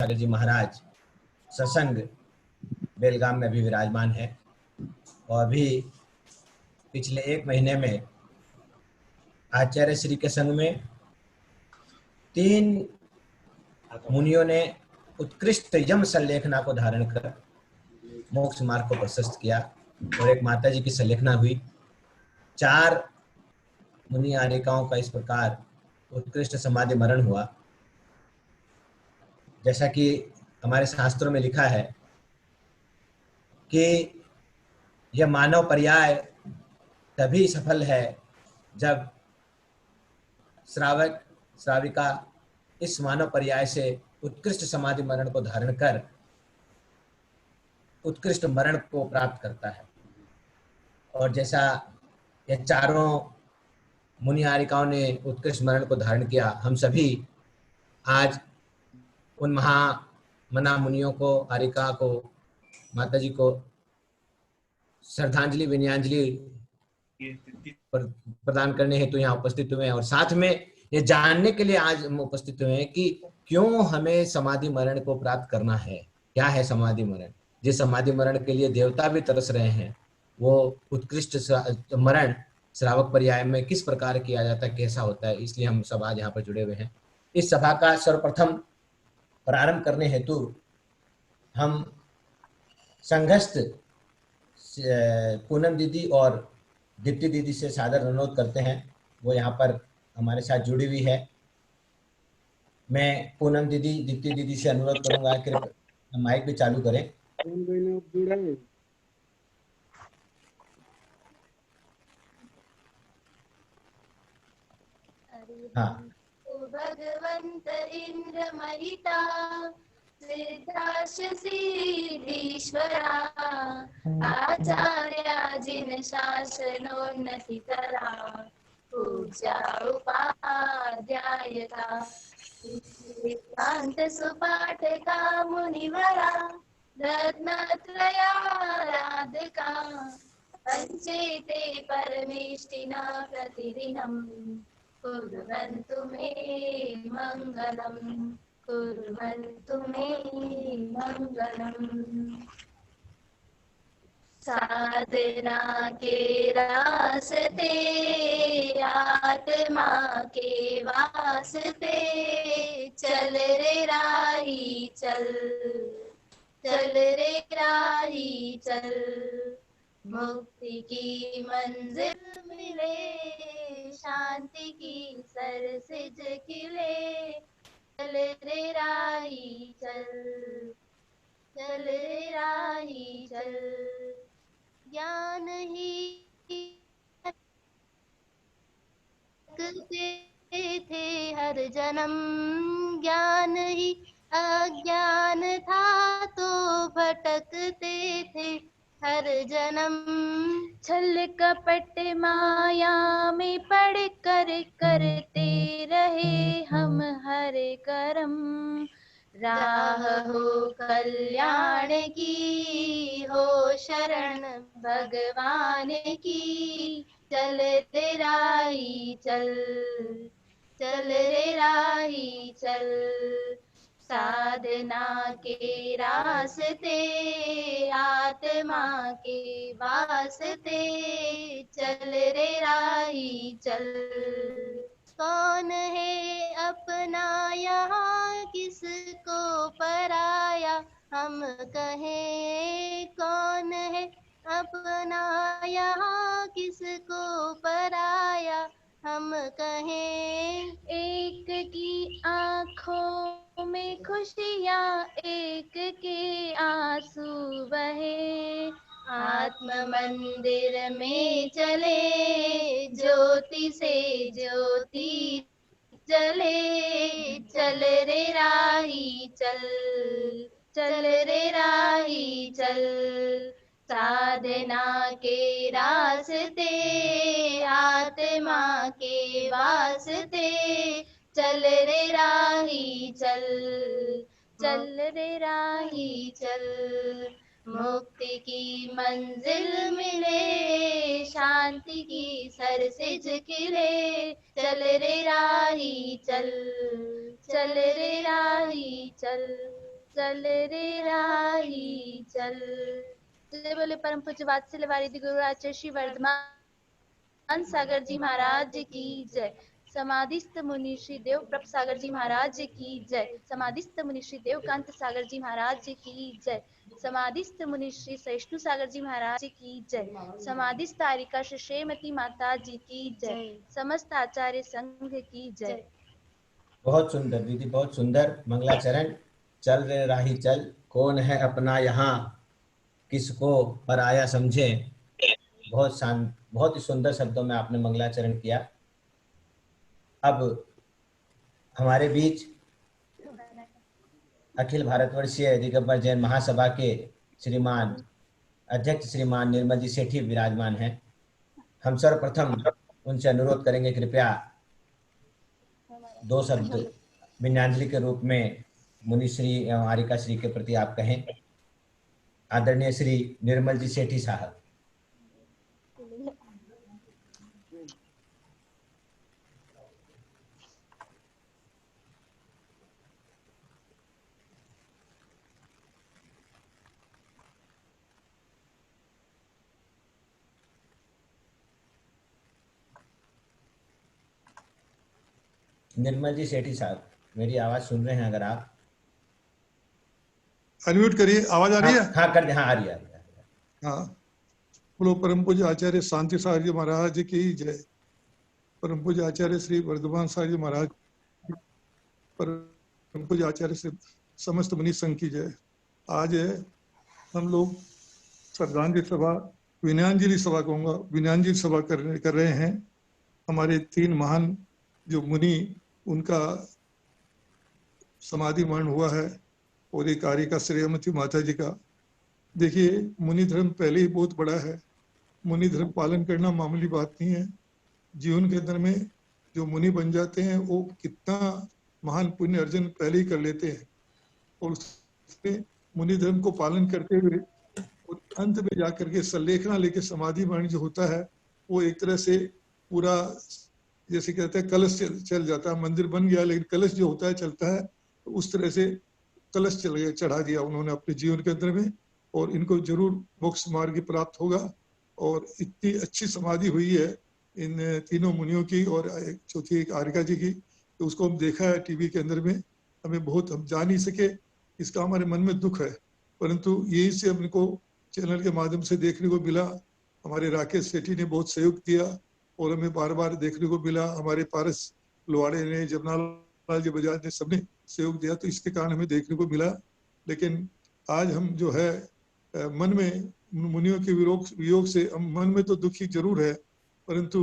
आचार्य जी महाराज सत्संग बेलगाम में भी विराजमान है और अभी पिछले 1 महीने में आचार्य श्री के संग में 3 मुनियों ने उत्कृष्ट यम संलेखना को धारण कर मोक्ष मार्ग को प्रशस्त किया और एक माता जी की संलेखना हुई। 4 मुनि आर्यिकाओं का इस प्रकार उत्कृष्ट समाधि मरण हुआ। जैसा कि हमारे शास्त्रों में लिखा है कि यह मानव पर्याय तभी सफल है जब श्रावक श्राविका इस मानव पर्याय से उत्कृष्ट समाधि मरण को धारण कर उत्कृष्ट मरण को प्राप्त करता है। और जैसा ये चारों मुनि आर्यिकाओं ने उत्कृष्ट मरण को धारण किया, हम सभी आज उन महामना मुनियों को, आर्यिका को, माता जी को श्रद्धांजलि विनयांजलि प्रदान करने हेतु यहाँ उपस्थित हुए हैं। और साथ में ये जानने के लिए आज हम उपस्थित हुए हैं कि क्यों हमें समाधि मरण को प्राप्त करना है, क्या है समाधि मरण। जिस समाधि मरण के लिए देवता भी तरस रहे हैं, वो उत्कृष्ट मरण श्रावक पर्याय में किस प्रकार किया जाता है, कैसा होता है, इसलिए हम सब आज यहाँ पर जुड़े हुए हैं। इस सभा का सर्वप्रथम प्रारंभ करने हेतु हम संघस्थ पूनम दीदी और दीप्ति दीदी से सादर अनुरोध करते हैं, वो यहाँ पर हमारे साथ जुड़ी हुई है। मैं पूनम दीदी, दीप्ति दीदी से अनुरोध करूंगा कि माइक भी चालू करें। हाँ। भगवंत इंद्र महिता सिद्धीश्वरा आचार्य जिन शासनोन्नति करा पूजा उपाध्यायता शांत सुपाठ का मुनिवरा रत्नत्रयाराधका पंचेते परमेष्टिना प्रतिदिनम् कुर्वन्तु मे मङ्गलम् कुर्वन्तु मे मङ्गलम्। साधना के रास्ते आत्मा के वास्ते चल रे राही चल, चल रे राही चल, मुक्ति की मंजिल मिले शांति की सरसिज खिले, चल रे राही चल, चल रे राही चल। ज्ञान ही भटकते थे हर जन्म, ज्ञान ही अज्ञान था तो भटकते थे हर जन्म। छल कपट माया में पड़ कर करते रहे हम हरे कर्म। राह हो कल्याण की हो शरण भगवान की, चल रे राही चल, चल रे राही चल। साधना के रास्ते आत्मा के वास्ते चल रे राही चल। कौन है अपना यहाँ किसको पराया हम कहें, कौन है अपना यहाँ किसको पराया हम कहें। एक की आँखों में खुशियाँ एक के आंसू बहे, आत्म मंदिर में चले ज्योति से ज्योति चले, चल रे राही चल, चल रे राही चल। साधना के रास्ते आत्मा के वास्ते चल रे राही चल, चल रे राही चल। मुक्ति की मंजिल मिले शांति की सरसिज खिले, चल रे राही चल, चल रे राही चल। चल रे राही चल। जय बोले परम पूज्य वात्सल्य वारिधि गुरु आचार्य श्री वर्धमान सागर जी महाराज की जय। समाधिस्थ मुनि श्री देव प्रभ सागर जी महाराज की जय। समाधिस्थ मुनि श्री देवकांत सागर जी महाराज की जय। समाधिस्थ मुनि श्री सहिष्णु सागर जी महाराज की जय। समाधिस्थ तारिका श्री श्रीमती माता जी की जय। समस्त आचार्य संघ की जय। बहुत सुंदर दीदी, बहुत सुंदर। मंगलाचरण। चल रे राही चल, कौन है अपना यहाँ, किसको पराया समझे। बहुत शांत, बहुत ही सुंदर शब्दों में आपने मंगलाचरण किया। अब हमारे बीच अखिल भारतवर्षीय दिगंबर जैन महासभा के श्रीमान अध्यक्ष श्रीमान निर्मल जी सेठी विराजमान हैं। हम सर्वप्रथम उनसे अनुरोध करेंगे, कृपया 2 शब्द विनयाञ्जलि के रूप में मुनिश्री एवं आरिका श्री के प्रति आप कहें। आदरणीय श्री निर्मल जी सेठी साहब। निर्मल जी सेठी साहब, मेरी आवाज सुन रहे हैं? अगर आप अनम्यूट करिए। आवाज आ रही है? हाँ कर दे। हाँ, आ रही है। हाँ। बोलो परम पूज्य आचार्य शांति सागर जी महाराज की जय। परम पूज्य आचार्य श्री वर्धमान सागर जी महाराज, परम पूज्य आचार्य श्री समस्त मुनि संघ की जय। आज हम लोग श्रद्धांजलि सभा, विनयाञ्जलि सभा कहूँगा, विनयाञ्जलि सभा कर रहे हैं। हमारे 3 महान जो मुनि, उनका समाधि मरण हुआ है, और एक आरिका श्रीमती माता जी का। देखिए, मुनि धर्म पहले ही बहुत बड़ा है। मुनि धर्म पालन करना मामूली बात नहीं है। जीवन के अंदर में जो मुनि बन जाते हैं वो कितना महान पुण्य अर्जन पहले ही कर लेते हैं, और उसमें मुनि धर्म को पालन करते हुए और अंत में जाकर के सल्लेखना लेके समाधि मरण जो होता है, वो एक तरह से पूरा, जैसे कहते हैं कलश चल जाता है। मंदिर बन गया लेकिन कलश जो होता है चलता है, तो उस तरह से कलश चढ़ा दिया उन्होंने अपने जीवन के अंदर में। और इनको जरूर मोक्ष मार्ग प्राप्त होगा। और इतनी अच्छी समाधि हुई है इन तीनों मुनियों की, और चौथी एक आरिका जी की, तो उसको हम देखा है टीवी के अंदर में। हमें बहुत, हम जा नहीं सके, इसका हमारे मन में दुख है, परंतु यही से हमको चैनल के माध्यम से देखने को मिला। हमारे राकेश सेठी ने बहुत सहयोग दिया और हमें बार बार देखने को मिला। हमारे पारस लोहाड़े ने, जमनालाल जी बजाज ने, सबने सहयोग दिया, तो इसके कारण हमें देखने को मिला। लेकिन आज हम जो है मन में मुनियों के वियोग से हम मन में तो दुखी जरूर है, परंतु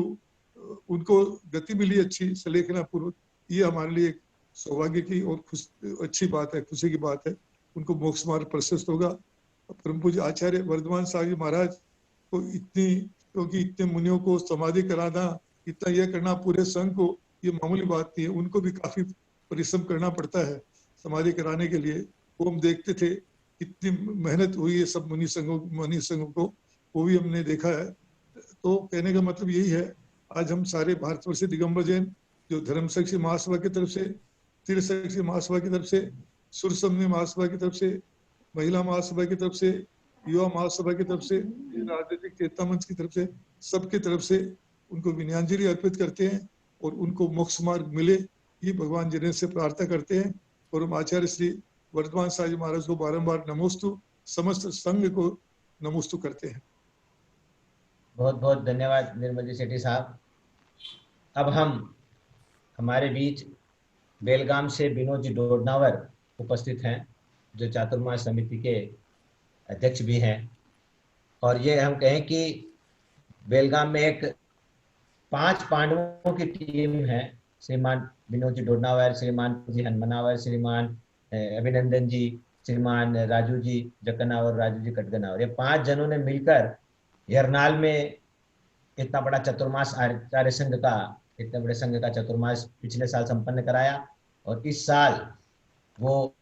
उनको गति मिली अच्छी सलेखना पूर्वक, ये हमारे लिए एक सौभाग्य की और अच्छी बात है, खुशी की बात है। उनको मोक्ष मार्ग प्रशस्त होगा। परम पूज्य आचार्य वर्धमान सागर जी महाराज को इतनी, क्योंकि इतने मुनियों को समाधि कराना, इतना यह करना पूरे संघ को, ये मामूली बात नहीं है। उनको भी काफी परिश्रम करना पड़ता है समाधि कराने के लिए। वो हम देखते थे कितनी मेहनत हुई है सब मुनि संघों को, वो भी हमने देखा है। तो कहने का मतलब यही है, आज हम सारे भारतवर्षीय दिगंबर जैन जो धर्म साक्षी महासभा की तरफ से, तीर्थ साक्षी महासभा की तरफ से, सुर समन्वय महासभा की तरफ से, महिला महासभा की तरफ से, युवा महासभा की तरफ से, राजनीतिक चेतना मंच की तरफ से, सबकी तरफ से उनको विनयाञ्जलि अर्पित करते हैं और उनको मोक्ष मार्ग मिले, ये भगवान जिन्हें से प्रार्थना करते हैं। और हम आचार्य श्री वर्धमान सागर जी महाराज को बारंबार नमोस्तु, समस्त संघ को नमोस्तु करते हैं। बहुत बहुत धन्यवाद निर्मल जी सेठी साहब। अब हमारे बीच बेलगाम से विनोद जी डोडनावर उपस्थित हैं, जो चातुर्मास समिति के अध्यक्ष भी हैं। और ये हम कहें कि बेलगाम में एक 5 पांडवों की टीम है। श्रीमान विनोद जी डोडनावर, श्रीमान जी हनुमनावर, श्रीमान अभिनंदन जी, श्रीमान राजू जी जकनावर, राजू जी कटगनावर, ये 5 जनों ने मिलकर यरनाल में इतना बड़ा चतुर्मास आचार्य संघ का, इतने बड़े संघ का चतुर्मास पिछले साल संपन्न कराया। और इस साल वो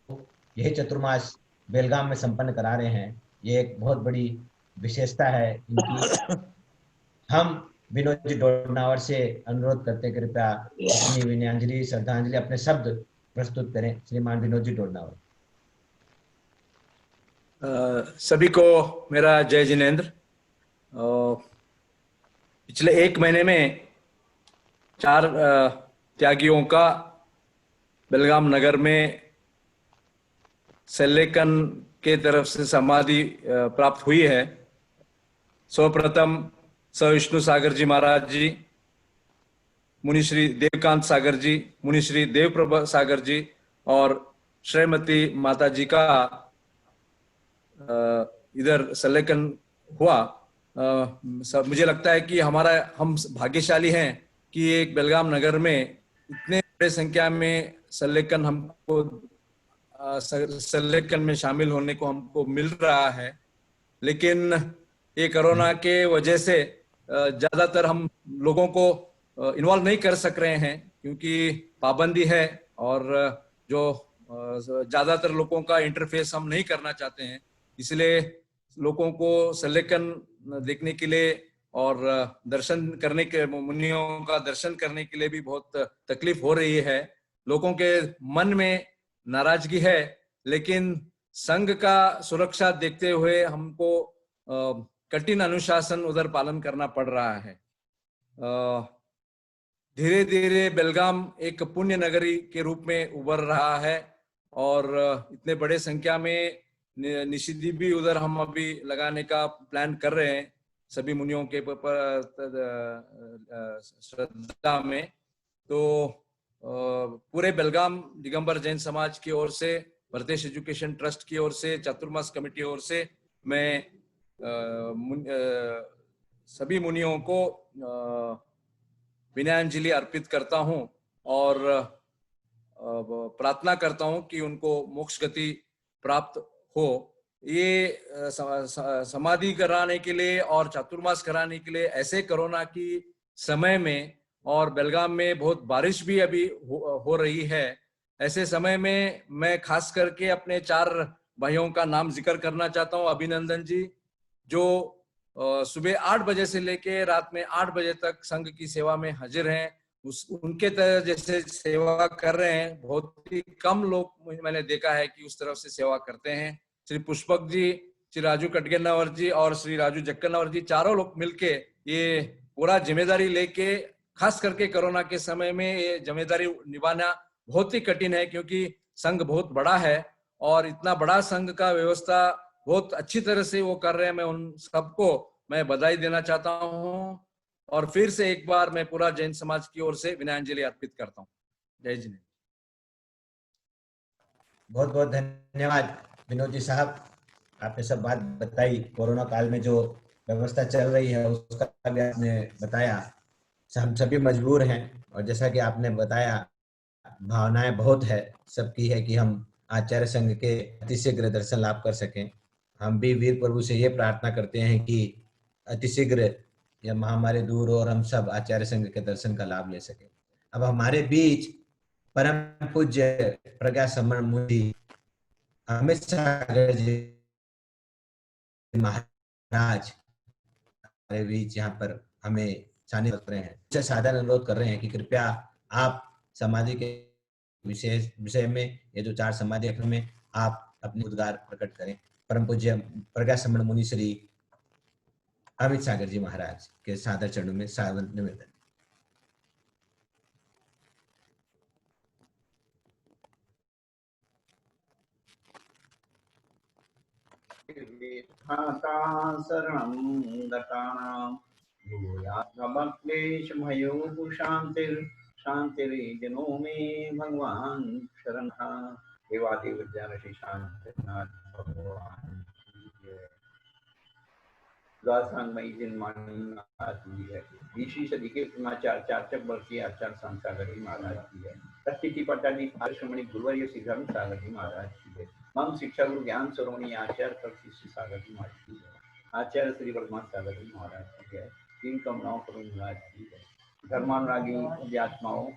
यही चतुर्मास बेलगाम में संपन्न करा रहे हैं। ये एक बहुत बड़ी विशेषता है इनकी। हम विनोद जी डोडनावर से अनुरोध करते हैं, कृपया अपनी विनयाञ्जलि, श्रद्धांजलि, अपने शब्द प्रस्तुत करें। श्रीमान विनोद जी डोडनावर। सभी को मेरा जय जिनेंद्र। पिछले एक महीने में 4 त्यागियों का बेलगाम नगर में सेल्लेकन के तरफ से समाधि प्राप्त हुई है। सर्वप्रथम सविष्णु सागर जी महाराज जी, मुनि श्री देवकांत सागर जी, मुनि श्री देवप्रभा सागर जी और श्रीमती माता जी का इधर सेल्लेकन हुआ। मुझे लगता है कि हम भाग्यशाली हैं कि एक बेलगाम नगर में इतने बड़े संख्या में सेल्लेकन सेल्लेकन में शामिल होने को हमको मिल रहा है। लेकिन ये कोरोना के वजह से ज्यादातर हम लोगों को इन्वॉल्व नहीं कर सक रहे हैं क्योंकि पाबंदी है और जो ज्यादातर लोगों का इंटरफेस हम नहीं करना चाहते हैं। इसलिए लोगों को सेल्लेकन देखने के लिए और दर्शन करने के, मुनियों का दर्शन करने के लिए भी बहुत तकलीफ हो रही है। लोगों के मन में नाराजगी है, लेकिन संघ का सुरक्षा देखते हुए हमको कठिन अनुशासन उधर पालन करना पड़ रहा है। धीरे धीरे बेलगाम एक पुण्य नगरी के रूप में उभर रहा है और इतने बड़े संख्या में निषिद्धि भी उधर हम अभी लगाने का प्लान कर रहे हैं सभी मुनियों के श्रद्धा में। तो पूरे बेलगाम दिगंबर जैन समाज की ओर से, भरतेश एजुकेशन ट्रस्ट की ओर से, चातुर्मास कमेटी की ओर से मैं सभी मुनियों को विनयाञ्जलि अर्पित करता हूं और प्रार्थना करता हूं कि उनको मोक्ष गति प्राप्त हो। ये समाधि कराने के लिए और चातुर्मास कराने के लिए ऐसे कोरोना की समय में, और बेलगाम में बहुत बारिश भी अभी हो रही है, ऐसे समय में मैं खास करके अपने 4 भाइयों का नाम जिक्र करना चाहता हूं। अभिनंदन जी, जो सुबह 8 बजे से लेके रात में 8 बजे तक संघ की सेवा में हाजिर हैं। उनके तरह जैसे सेवा कर रहे हैं, बहुत ही कम लोग मैंने देखा है कि उस तरफ से सेवा करते हैं। श्री पुष्पक जी, श्री राजू कटगेन्नावर जी और श्री राजू जक्कन्नावर जी, चारों लोग मिलके ये पूरा जिम्मेदारी लेके, खास करके कोरोना के समय में ये जिम्मेदारी निभाना बहुत ही कठिन है क्योंकि संघ बहुत बड़ा है और इतना बड़ा संघ का व्यवस्था बहुत अच्छी तरह से वो कर रहे हैं। मैं उन सबको मैं बधाई देना चाहता हूं और फिर से एक बार मैं पूरा जैन समाज की ओर से विनयाञ्जलि अर्पित करता हूं। जय जिनेंद्र। बहुत बहुत धन्यवाद विनोद जी साहब, आपने सब बात बताई। कोरोना काल में जो व्यवस्था चल रही है उसका भी आपने बताया। हम सभी मजबूर हैं और जैसा कि आपने बताया, भावनाएं बहुत है सबकी है कि हम आचार्य संघ के अतिशीघ्र दर्शन लाभ कर सकें। हम भी वीर प्रभु से ये प्रार्थना करते हैं कि अतिशीघ्र यह महामारी दूर हो और हम सब आचार्य संघ के दर्शन का लाभ ले सकें। अब हमारे बीच परम पूज्य प्रज्ञा समण मुनि अमित सागर जी महाराज हमारे बीच यहाँ पर हमें सानिध्य कर रहे हैं। सादर अनुरोध कर रहे हैं कि कृपया आप समाधि के विषय में, ये जो 4 समाधि में आप अपने उद्गार प्रकट करें। परम पूज्य प्रज्ञा समण मुनि श्री अमित सागर जी महाराज के सादर चरणों में सादर निवेदन। शरणं गतानां भूयात्मक्लेशमयो शान्तिर्जनो मे भगवान् शरणः। देवादेव विद्यार्थी शांतिनाथ भगवान द्वादशांगमयी जिनमानी महाराज की है। 20वीं सदी के पूर्णाचार्य वर्षीय आचार्य सागर जी महाराज की है। तत्तिथि पटाली आश्रमणि गुरुवर्य श्री धर्म सागर जी महाराज की है। मम शिक्षा गुरु ज्ञान सरोणी आचार्य पर श्री सागर जी महाराज की है। आचार्य श्री वर्धमान सागर जी महाराज की है। 3 कमलाओं पर महाराज की है। धर्मानुरागी अध्यात्माओं,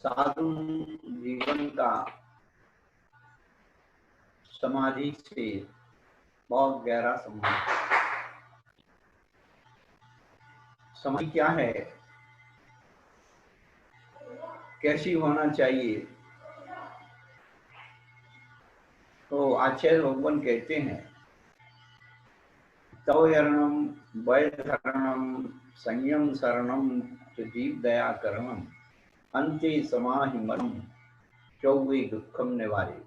साधु जीवन का समाधि से बहुत गहरा संबंध। समाधि क्या है, कैसी होना चाहिए, आचार्य भगवान कहते हैं तवयरणम वैधरणम संयम शरणम जीव दया करणम अंते समाहि मरम चौवे दुखम निवारे।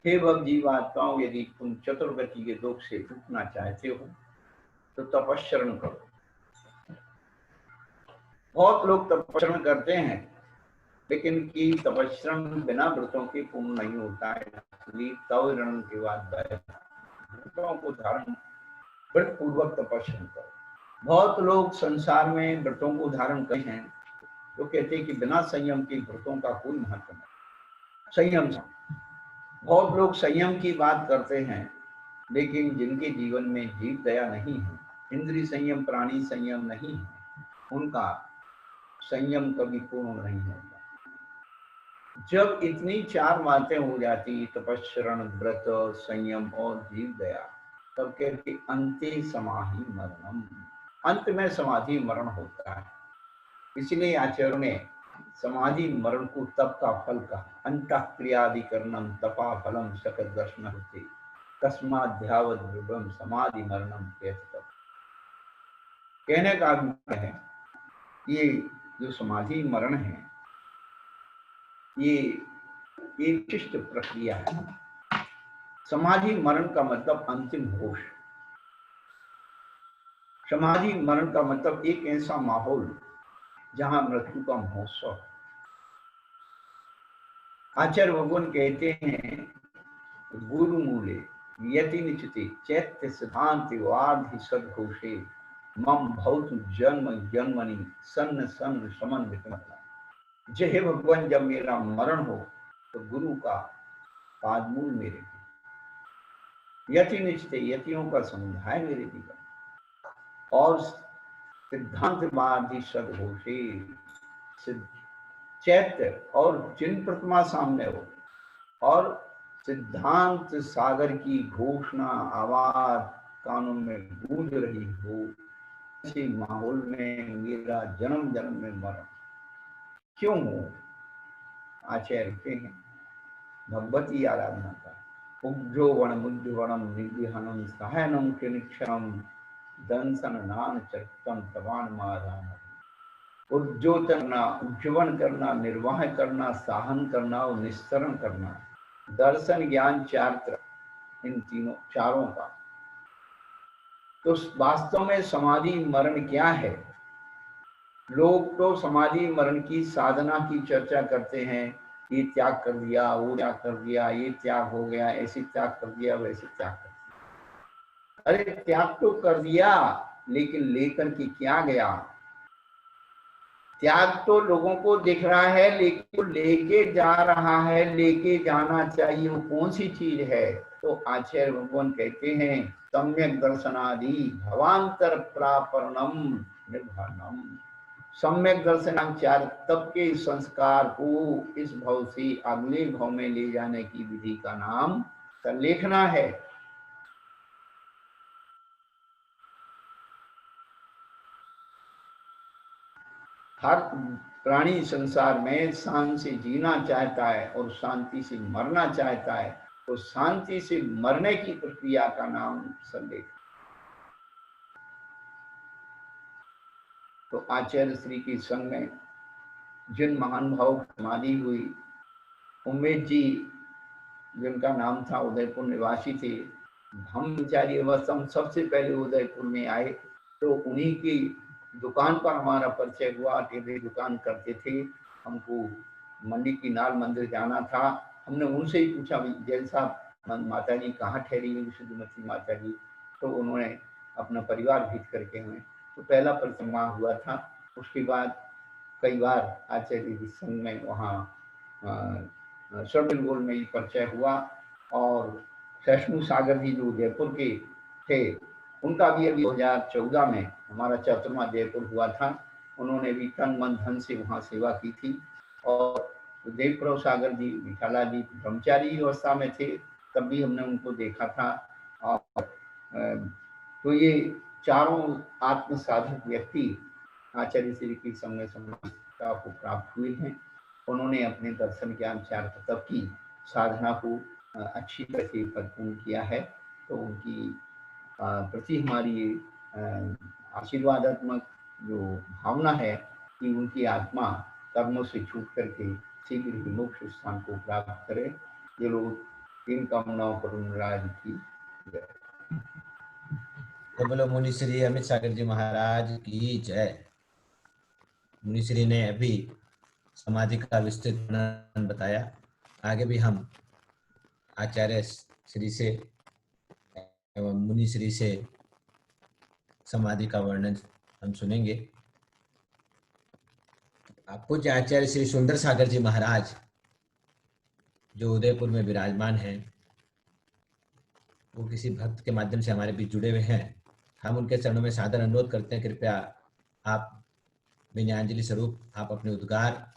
हे भव जीवात्माओं, यदि तुम चतुर्गति के दुख से छूटना चाहते हो तो तपस्सरण करो। बहुत लोग तपस्सरण करते हैं, लेकिन की तपस्सरण बिना व्रतों के पूर्ण नहीं होता है। इसलिए तवरण के बाद व्रतों को धारण व्रत पूर्वक तपस्सरण करो। बहुत लोग संसार में व्रतों को धारण करते हैं तो कहते हैं कि बिना संयम के व्रतों का कोई महत्व नहीं। संयम, बहुत लोग संयम की बात करते हैं, लेकिन जिनके जीवन में जीव दया नहीं है, इंद्रिय संयम, प्राणी संयम नहीं है, उनका संयम कभी पूर्ण नहीं होता। जब इतनी चार बातें हो जाती, तपस्सरण, व्रत, संयम और जीव दया, तब कहते अंते समाधि मरणम, अंत में समाधि मरण होता है। इसलिए आचार्यों ने समाधि मरण को तप का फल कहा। अंतःक्रियादिकरणम तपा फलम सकल दर्शन होते तस्माध्यावत विभ्रम समाधि मरणम तप। कहने का अभिप्राय है ये जो समाधि मरण है, ये एक विशिष्ट प्रक्रिया है। समाधि मरण का मतलब अंतिम होश, समाधि मरण का मतलब एक ऐसा माहौल जहां मृत्यु का महोत्सव। आचार्य भगवान कहते हैं गुरु मूले यति निचिते चैत्य सिद्धांत वार्धि सदघोषे मम भौत जन्म जन्मनि सन्न सन्न समन्वित। जय हे भगवान, जब मेरा मरण हो तो गुरु का पादमूल मेरे, यति निचिते यतियों का समुदाय मेरे जीवन, और सिद्धांत वार्धि सदघोषे चैत्य और जिन प्रतिमा सामने हो और सिद्धांत सागर की घोषणा आवाज कानों में गूंज रही हो, ऐसे माहौल में मेरा जन्म जन्म में मरण क्यों हो? आचार्य कहते हैं भगवती आराधना का। उज्जोवण मुज्जवणम निर्विहनम सहायनम क्षणिक्षणम दंसन नान चरितम तवान मारान। उज्जोत करना, उज्जवल करना, निर्वाह करना, सहन करना और निस्तरण करना, दर्शन, ज्ञान, चारित्र, इन तीनों चारों का। तो वास्तव में समाधि मरण क्या है? लोग तो समाधि मरण की साधना की चर्चा करते हैं, ये त्याग कर दिया, वो त्याग कर दिया, ये त्याग हो गया, ऐसे त्याग कर दिया, वैसे त्याग कर दिया। अरे त्याग तो कर दिया, लेकिन लेकर के क्या गया? त्याग तो लोगों को दिख रहा है, लेकिन लेके जा रहा है, लेके जाना चाहिए, वो कौन सी चीज है? तो आचार्य भगवान कहते हैं सम्यक दर्शनादि भवांतर प्रापरणम निर्भरणम। सम्यक दर्शनाचार तब के संस्कार को इस भव से अगले भव में ले जाने की विधि का नाम संलेखना है। हर प्राणी संसार में शांति से जीना चाहता है और शांति से मरना चाहता है, तो शांति से मरने की प्रक्रिया का नाम संलेख। तो आचार्य श्री के संग में जिन महान भाव समाधि हुई, उमेश जी जिनका नाम था, उदयपुर निवासी थे, हम बेचारी अवस्था सबसे पहले उदयपुर में आए, तो उन्हीं की दुकान पर हमारा परिचय हुआ। टेबल दुकान करते थे, हमको मंडी की नाल मंदिर जाना था। हमने उनसे ही पूछा जैन साहब माता जी कहाँ ठहरी हुई शुद्धमती माता जी? तो उन्होंने अपना परिवार भेज करके हमें, तो पहला परिचय वहाँ हुआ था। उसके बाद कई बार आचार्य जी संग में वहाँ सर्विल में ही परिचय हुआ। और सैष्णु सागर जी जो जयपुर के थे, उनका भी अभी 2014 में हमारा 74वां जयपुर हुआ था। उन्होंने भी तन मन धन से वहाँ सेवा की थी। और देवप्रभु सागर जी, विठाला जी ब्रह्मचारी अवस्था में थे, तब भी हमने उनको देखा था। और तो ये चारों आत्म साधक व्यक्ति आचार्य श्री की संग समानता को प्राप्त हुए हैं। उन्होंने अपने दर्शन ज्ञान चार तत्व की साधना को अच्छी तरह से परिपूर्ण किया है। तो उनकी प्रति हमारी आशीर्वादात्मक जो भावना है कि उनकी आत्मा कर्मों से छूट करके शीघ्र ही मोक्ष स्थान को प्राप्त करे। ये लोग इन कामनाओं पर अनुराग की। तो बोलो मुनि श्री अमित सागर जी महाराज की जय। मुनि श्री ने अभी समाधि का विस्तृत वर्णन बताया। आगे भी हम आचार्य श्री से एवं मुनि श्री से समाधि का वर्णन हम सुनेंगे। पूज्य आचार्य श्री सुंदर सागर जी महाराज जो उदयपुर में विराजमान हैं, वो किसी भक्त के माध्यम से हमारे बीच जुड़े हुए हैं। हम उनके चरणों में सादर अनुरोध करते हैं, कृपया आप विनयाञ्जलि स्वरूप आप अपने उद्गार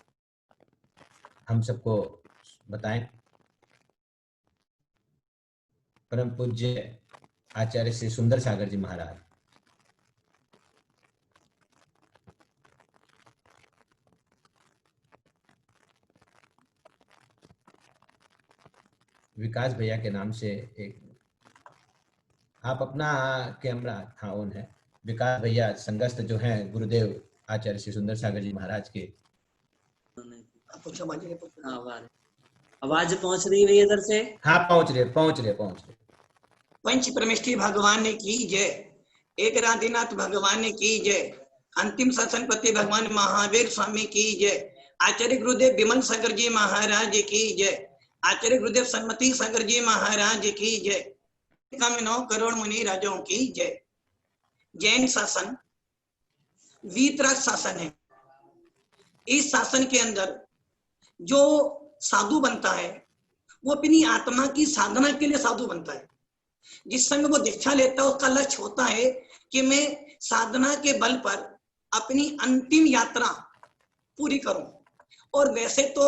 हम सबको बताएं। परम पूज्य आचार्य श्री सुंदर सागर जी महाराज। विकास भैया के नाम से एक आप अपना कैमरा हाँ ऑन है। विकास भैया संगस्थ जो हैं गुरुदेव आचार्य श्री सुंदर सागर जी महाराज के। आवाज पहुंच रही है इधर से? हाँ पहुंच रहे। पंच परमेष्ठी भगवान ने की जय। एक राधीनाथ भगवान ने की जय। अंतिम शासनपति भगवान महावीर स्वामी की जय। आचार्य गुरुदेव विमल सागर जी महाराज की जय। आचार्य गुरुदेव सन्मति सागर जी महाराज की जय। 9 करोड़ मुनि राजों की जय। जैन शासन वीतराग शासन है। इस शासन के अंदर जो साधु बनता है वो अपनी आत्मा की साधना के लिए साधु बनता है। जिस समय वो दीक्षा लेता है उसका लक्ष्य होता है कि मैं साधना के बल पर अपनी अंतिम यात्रा पूरी करूं। और वैसे तो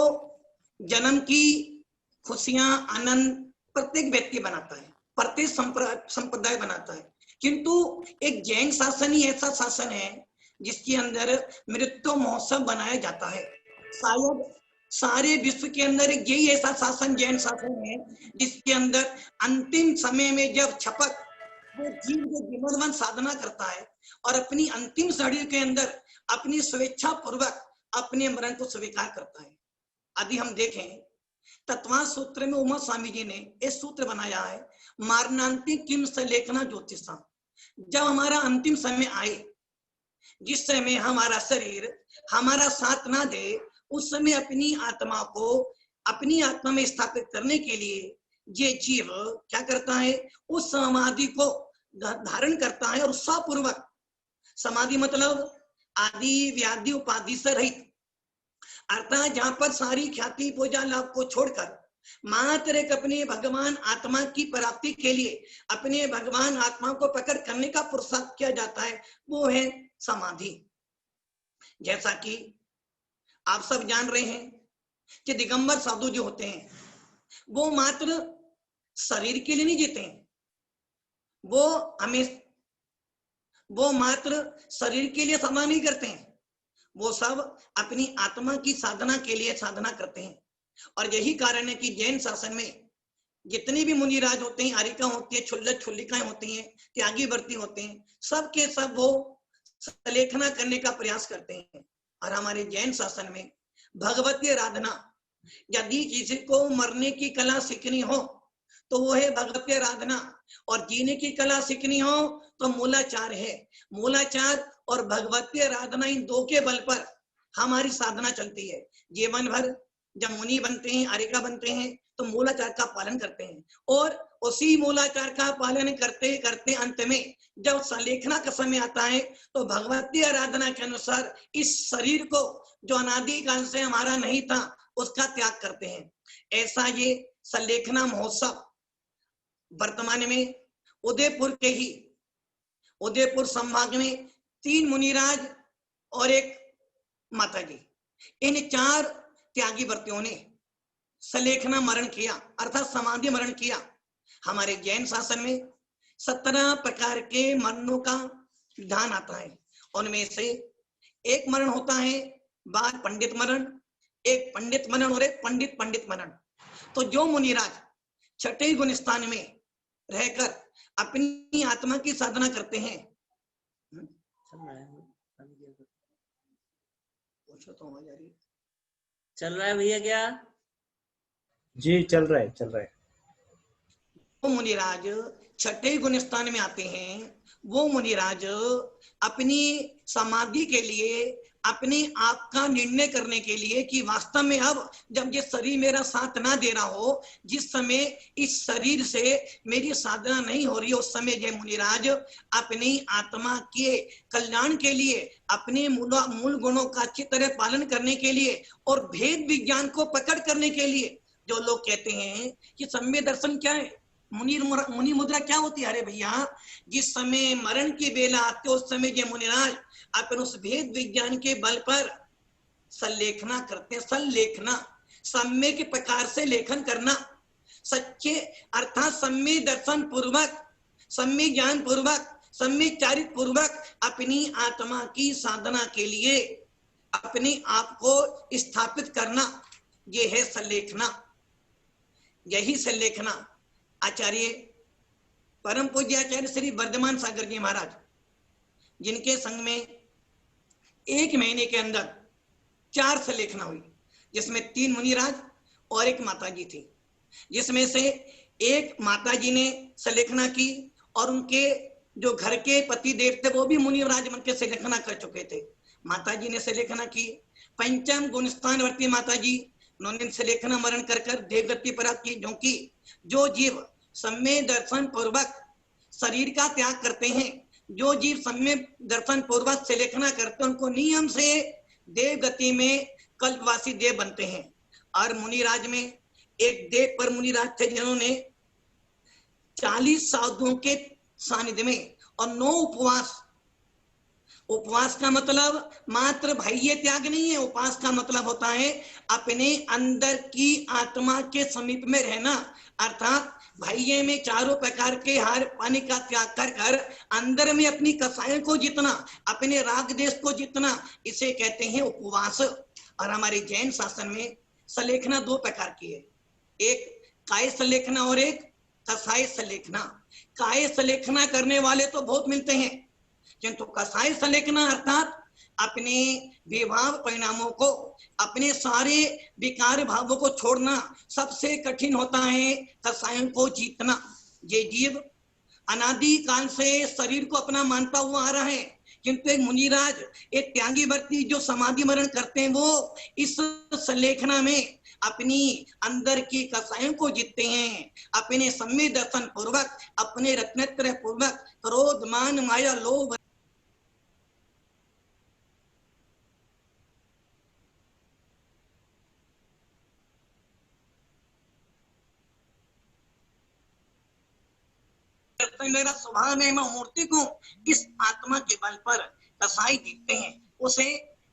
जन्म की खुशियां आनंद प्रत्येक व्यक्ति बनाता है, प्रत्येक संप्रदाय बनाता है, किंतु एक जैन शासन ही ऐसा शासन है जिसके अंदर मृत्यु महोत्सव बनाया जाता है। शायद सारे विश्व के अंदर यही ऐसा शासन जैन शासन है जिसके अंदर अंतिम समय में जब छपक वो जीव जो जीवनवन साधना करता है और अपनी अंतिम शरीर के अंदर अपनी स्वेच्छा पूर्वक अपने मरण को स्वीकार करता है। यदि हम देखें तत्वांश सूत्र में उमा स्वामी जी ने एक सूत्र बनाया है, मारणांति किम सलेखना ज्योतिषा। जब हमारा अंतिम समय आए, जिस समय हमारा शरीर हमारा साथ ना दे, उस समय अपनी आत्मा को अपनी आत्मा में स्थापित करने के लिए ये जीव क्या करता है, उस समाधि को धारण करता है और उत्साहपूर्वक। समाधि मतलब आदि व्याधि उपाधि से रहित, अर्थात जहां पर सारी ख्याति पूजा लाभ को छोड़कर मात्र एक अपने भगवान आत्मा की प्राप्ति के लिए अपने भगवान आत्मा को पकड़ करने का पुरुषार्थ किया जाता है, वो है समाधि। जैसा कि आप सब जान रहे हैं कि दिगंबर साधु जो होते हैं वो मात्र शरीर के लिए नहीं जीते हैं, वो मात्र शरीर के लिए साधना नहीं करते हैं, वो सब अपनी आत्मा की साधना के लिए साधना करते हैं। और यही कारण है कि जैन शासन में जितने भी मुनिराज होते हैं, आरिका होती है, छुल्लक छुल्लिकाएं होती हैं, त्यागी व्रती होते हैं, सब के सब वो सलेखना करने का प्रयास करते हैं। और हमारे जैन शासन में भगवती आराधना, यदि किसी को मरने की कला सीखनी हो तो वो है भगवती आराधना, और जीने की कला सीखनी हो तो मूलाचार है। मूलाचार और भगवती आराधना, इन दो के बल पर हमारी साधना चलती है। जीवन भर जब मुनि बनते हैं, आरिका बनते हैं, तो मूलाचार का पालन करते हैं, और उसी मूलाचार का पालन करते करते अंत में जब सलेखना का समय आता है तो भगवती आराधना के अनुसार इस शरीर को जो अनादि काल से हमारा नहीं था उसका त्याग करते हैं। ऐसा ये सलेखना महोत्सव वर्तमान में उदयपुर संभाग में 3 मुनिराज और एक माता जी, इन 4 त्यागी व्रतियों ने सलेखना मरण किया, अर्थात समाधि मरण किया। हमारे जैन शासन में 17 प्रकार के मरणों का विधान आता है। उनमें से एक मरण होता है बाल पंडित मरण, एक पंडित मरण और एक पंडित मरण। तो जो मुनिराज छठे गुण स्थान में रहकर अपनी आत्मा की साधना करते हैं। चल रहा है भैया क्या? जी चल रहा है, चल रहा है। वो मुनिराज छठे गुण स्थान में आते हैं। वो मुनिराज अपनी समाधि के लिए, अपने आप का निर्णय करने के लिए कि वास्तव में अब जब ये शरीर मेरा साथ ना दे रहा हो, जिस समय इस शरीर से मेरी साधना नहीं हो रही, उस समय ये मुनिराज अपनी आत्मा के कल्याण के लिए, अपने मूल गुणों का अच्छी तरह पालन करने के लिए और भेद विज्ञान को पकड़ करने के लिए, जो लोग कहते हैं कि सम्य दर्शन क्या है, मुनि मुद्रा क्या होती है? अरे भैया, जिस समय मरण की बेला आते उस समय ये मुनिराज अपन उस भेद विज्ञान के बल पर सल्लेखना करते हैं। सल्लेखना सम्यक प्रकार से लेखन करना, सच्चे अर्थात सम्य दर्शन पूर्वक, सम्य ज्ञान पूर्वक, सम्य चारित्र पूर्वक अपनी आत्मा की साधना के लिए अपने आप को स्थापित करना, ये है सल्लेखना। यही सल्लेखना आचार्य परम पूज्य आचार्य श्री वर्धमान सागर जी महाराज, जिनके संग में 1 महीने के अंदर 4 सलेखना हुई, जिसमें 3 मुनिराज और 1 माता जी थी, जिसमें से एक माता जी ने सलेखना की और उनके जो घर के पति देव थे वो भी मुनिराज मन के सलेखना कर चुके थे। माता जी ने सलेखना की। पंचम गुण स्थानवर्ती माता जी, उन्होंने सलेखना मरण कर कर देवगति प्राप्त की। क्योंकि जो जीव सम्य दर्शन पूर्वक शरीर का त्याग करते हैं, जो जीव सम्य दर्शन पूर्वक सलेखना करते हैं, उनको नियम से देवगति में कल्पवासी देव बनते हैं। और मुनिराज में एक देव पर मुनिराज थे जिन्होंने 40 साधुओं के सानिध्य में और 9 उपवास, उपवास का मतलब मात्र बाह्य त्याग नहीं है। उपवास का मतलब होता है अपने अंदर की आत्मा के समीप में रहना, अर्थात बाह्य में चारों प्रकार के हार पानी का त्याग कर कर अंदर में अपनी कसायों को जितना, अपने राग देश को जितना, इसे कहते हैं उपवास। और हमारे जैन शासन में सलेखना 2 प्रकार की है, एक काय सलेखना और एक कसाय सलेखना। काय सलेखना करने वाले तो बहुत मिलते हैं, किंतु कसाय सलेखना अर्थात अपने विभाव परिणामों को, अपने सारे विकार भावों को छोड़ना सबसे कठिन होता है, कसायों को जीतना। ये जीव अनादि काल से शरीर को अपना मानता हुआ आ रहा है, किंतु एक मुनिराज, एक त्यागी व्यक्ति जो समाधि मरण करते हैं, वो इस सलेखना में अपनी अंदर की कसायों को जीतते हैं, अपने सम्य दर्शन पूर्वक, अपने रत्नत्रय पूर्वक, क्रोध मान माया लोभ मेरा स्वभाव है, मैं मूर्ति को इस आत्मा के बल पर कसाई जीतते हैं, उसे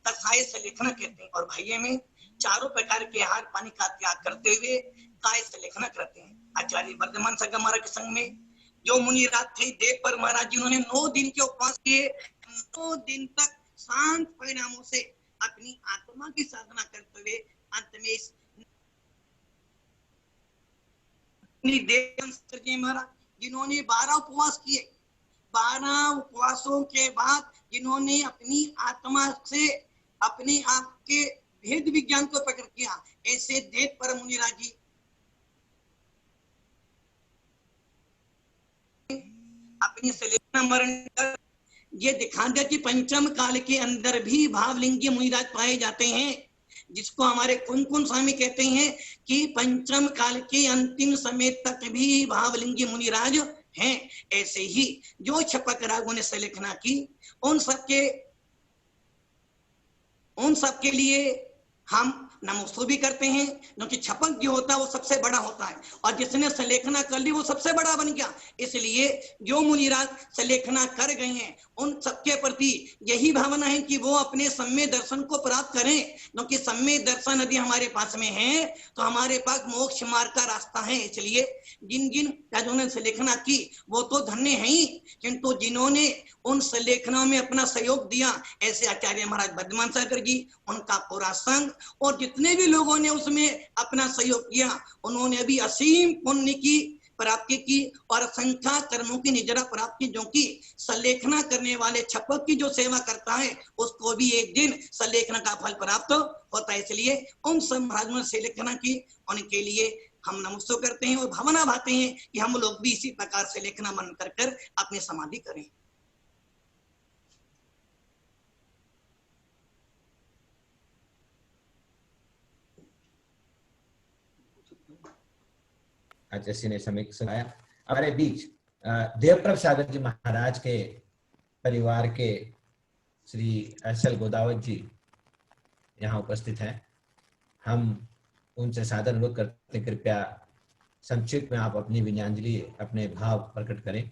कसाई सलेखना कहते हैं। और भाइयों में चारों प्रकार के आहार पानी का त्याग करते हुए काय सलेखना करते हैं। आचार्य वर्धमान सागर महाराज के संग में जो मुनिराज थे देव पर महाराज जी, उन्होंने 9 दिन के उपवास किए, 9 दिन तक शांत परिणामों से अपनी आत्मा की साधना करते हुए अंत में देव महाराज जिन्होंने 12 उपवास किए, 12 उपवासों के बाद जिन्होंने अपनी आत्मा से अपने आप के भेद विज्ञान को प्रकट किया, ऐसे देव परम मुनिराज जी अपनी सलेखना मरण कर ये दिखा दिया कि पंचम काल के अंदर भी भावलिंगी मुनिराज पाए जाते हैं, जिसको हमारे कुन स्वामी कहते हैं कि पंचम काल के अंतिम समय तक भी भावलिंगी मुनिराज हैं। ऐसे ही जो छपक रागों ने सलेखना की, उन सबके लिए हम नमोस्तुति करते हैं, क्योंकि छपक जो होता है वो सबसे बड़ा होता है, और जिसने सलेखना कर ली वो सबसे बड़ा बन गया। इसलिए जो मुनिराज सलेखना कर गए हैं उन सबके प्रति यही भावना है कि वो अपने सम्य दर्शन को प्राप्त करें, क्योंकि सम्य दर्शन यदि हमारे पास में है तो हमारे पास मोक्ष मार्ग का रास्ता है। इसलिए जिन जिन जिन्होंने सलेखना की वो तो धन्य है ही, किंतु जिन्होंने उन सलेखनाओं में अपना सहयोग दिया, ऐसे आचार्य महाराज वर्धमान सागर जी, उनका पूरा संघ और जितने जितने भी लोगों ने उसमें अपना सहयोग किया उन्होंने अभी असीम पुण्य की प्राप्ति की और असंख्य कर्मों की निजरा प्राप्त की, जो कि सलेखना करने वाले छपक की जो सेवा करता है उसको भी एक दिन सलेखना का फल प्राप्त होता है। इसलिए उन सब महाराजों ने सलेखना की, उनके लिए हम नमस्कार करते हैं और भावना भाते हैं कि हम लोग भी इसी प्रकार से लेखना मन कर अपनी समाधि करें। आचार्य ने समय सुनाया। हमारे बीच देवप्रभ सागर जी महाराज के परिवार के श्री एस.एल. गोदावत जी यहाँ उपस्थित हैं। हम उनसे सादर अनुरोध करते हैं, कृपया संक्षिप्त में आप अपनी विनयाञ्जलि, अपने भाव प्रकट करें।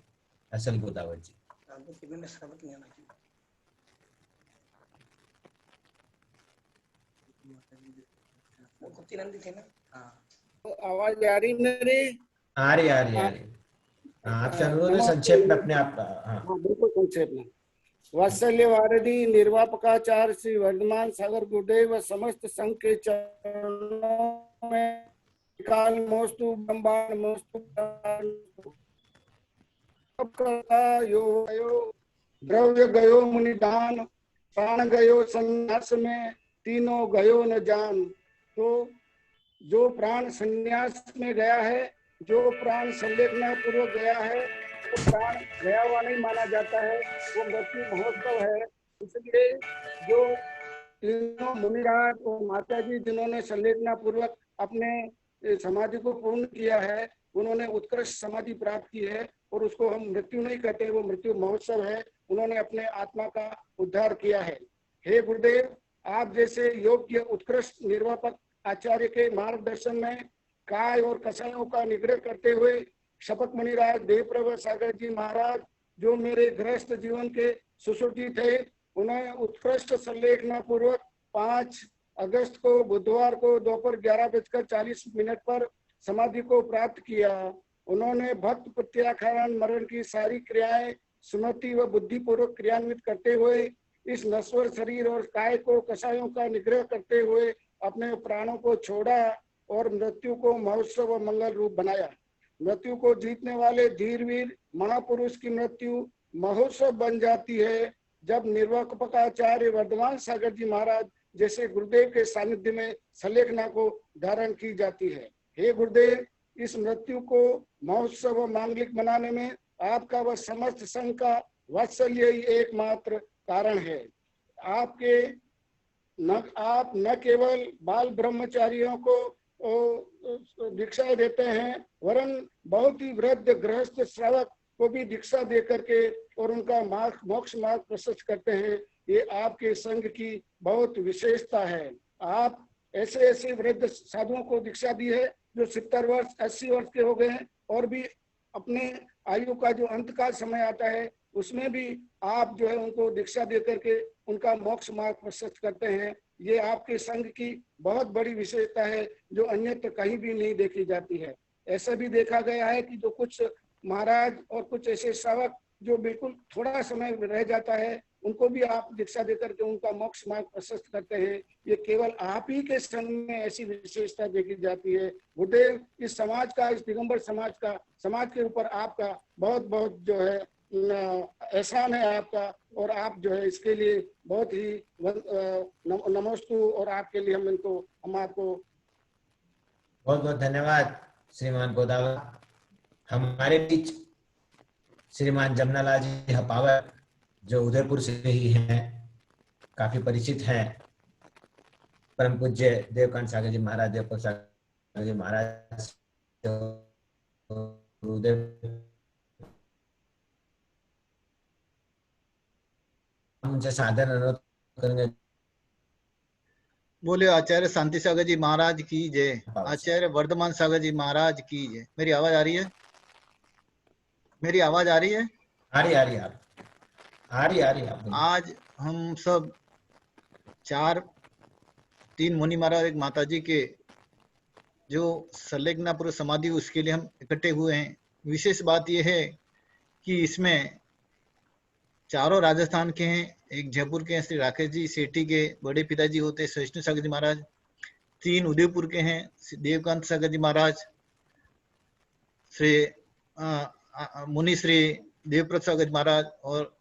एस.एल. गोदावत जी। आवाज आ रही मेरी? आ रही। आपसे अनुरोध है संक्षेप में अपने आप। हाँ बिल्कुल संक्षेप में। वात्सल्य वारदी निर्वापकाचार्य श्री वर्धमान सागर गुरुदेव व समस्त संघ के चरणों में काल मोस्तु ब्रह्मांड मोस्तु द्रव्य गयो मुनिदान, प्राण गयो संन्यास में, तीनों गयो न जान। तो जो प्राण संन्यास में गया है, जो प्राण संलेखना पूर्वक गया है, वो प्राण गया हुआ नहीं माना जाता है, वो मृत्यु महोत्सव है। इसलिए जो तीनों मुनिराज और माता जी जिन्होंने संलेखना पूर्वक अपने समाधि को पूर्ण किया है, उन्होंने उत्कृष्ट समाधि प्राप्त की है और उसको हम मृत्यु नहीं कहते, वो मृत्यु महोत्सव है। उन्होंने अपने आत्मा का उद्धार किया है। हे गुरुदेव, आप जैसे योग्य उत्कृष्ट निर्वापक आचार्य के मार्गदर्शन में काय और कसायों का निग्रह करते हुए शपथ मुनिराज देवप्रभ सागर जी महाराज, जो मेरे गृहस्थ जीवन के सुश्रुति थे, उन्हें उत्कृष्ट संलेखना पूर्वक 5 अगस्त को बुधवार को दोपहर 11:40 पर समाधि को प्राप्त किया। उन्होंने भक्त प्रत्याख्यान मरण की सारी क्रियाएं स्मृति व बुद्धि पूर्वक क्रियान्वित करते हुए इस नश्वर शरीर और काय को कसायों का निग्रह करते हुए अपने प्राणों को छोड़ा और मृत्यु को महोत्सव व मंगल रूप बनाया। मृत्यु को जीतने वाले धीरवीर महापुरुष की मृत्यु महोत्सव बन जाती है जब निर्वापकाचार्य वर्धमान सागर जी महाराज जैसे गुरुदेव के सानिध्य में सलेखना को धारण की जाती है। हे गुरुदेव, इस मृत्यु को महोत्सव व मांगलिक बनाने में आपका व समस्त संघ का वात्सल्य ही एकमात्र कारण है। आप न केवल बाल ब्रह्मचारियों को दीक्षा देते हैं, वरन बहुत ही वृद्ध गृहस्थ श्रावक को भी दीक्षा दे करके और उनका मोक्ष मार्ग प्रशस्त करते हैं। ये आपके संघ की बहुत विशेषता है। आप ऐसे वृद्ध साधुओं को दीक्षा दी है जो 70 वर्ष 80 वर्ष के हो गए हैं और भी अपने आयु का जो अंत का समय आता है उसमें भी आप जो है उनको दीक्षा दे करके उनका मोक्ष मार्ग प्रशस्त करते हैं। ये आपके संघ की बहुत बड़ी विशेषता है जो अन्यत्र कहीं भी नहीं देखी जाती है। ऐसा भी देखा गया है कि जो कुछ महाराज और कुछ ऐसे श्रावक जो बिल्कुल थोड़ा समय रह जाता है, उनको भी आप दीक्षा देकर के उनका मोक्ष मार्ग प्रशस्त करते हैं। ये केवल आप ही के संघ में ऐसी विशेषता देखी जाती है। गुरुदेव, इस समाज का, इस दिगंबर समाज के ऊपर आपका बहुत बहुत जो है एहसान है आपका, और आप जो है इसके लिए बहुत ही नमोस्तु, और आपके लिए हम आपको बहुत बहुत धन्यवाद श्रीमान गोदावत। हमारे बीच श्रीमान जमनालाल जी हपावर जो उदयपुर से ही हैं, काफी परिचित हैं, परम पूज्य देवकांत सागर जी महाराज, देवप्रभ सागर जी महाराज उनसे सादर अनुरोध करेंगे। बोले आचार्य शांति सागर जी महाराज की जय, आचार्य वर्धमान सागर जी महाराज की जय। मेरी आवाज आ रही है? मेरी आवाज आ रही है? आ रही आप। आज हम सब 3 मुनि महाराज, एक माता जी के जो सलेखनापुर समाधि, उसके लिए हम इकट्ठे हुए हैं। विशेष बात यह है कि इसमें 4 राजस्थान के हैं, एक जयपुर के हैं श्री राकेश जी सेठी के बड़े पिताजी होते सहिष्णु सागर जी महाराज, 3 उदयपुर के हैं, देवकांत सागर जी महाराज, श्री मुनि श्री देवव्रत सागर महाराज और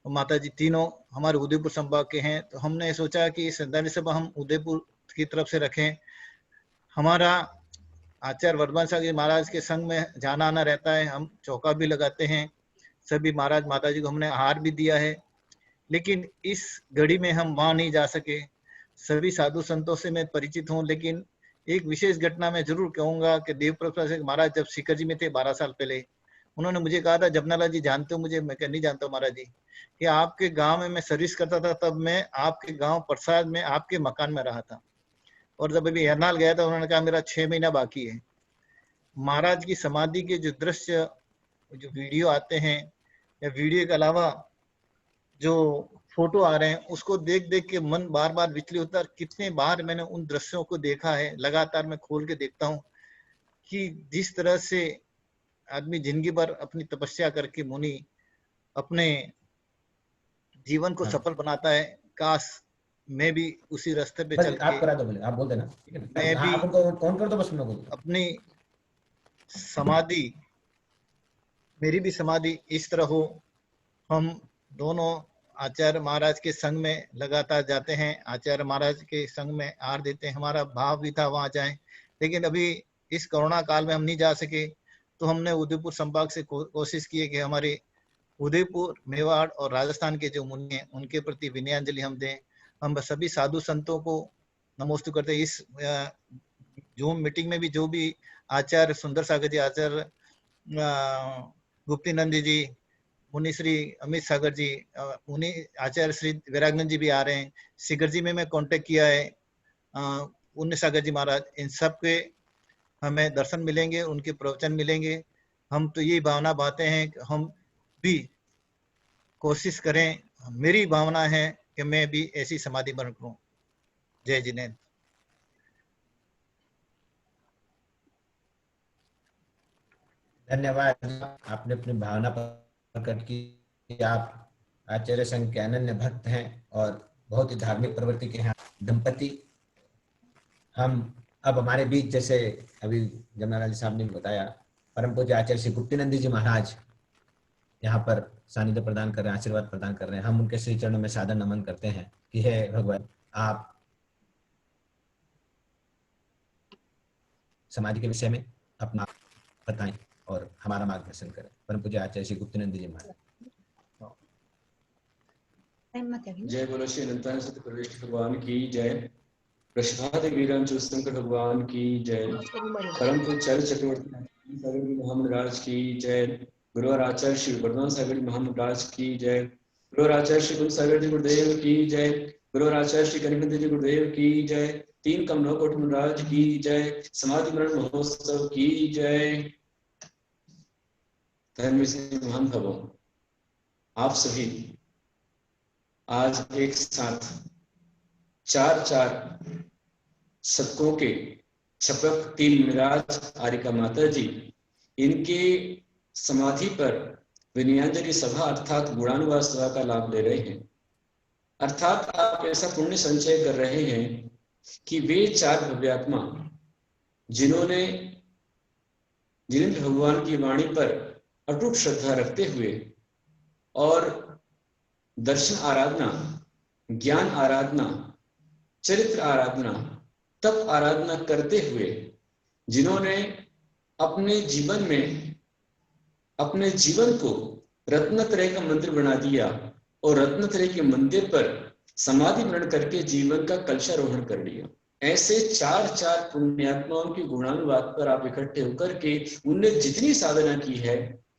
माता जी, तीनों हमारे उदयपुर संभाग के हैं। तो हमने सोचा कि श्रद्धांजलि सभा हम उदयपुर की तरफ से रखें। हमारा आचार्य वर्धमान सागर महाराज के संग में जाना आना रहता है, हम चौका भी लगाते हैं, सभी महाराज माता जी को हमने आहार भी दिया है। लेकिन इस घड़ी में हम वहां नहीं जा सके, सभी साधु संतों से मैं परिचित हूँ, लेकिन एक विशेष घटना मैं जरूर कहूंगा कि देवप्रसाद महाराज जब सीकर जी में थे 12 साल पहले, उन्होंने मुझे कहा था, जपनालाल जी जानते हो मुझे? मैं नहीं जानता महाराज जी, कि आपके गांव में मैं सर्विस करता था, तब मैं आपके गांव प्रसाद में आपके मकान में रहा था, और जब अभी हरनाल गया था उन्होंने कहा मेरा 6 महीना बाकी है। महाराज की समाधि के जो दृश्य, जो वीडियो आते हैं या वीडियो के अलावा जो फोटो आ रहे हैं, उसको देख देख के मन बार बार विचलित होता है। कितने बार मैंने उन दृश्यों को देखा है, लगातार मैं खोल के देखता हूँ कि जिस तरह से आदमी जिंदगी भर अपनी तपस्या करके मुनि अपने जीवन को सफल बनाता है, काश मैं भी उसी रास्ते पे चल के, आप करा दो, बोले आप बोल देना, ठीक है ना? मैं भी आप उनको कौन कर दो, बस मैं बोल दूं। अपनी समाधि, मेरी भी समाधि इस तरह हो। हम दोनों आचार्य महाराज के संग में लगातार जाते हैं, आचार्य महाराज के संग में आहार देते हैं, हमारा भाव भी था वहां जाएं, लेकिन अभी इस कोरोना काल में हम नहीं जा सके। तो हमने उदयपुर संभाग से कोशिश की है कि हमारे उदयपुर, मेवाड़ और राजस्थान के जो मुनि हैं उनके प्रति विनयाञ्जलि हम दें। हम सभी साधु संतों को नमोस्तु करते हैं। इस जूम मीटिंग में भी जो भी आचार्य सुंदर सागर जी, आचार्य गुप्तीनंद जी, मुनि श्री अमित सागर जी, मुनि आचार्य श्री वैरागनंद जी भी आ रहे हैं। सीकर जी में मैं कांटेक्ट किया है, उन्नी सागर जी महाराज, इन सब के हमें दर्शन मिलेंगे, उनके प्रवचन मिलेंगे। हम तो यही भावना बातें हैं कि हम भी कोशिश करें, मेरी भावना है कि मैं भी ऐसी समाधि बन करूं। जय जिनेन्द्र। धन्यवाद, आपने अपनी भावना प्रकट की। आप आचार्य संघ के अनन्य भक्त हैं और बहुत ही धार्मिक प्रवृत्ति के हैं दंपति। हम अब हमारे बीच, जैसे अभी जमनालाल जी साहब ने बताया, परम पूज्य आचार्य श्री गुप्तीनंद जी महाराज यहाँ पर सानिध्य प्रदान कर रहे हैं, आशीर्वाद प्रदान कर रहे हैं। हम उनके श्री चरणों में सादर नमन करते हैं कि हे भगवान, आप समाधि के विषय में अपना बताएं और हमारा मार्गदर्शन करें। परम पूज्य आचार्य श्री गुप्तीनंद जी महाराज। जय बोलो श्री अनंतानंद सतगुरु भगवान की जय। प्रसाद वीरांचल शंकर भगवान की जय। परम पूज्य आचार्य चक्रवर्ती सागर जी महाराज की जय। गुरुवार आचार्य श्री वर्धमान सागर जी महाराज की जय। गुरुवार आचार्य श्री गुरु सागर जी गुरुदेव की जय। गुरुवार आचार्य श्री कनिकंद जी गुरुदेव की जय। 3 कमलों कोट महाराज की जय। समाधि मरण महोत्सव की जय। धर्म से महान भवो, आप सभी आज एक साथ 4 शतकों के छपक 3 मुनिराज आरिका माता जी, इनके समाधि पर विनयाञ्जलि सभा अर्थात गुणानुवाद सभा का लाभ ले रहे हैं। अर्थात आप ऐसा पुण्य संचय कर रहे हैं कि वे 4 भव्यात्मा जिन्होंने जिनेन्द्र भगवान की वाणी पर अटूट श्रद्धा रखते हुए और दर्शन आराधना, ज्ञान आराधना, चरित्र आराधना, तप आराधना करते हुए जिन्होंने अपने जीवन में अपने जीवन को रत्नत्रय का मंदिर बना दिया और रत्नत्रय के मंदिर पर समाधि मरण करके जीवन का कलशारोहण कर लिया, ऐसे 4 पुण्यात्माओं के गुणानुवाद पर आप इकट्ठे होकर के उनने जितनी साधना की है,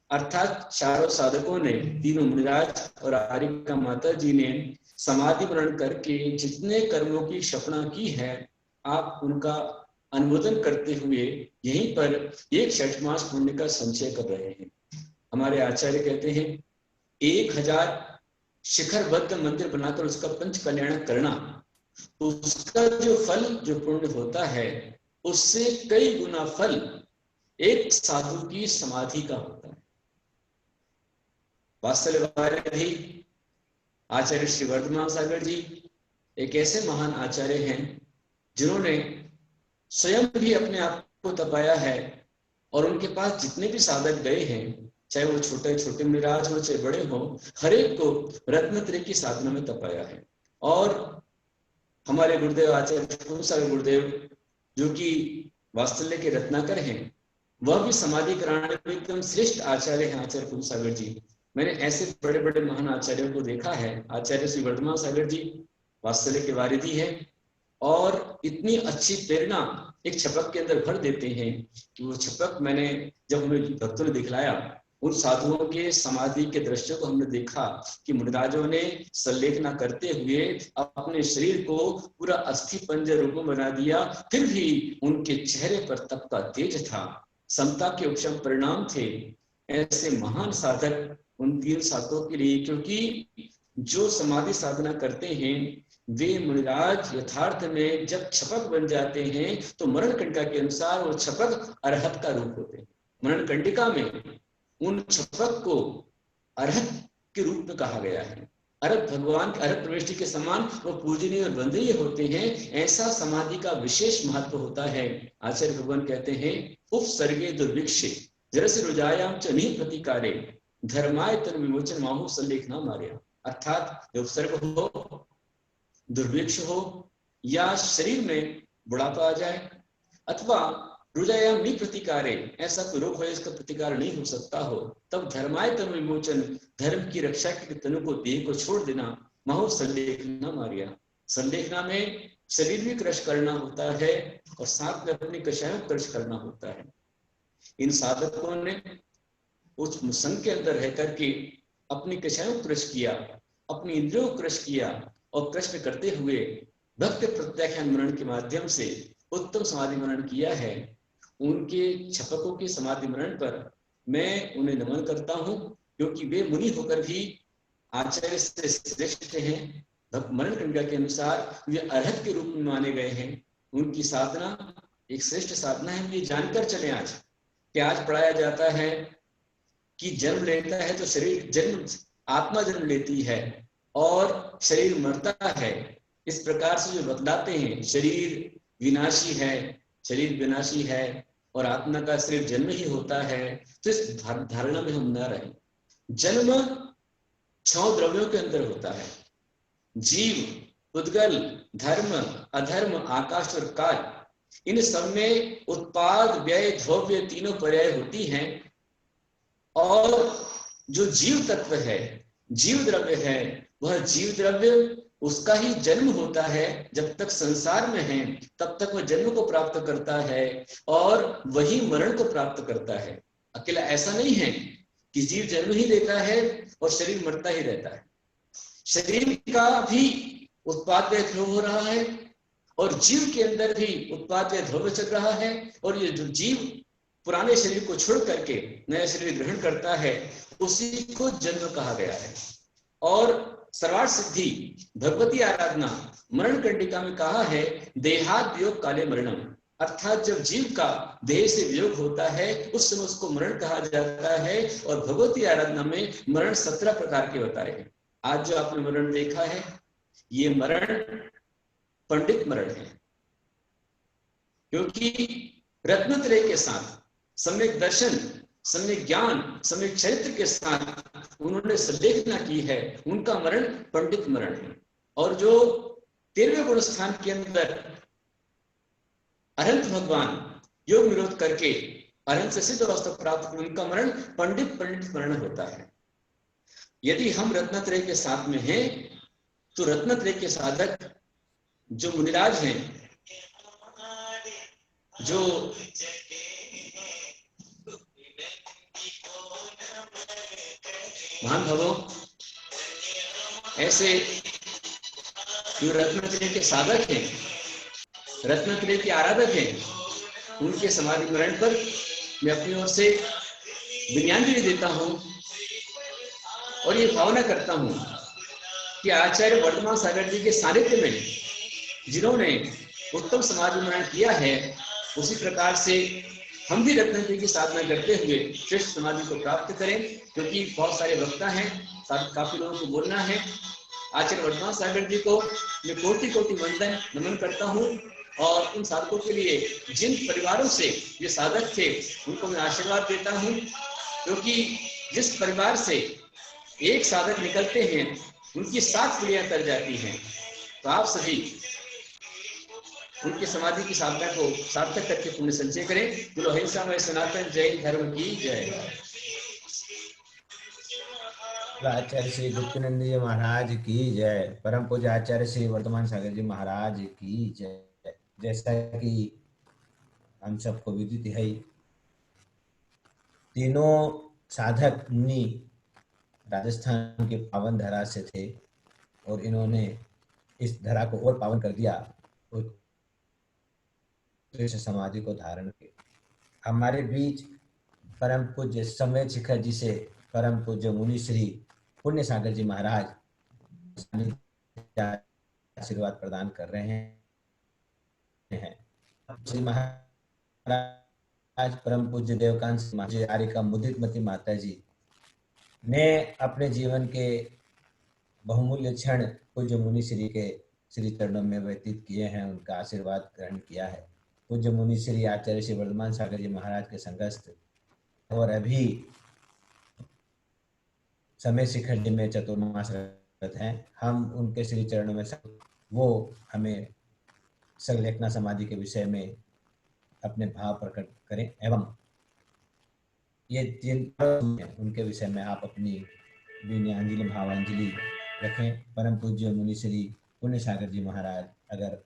अर्थात 4 साधकों ने, 3 मुनिराज और आरिका माता जी ने समाधि मरण करके जितने कर्मों की क्षपणा की है, आप उनका अनुमोदन करते हुए यहीं पर एक 6 मास पुण्य का संचय कर रहे हैं। हमारे आचार्य कहते हैं 1000 शिखरबद्ध मंदिर बनाकर उसका पंच कल्याण करना, उसका जो फल, जो पुण्य होता है, उससे कई गुना फल एक साधु की समाधि का होता है। वात्सल्यवारिधि आचार्य श्री वर्धमान सागर जी एक ऐसे महान आचार्य हैं जिन्होंने स्वयं भी अपने आप को तपाया है और उनके पास जितने भी साधक गए हैं, चाहे वो छोटे छोटे मुनिराज हो चाहे बड़े हो, हर एक को रत्नत्रय की साधना में तपाया है। और हमारे गुरुदेव आचार्य फूल सागर गुरुदेव जो कि वात्सल्य के रत्नाकर हैं, वह भी समाधि कराने में एकदम श्रेष्ठ आचार्य हैं आचार्य फूल सागर जी। मैंने ऐसे बड़े बड़े महान आचार्यों को देखा है। आचार्य श्री वर्धमान सागर जी वात्सल्य के वारिधि है और इतनी अच्छी प्रेरणा एक छपक के अंदर भर देते हैं कि वो छपक मैंने जब हमें भक्तों ने दिखलाया, उन साधुओं के समाधि के दृश्यों को हमने देखा कि मुनिराजों ने संलेखना करते हुए अपने शरीर को पूरा अस्थि पंजर रूप में बना दिया, फिर भी उनके चेहरे पर तप का तेज था, समता के उपशम परिणाम थे। ऐसे महान साधक उन 3 साधकों के लिए, क्योंकि जो समाधि साधना करते हैं वे मुनिराज यथार्थ में जब छपक बन जाते हैं तो मरण कंडिका के अनुसार वो छपक अरहत का रूप होते हैं। मरण कंडिका में उन छपक को अरहत के रूप में कहा गया है। अरहत भगवान के अरहत प्रविष्टि के समान वो पूजनीय और वंदनीय होते हैं। ऐसा समाधि का विशेष महत्व होता है। आचार्य भगवान कहते हैं उपसर्गे दुर्भिक्षे जरस रुजायाम च निह प्रतिकारे धर्माय तन विमोचन माहु संलेखना मार्या। अर्थात जो उपसर्ग हो, दुर्भिक्ष हो या शरीर में बुढ़ापा आ जाए अथवा रुजायाम नि प्रतिकारे, ऐसा कोई रोग हो इसका प्रतिकार नहीं हो सकता हो, तब धर्माय तनु विमोचन, धर्म की रक्षा के तनु को देह को छोड़ देना, माहु संलेखना मार्या। संलेखना में शरीर भी क्रश करना होता है और साथ में अपनी कषायों क्रश करना होता है। इन साधकों ने उस संघ के अंदर रह करके अपनी कषायों क्रश किया, अपनी इंद्रियों को क्रश किया और कृष्ण करते हुए भक्त प्रत्याख्यान मनन के माध्यम से उत्तम समाधि मनन किया है। उनके छपकों के समाधि मनन पर मैं उन्हें नमन करता हूं, क्योंकि वे मुनि होकर भी आचार्य से श्रेष्ठ हैं। मनन कंडिका के अनुसार वे अरहत के रूप में माने गए हैं। उनकी साधना एक श्रेष्ठ साधना है। ये जानकर चले आज कि आज पढ़ाया जाता है कि जन्म लेता है तो शरीर जन्म, आत्मा जन्म लेती है और शरीर मरता है। इस प्रकार से जो बतलाते हैं शरीर विनाशी है, शरीर विनाशी है और आत्मा का शरीर जन्म ही होता है, तो इस धारणा में हम न रहें। जन्म 6 द्रव्यों के अंदर होता है। जीव, उद्गल, धर्म, अधर्म, आकाश और काल, इन सब में उत्पाद, व्यय, द्रव्य तीनों पर्याय होती हैं। और जो जीव तत्व है, जीव द्रव्य है, वह जीव द्रव्य उसका ही जन्म होता है। जब तक संसार में है तब तक वह जन्म को प्राप्त करता है और वही मरण को प्राप्त करता है। अकेला ऐसा नहीं है कि जीव जन्म ही लेता है और शरीर मरता ही रहता है। शरीर का भी उत्पाद व्यय ध्रुव हो रहा है और जीव के अंदर भी उत्पाद व्यय ध्रुव चल रहा है। और ये जो जीव पुराने शरीर को छोड़ करके नया शरीर ग्रहण करता है उसी को जन्म कहा गया है। और सर्वार्थ सिद्धि भगवती आराधना मरण कंडिका में कहा है देहाद वियोग काले मरणम, अर्थात जब जीव का देह से वियोग होता है उस समय उसको मरण कहा जाता है। और भगवती आराधना में मरण 17 प्रकार के बताए हैं। आज जो आपने मरण देखा है ये मरण पंडित मरण है, क्योंकि रत्नत्रय के साथ सम्यक दर्शन, सम्यक ज्ञान, सम्यक चरित्र के साथ उन्होंने संलेखना की है, उनका मरण पंडित मरण है। और जो 13वें गुण स्थान के अंदर अनंत भगवान योग निरोध करके अनंत से सिद्ध अवस्था प्राप्त कर उनका मरण पंडित मरण होता है। यदि हम रत्नत्रय के साथ में हैं तो रत्नत्रय के साधक जो मुनिराज हैं, जो महान भवों, ऐसे जो रत्नत्रय के साधक हैं, रत्नत्रय के आराधक हैं, उनके समाधि मरण पर मैं अपनी ओर से विनयान्जलि देता हूं और ये भावना करता हूं कि आचार्य वर्धमान सागर जी के सानिध्य में जिन्होंने उत्तम समाधि मरण किया है उसी प्रकार से हम भी रत्नत्रय की साधना करते हुए श्रेष्ठ समाधि को प्राप्त करें। क्योंकि बहुत सारे वक्ता हैं, काफी लोगों को बोलना है। आचार्य वर्धमान सागर जी को मैं कोटि कोटि वंदन नमन करता हूँ और उन साधकों के लिए जिन परिवारों से ये साधक थे उनको मैं आशीर्वाद देता हूँ, क्योंकि जिस परिवार से एक साधक निकलते हैं उनकी 7 पीढ़ियां तर जाती हैं। तो आप सभी उनकी समाधि की साधना को सार्थक करके पुण्य संचय करें। बोलो हिंसा में सनातन जय धर्म की जय। आचार्य श्री गुप्तनंद जी महाराज की जय। परम पूज्य आचार्य श्री वर्धमान सागर जी महाराज की जय। जैसा कि हम सबको विदित है, तीनों साधक मुनि राजस्थान के पावन धरा से थे और इन्होंने इस धरा को और पावन कर दिया और समाधि को धारण किया। हमारे बीच परम पूज्य समय शिखर जी से परम पूज्य मुनि श्री पुण्य सागर जी महाराज आशीर्वाद प्रदान कर रहे हैं। श्री महाराज परम पूज्य देवकांत जी आर्यका मुदितमती माता जी ने अपने जीवन के बहुमूल्य क्षण पूज्य मुनि श्री के श्री चरणों में व्यतीत किए हैं, उनका आशीर्वाद ग्रहण किया है। पूज्य मुनि श्री आचार्य श्री वर्धमान सागर जी महाराज के संगस्थ और अभी समय शिखर जी में चतुर्मास रत हैं। हम उनके श्री चरणों में वो हमें संलेखना समाधि के विषय में अपने भाव प्रकट करें एवं ये जिन उनके विषय में आप अपनी विनयाञ्जलि भावांजलि रखें। परम पूज्य मुनि श्री पुण्य सागर जी महाराज अगर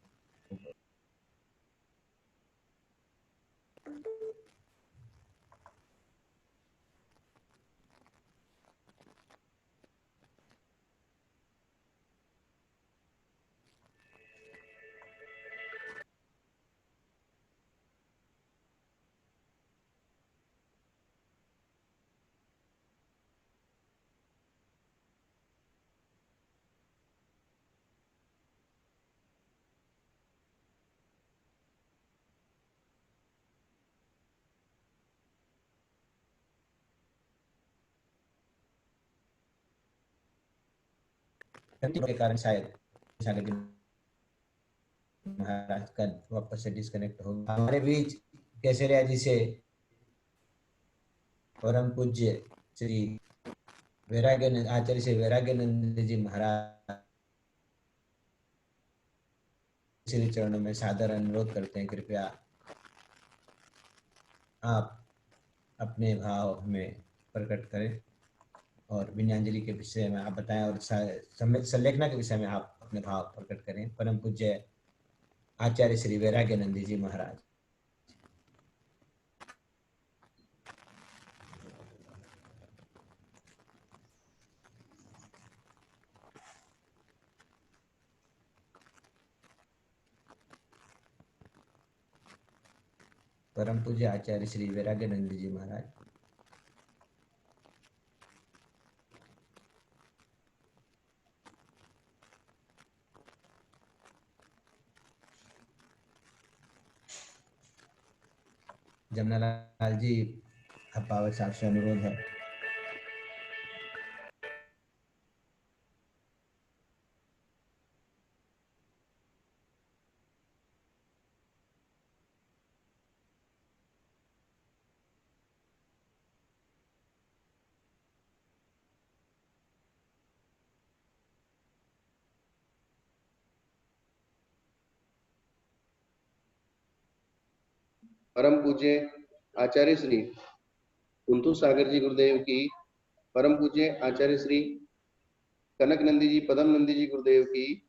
के कारण शायद सागर जी महाराज का वापस से डिस्कनेक्ट हो गया। हमारे बीच केसरिया जी से परम पूज्य श्री वैराग्य आचार्य श्री वैराग्यानंद जी महाराज श्री चरणों में सादर अनुरोध करते हैं, कृपया आप अपने भाव हमें प्रकट करें और विनयाञ्जलि के विषय में आप बताएं और संलेखना के विषय में आप अपने भाव प्रकट करें। परम पूज्य आचार्य श्री वैराग्यानंद जी महाराज। परम पूज्य आचार्य श्री वैराग्यानंद जी महाराज। जमनालाल जी, अपावत साहब से अनुरोध है। परम पूज्य आचार्य श्री कुंतु सागर जी गुरुदेव की, परम पूज्य आचार्य श्री कनक नंदी जी पदम नंदी जी गुरुदेव की,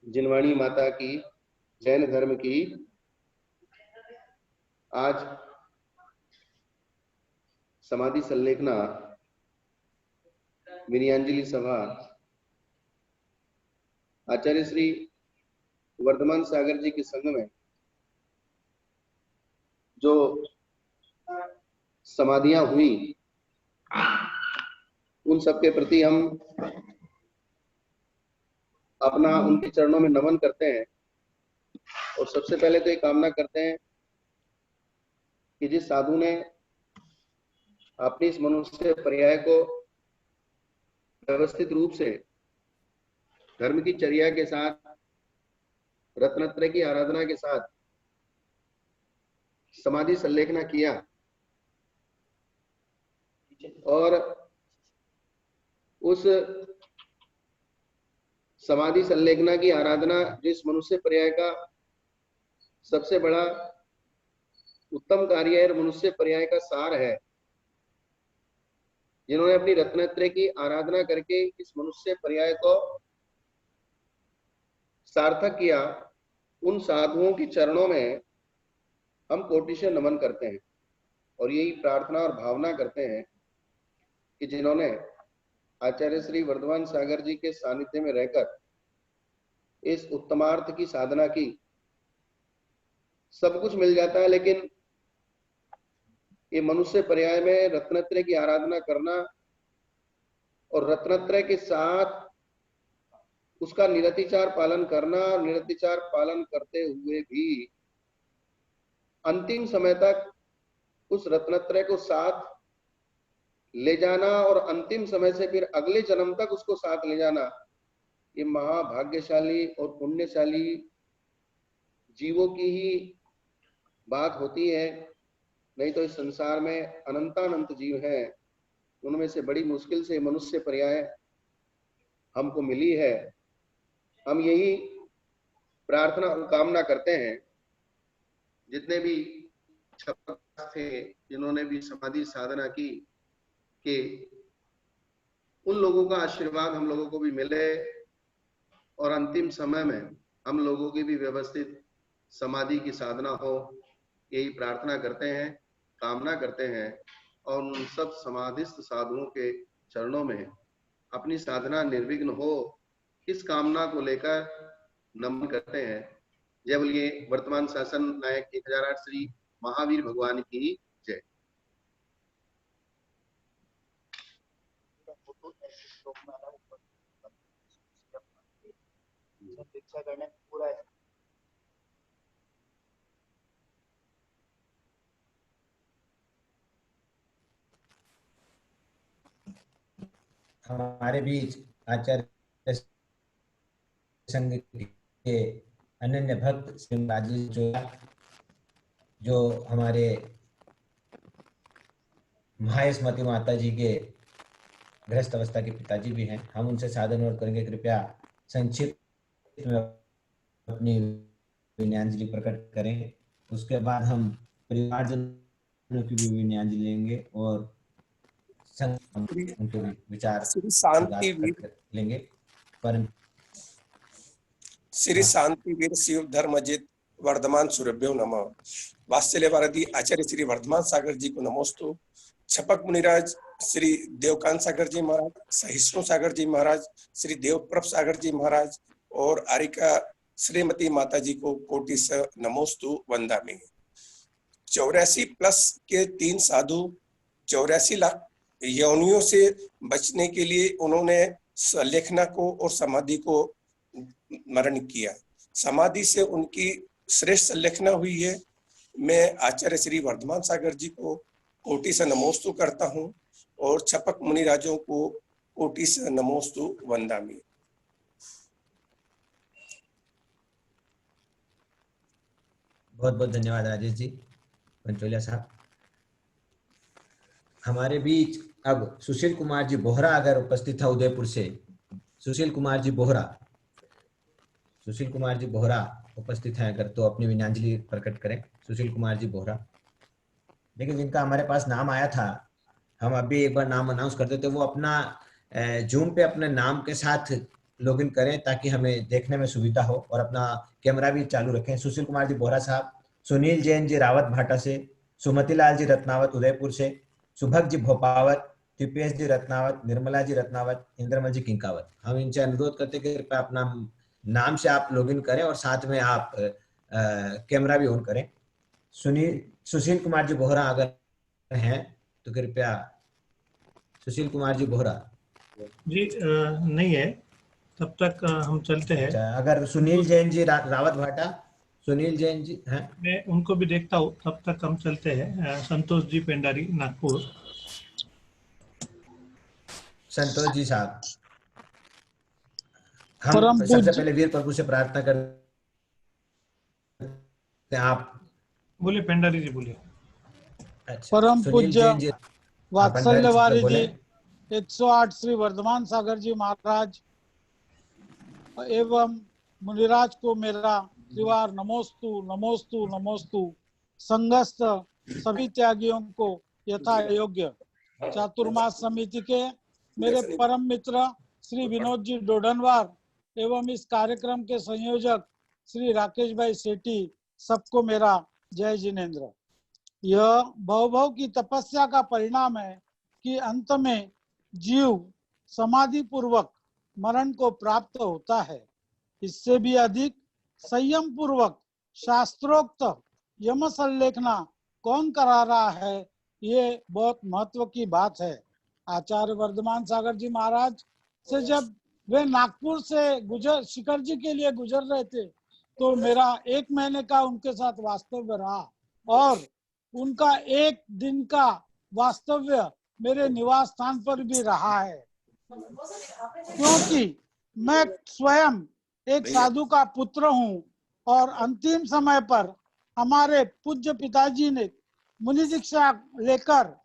जिनवाणी माता की, जैन धर्म की। आज समाधि संलेखना विनयाञ्जलि सभा आचार्य श्री वर्धमान सागर जी के संग में जो समाधियां हुई उन सबके प्रति हम अपना उनके चरणों में नमन करते हैं और सबसे पहले तो ये कामना करते हैं कि जिस साधु ने अपनी इस मनुष्य पर्याय को व्यवस्थित रूप से धर्म की चर्या के साथ रत्नत्रय की आराधना के साथ समाधि संलेखना किया और उस समाधि संलेखना की आराधना जिस मनुष्य पर्याय का सबसे बड़ा उत्तम कार्य है, मनुष्य पर्याय का सार है, जिन्होंने अपनी रत्नत्रय की आराधना करके इस मनुष्य पर्याय को सार्थक किया, उन साधुओं के चरणों में हम कोटिशः नमन करते हैं और यही प्रार्थना और भावना करते हैं कि जिन्होंने आचार्य श्री वर्धमान सागर जी के सानिध्य में रहकर इस उत्तमार्थ की साधना की। सब कुछ मिल जाता है, लेकिन ये मनुष्य पर्याय में रत्नत्रय की आराधना करना और रत्नत्रय के साथ उसका निरतिचार पालन करना, निरतिचार पालन करते हुए भी अंतिम समय तक उस रत्नत्रय को साथ ले जाना और अंतिम समय से फिर अगले जन्म तक उसको साथ ले जाना, ये महाभाग्यशाली और पुण्यशाली जीवों की ही बात होती है। नहीं तो इस संसार में अनंतानंत जीव हैं, उनमें से बड़ी मुश्किल से मनुष्य पर्याय हमको मिली है। हम यही प्रार्थना और कामना करते हैं, जितने भी छपक थे जिन्होंने भी समाधि साधना की, कि उन लोगों का आशीर्वाद हम लोगों को भी मिले और अंतिम समय में हम लोगों की भी व्यवस्थित समाधि की साधना हो, यही प्रार्थना करते हैं, कामना करते हैं और उन सब समाधिस्थ साधुओं के चरणों में अपनी साधना निर्विघ्न हो, इस कामना को लेकर नमन करते हैं। जय बोलिए वर्तमान शासन नायक 1008 श्री महावीर भगवान की जय। दीक्षा करने पूरा हमारे बीच आचार्य संघ के अनन्य भक्त श्री राजेश जो हमारे महायस्मती माता जी के गृहस्थ अवस्था के पिताजी भी हैं। हम उनसे साधन और करेंगे। कृपया संक्षिप्त में अपनी विनयाञ्जलि प्रकट करें। उसके बाद हम परिवारजनों की भी विनयाञ्जलि लेंगे और उनके विचार लेंगे। श्री शांतिवीर शिव धर्मजित वर्धमान सूर्यभ्यो नमः। वात्सल्य वारधि आचार्य श्री वर्धमान सागर जी को नमोस्तु। छपक मुनिराज श्री देवकांत सागर जी महाराज, सहिष्णु सागर जी महाराज, श्री देवप्रभ सागर जी महाराज और आरिका श्रीमती माता जी को कोटि से नमोस्तु वंदामि। 84+ के 3 साधु 84 लाख योनियों से बचने के लिए उन्होंने संलेखना को और समाधि को मरण किया। समाधि से उनकी श्रेष्ठ संलेखना हुई है। मैं आचार्य श्री वर्धमान सागर जी को कोटि से नमोस्तु करता हूं और छपक मुनिराजों को कोटि से नमोस्तु वंदामि। बहुत बहुत धन्यवाद राजेश जी, पंचोलिया साहब। हमारे बीच अब सुशील कुमार जी बोहरा अगर उपस्थित है उदयपुर से, सुशील कुमार जी बोहरा, सुशील कुमार जी बोहरा उपस्थित हैं अगर तो अपनी विनयाञ्जलि प्रकट करें। सुशील कुमार जी बोहरा, देखिए जिनका हमारे पास नाम आया था, हम अभी एक बार नाम अनाउंस कर देते, वो अपना जूम पे अपने नाम के साथ लॉगिन करें ताकि हमें देखने में सुविधा हो और अपना कैमरा भी चालू रखें। सुशील कुमार जी बोहरा साहब, सुनील जैन जी रावत भाटा से, सुमति लाल जी रत्नावत उदयपुर से, सुभग जी भोपावत, टीपीएस जी रत्नावत, निर्मला जी रत्नावत, इंद्रमल जी किंकावत। हम इनसे अनुरोध करते कि कृपया अपना नाम से आप लॉगिन करें और साथ में आप कैमरा भी ऑन करें। सुशील कुमार जी बोहरा अगर हैं तो कृपया। सुशील कुमार जी बोहरा जी नहीं है, तब तक हम चलते हैं। अगर सुनील जैन जी रावत भाटा, सुनील जैन जी हैं, मैं उनको भी देखता हूँ, तब तक हम चलते हैं। संतोष जी पेंडारी नागपुर। संतोष जी साहब, हम सबसे पहले वीर प्रभु से प्रार्थना कर आप बोलिए पेंडारी जी बोलिए। अच्छा, परम सुनील पूज्य जैन जी, वात्सल्यवारी जी बोले। 108 श्री वर्धमान सागर जी महाराज एवं मुनिराज को मेरा त्रिवार नमोस्तु नमोस्तु नमोस्तु। संघस्थ सभी त्यागियों को यथा योग्य चातुर्मास समिति के मेरे परम मित्र श्री विनोद जी डोडनवार एवं इस कार्यक्रम के संयोजक श्री राकेश भाई सेठी, सबको मेरा जय जिनेन्द्र। यह भव की तपस्या का परिणाम है कि अंत में जीव समाधि पूर्वक मरण को प्राप्त होता है। इससे भी अधिक संयम पूर्वक शास्त्रोक्त यम संलेखना कौन करा रहा है, ये बहुत महत्व की बात है। आचार्य वर्धमान सागर जी महाराज से जब वे नागपुर से शिखर जी के लिए गुजर रहे थे तो मेरा 1 महीने का उनके साथ वास्तव्य रहा और उनका 1 दिन का वास्तव्य मेरे निवास स्थान पर भी रहा है, क्योंकि मैं स्वयं एक साधु का पुत्र हूँ और अंतिम समय पर हमारे पूज्य पिताजी ने मुनि दीक्षा लेकर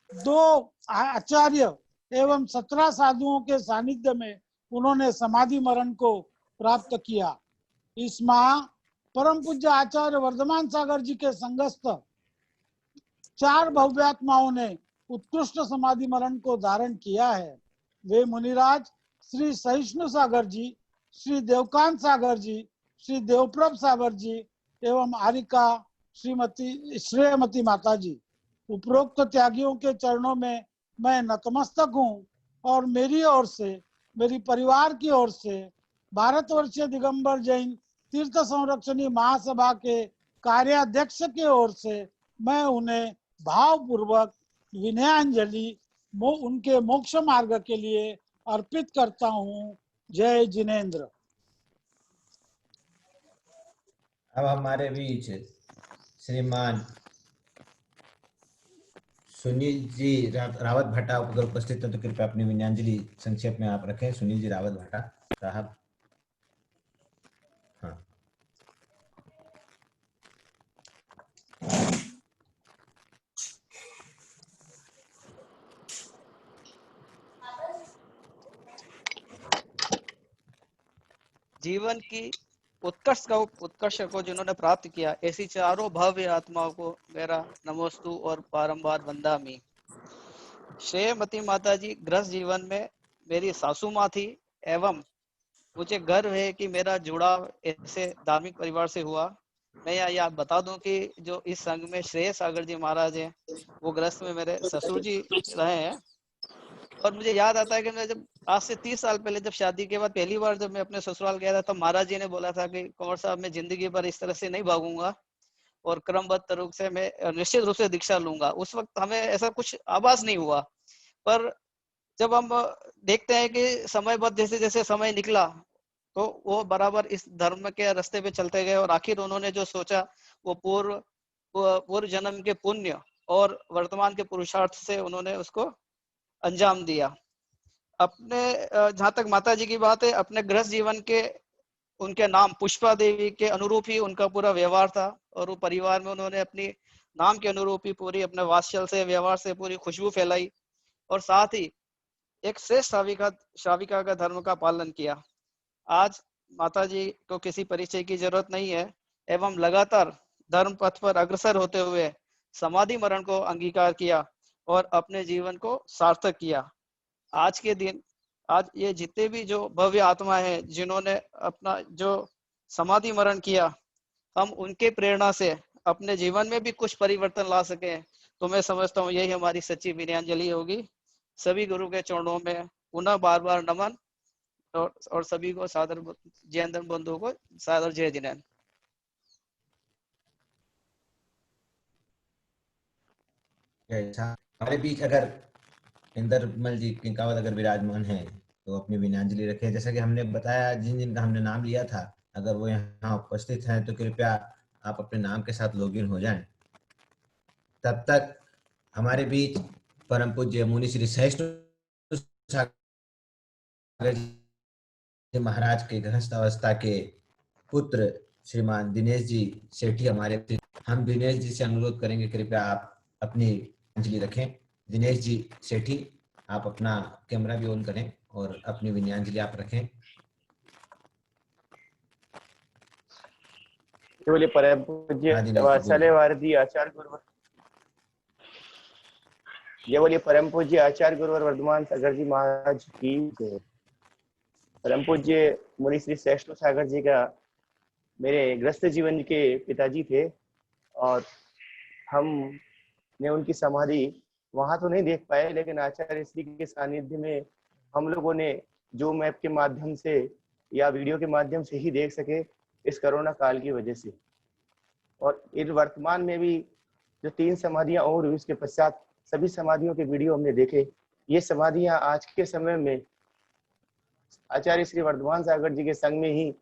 2 आचार्य एवं 17 साधुओं के सानिध्य में उन्होंने समाधि मरण को प्राप्त किया। इस माह परम पूज्य आचार्य वर्धमान सागर जी के संगस्थ 4 भव्यात्माओं ने उत्कृष्ट समाधि मरण को धारण किया है। वे मुनिराज श्री सहिष्णु सागर जी, श्री देवकांत सागर जी, श्री देवप्रभ सागर जी एवं आरिका श्रीमती श्रेयमती माता जी। उपरोक्त त्यागियों के चरणों में मैं नतमस्तक हूँ और मेरी ओर से, मेरी परिवार की ओर से, भारतवर्षीय दिगंबर जैन तीर्थ संरक्षणी महासभा के कार्याध्यक्ष की ओर से मैं उन्हें भावपूर्वक विनयांजलि उनके मोक्ष मार्ग के लिए अर्पित करता हूँ। जय जिनेन्द्र। अब हमारे बीच श्रीमान सुनील जी रावत भट्टा अगर उपस्थित है तो कृपया अपनी विनयांजलि संक्षेप में आप रखें। सुनील जी रावत भट्टा साहब। हाँ, जीवन की उत्कर्ष को जिन्होंने प्राप्त किया, ऐसी चारों भव्य आत्माओं को मेरा नमोस्तु और बारंबार वंदामी। श्रेयमती माता जी गृहस्थ जीवन में मेरी सासू माँ थी एवं मुझे गर्व है कि मेरा जुड़ाव ऐसे धार्मिक परिवार से हुआ। मैं यहाँ बता दूं कि जो इस संघ में श्रेय सागर जी महाराज हैं, वो गृहस्थ में मेरे ससुर जी रहे हैं। और मुझे याद आता है कि मैं जब आज से 30 साल पहले जब शादी के बाद पहली बार जब मैं अपने ससुराल गया था, तो महाराज जी ने बोला था कि कुंवर साहब, मैं जिंदगी भर इस तरह से नहीं भागूंगा और क्रमबद्ध रूप से मैं निश्चित रूप से दीक्षा लूंगा। उस वक्त हमें ऐसा कुछ आभास नहीं हुआ, पर जब हम देखते हैं कि समय बाद जैसे जैसे समय निकला तो वो बराबर इस धर्म के रास्ते पे चलते गए और आखिर उन्होंने जो सोचा वो पूर्व जन्म के पुण्य और वर्तमान के पुरुषार्थ से उन्होंने उसको अंजाम दिया। अपने जहाँ तक माता जी की बात है, अपने गृहस्थ जीवन के उनके नाम पुष्पा देवी के अनुरूप ही उनका पूरा व्यवहार था और वो परिवार में उन्होंने अपनी नाम के अनुरूप ही पूरी अपने वात्सल से, व्यवहार से पूरी खुशबू फैलाई और साथ ही एक श्रेष्ठ श्राविका का धर्म का पालन किया। आज माता जी को किसी परिचय की जरूरत नहीं है एवं लगातार धर्म पथ पर अग्रसर होते हुए समाधि मरण को अंगीकार किया और अपने जीवन को सार्थक किया। आज के दिन, आज ये जितने भी जो भव्य आत्मा है जिन्होंने अपना जो समाधि मरण किया, हम उनके प्रेरणा से अपने जीवन में भी कुछ परिवर्तन ला सके, तो मैं समझता हूँ यही हमारी सच्ची विनयांजलि होगी। सभी गुरु के चरणों में पुनः बार बार नमन और सभी को सादर जैन धर्म बंधुओं को सादर जय जिनेन्द्र। हमारे बीच अगर इंदरमल जी किंकावत अगर विराजमान हैं तो अपनी विनयांजलि रखें। जैसा कि हमने बताया, जिन जिनका हमने नाम लिया था, अगर वो यहाँ उपस्थित हैं तो कृपया आप अपने नाम के साथ लॉगिन हो जाएं। तब तक हमारे बीच परम पूज्य मुनि श्री सहिष्णु सागर जी महाराज के गृहस्थ अवस्था के पुत्र श्रीमान दिनेश जी सेठी हमारे, हम दिनेश जी से अनुरोध करेंगे कृपया आप अपनी विनयांजलि रखें। दिनेश जी सेठी, आप अपना कैमरा भी ऑन करें और अपनी विनयांजलि आप रखें। बोलिए परम पूज्य हाँ, दिनेश जी, बोलिए। वात्सल्य वारदी आचार्य गुरुवर, ये बोलिए परम पूज्य आचार्य गुरुवर वर्धमान सागर जी महाराज की जय। परम पूज्य मुनि श्री श्रेष्ठ सागर जी का मेरे ग्रस्त जीवन के पिताजी थे और हमने उनकी समाधि वहां तो नहीं देख पाए, लेकिन आचार्य श्री के सानिध्य में हम लोगों ने जूम ऐप के माध्यम से या वीडियो के माध्यम से ही देख सके इस कोरोना काल की वजह से। और इस वर्तमान में भी जो 3 समाधियां और हुई उसके पश्चात सभी समाधियों के वीडियो हमने देखे। ये समाधियां आज के समय में आचार्य श्री वर्धमान सागर जी के संग में ही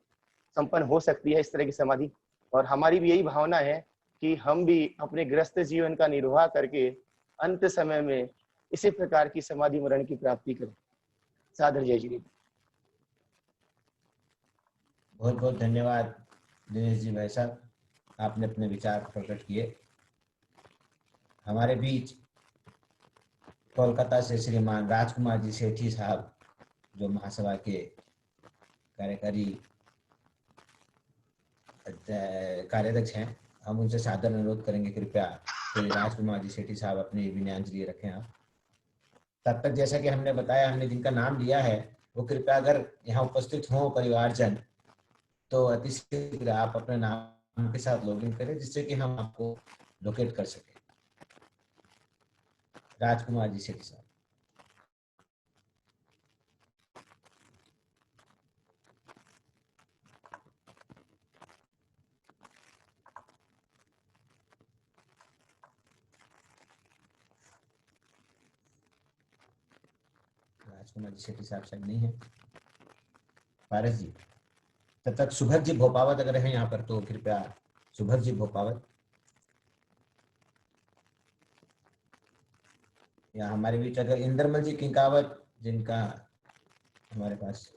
संपन्न हो सकती है इस तरह की समाधि। और हमारी भी यही भावना है कि हम भी अपने ग्रस्त जीवन का निर्वाह करके अंत समय में इसी प्रकार की समाधि मरण की प्राप्ति करें। सादर जय श्री। बहुत बहुत धन्यवाद दिनेश जी भाई साहब, आपने अपने विचार प्रकट किए। हमारे बीच कोलकाता से श्रीमान राजकुमार जी सेठी साहब, जो महासभा के कार्यकारी कार्याध्यक्ष हैं, हम उनसे सादर अनुरोध करेंगे कृपया श्री राजकुमार जी सेठी साहब अपनी विनयांजलि रखें आप। तब तक जैसा कि हमने बताया, हमने जिनका नाम लिया है वो कृपया अगर यहाँ उपस्थित हों परिवारजन, तो अति शीघ्र आप अपने नाम के साथ लॉगिन करें जिससे कि हम आपको लोकेट कर सकें। राजकुमार जी सेठी साहब। राजकुमार जी सेठी साहब शायद नहीं है। पारस जी, तब तक सुभग जी भोपावत अगर हैं यहाँ पर तो कृपया सुभग जी भोपावत, या हमारे बीच अगर इंद्रमल जी किंकावत, जिनका हमारे पास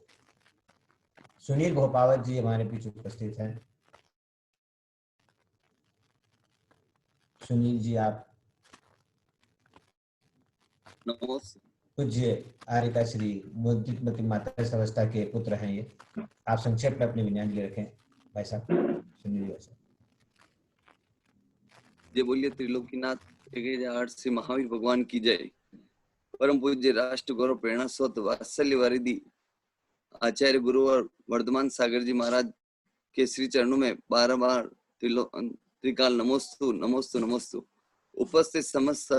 सुनील भोपावत जी हमारे बीच उपस्थित हैं। सुनील जी आप पूज्य आरिका श्री मोदितमती माता संस्था के पुत्र हैं, ये आप संक्षेप में अपनी विनयांजलि रखें भाई साहब। सुनील भाई साहब। जय बोलिए त्रिलोकीनाथ श्री महावीर भगवान की जय। परम पूज्य राष्ट्र गौरव प्रेरणा स्रोत वात्सल्य वारिधि आचार्य गुरुवर वर्धमान सागर जी महाराज के श्री चरणों में बार त्रिकाल नमोस्तु नमोस्तु नमोस्तु। उपस्थित समस्त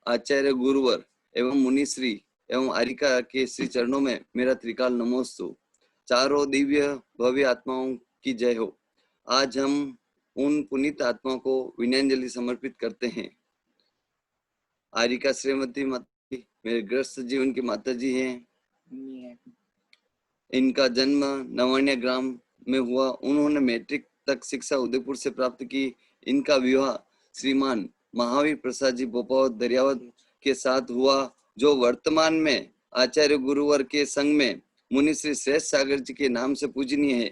आचार्य गुरुवर एवं मुनिश्री एवं आरिका के श्री चरणों में मेरा त्रिकाल नमोस्तु। चारों दिव्य भव्य आत्माओं की जय हो। आज हम उन पुनीत आत्माओं को विनयांजलि समर्पित करते हैं। आरिका श्रीमती माता मेरे ग्रस्त जीवन की माता जी हैं। इनका जन्म नवान्या ग्राम में हुआ। उन्होंने मैट्रिक तक शिक्षा उदयपुर से प्राप्त की। इनका विवाह श्रीमान महावीर प्रसाद जी बोपावत दरियावत के साथ हुआ, जो वर्तमान में आचार्य गुरुवर के संग में मुनि श्री श्रेष्ठ सागर जी के नाम से पूजनीय है।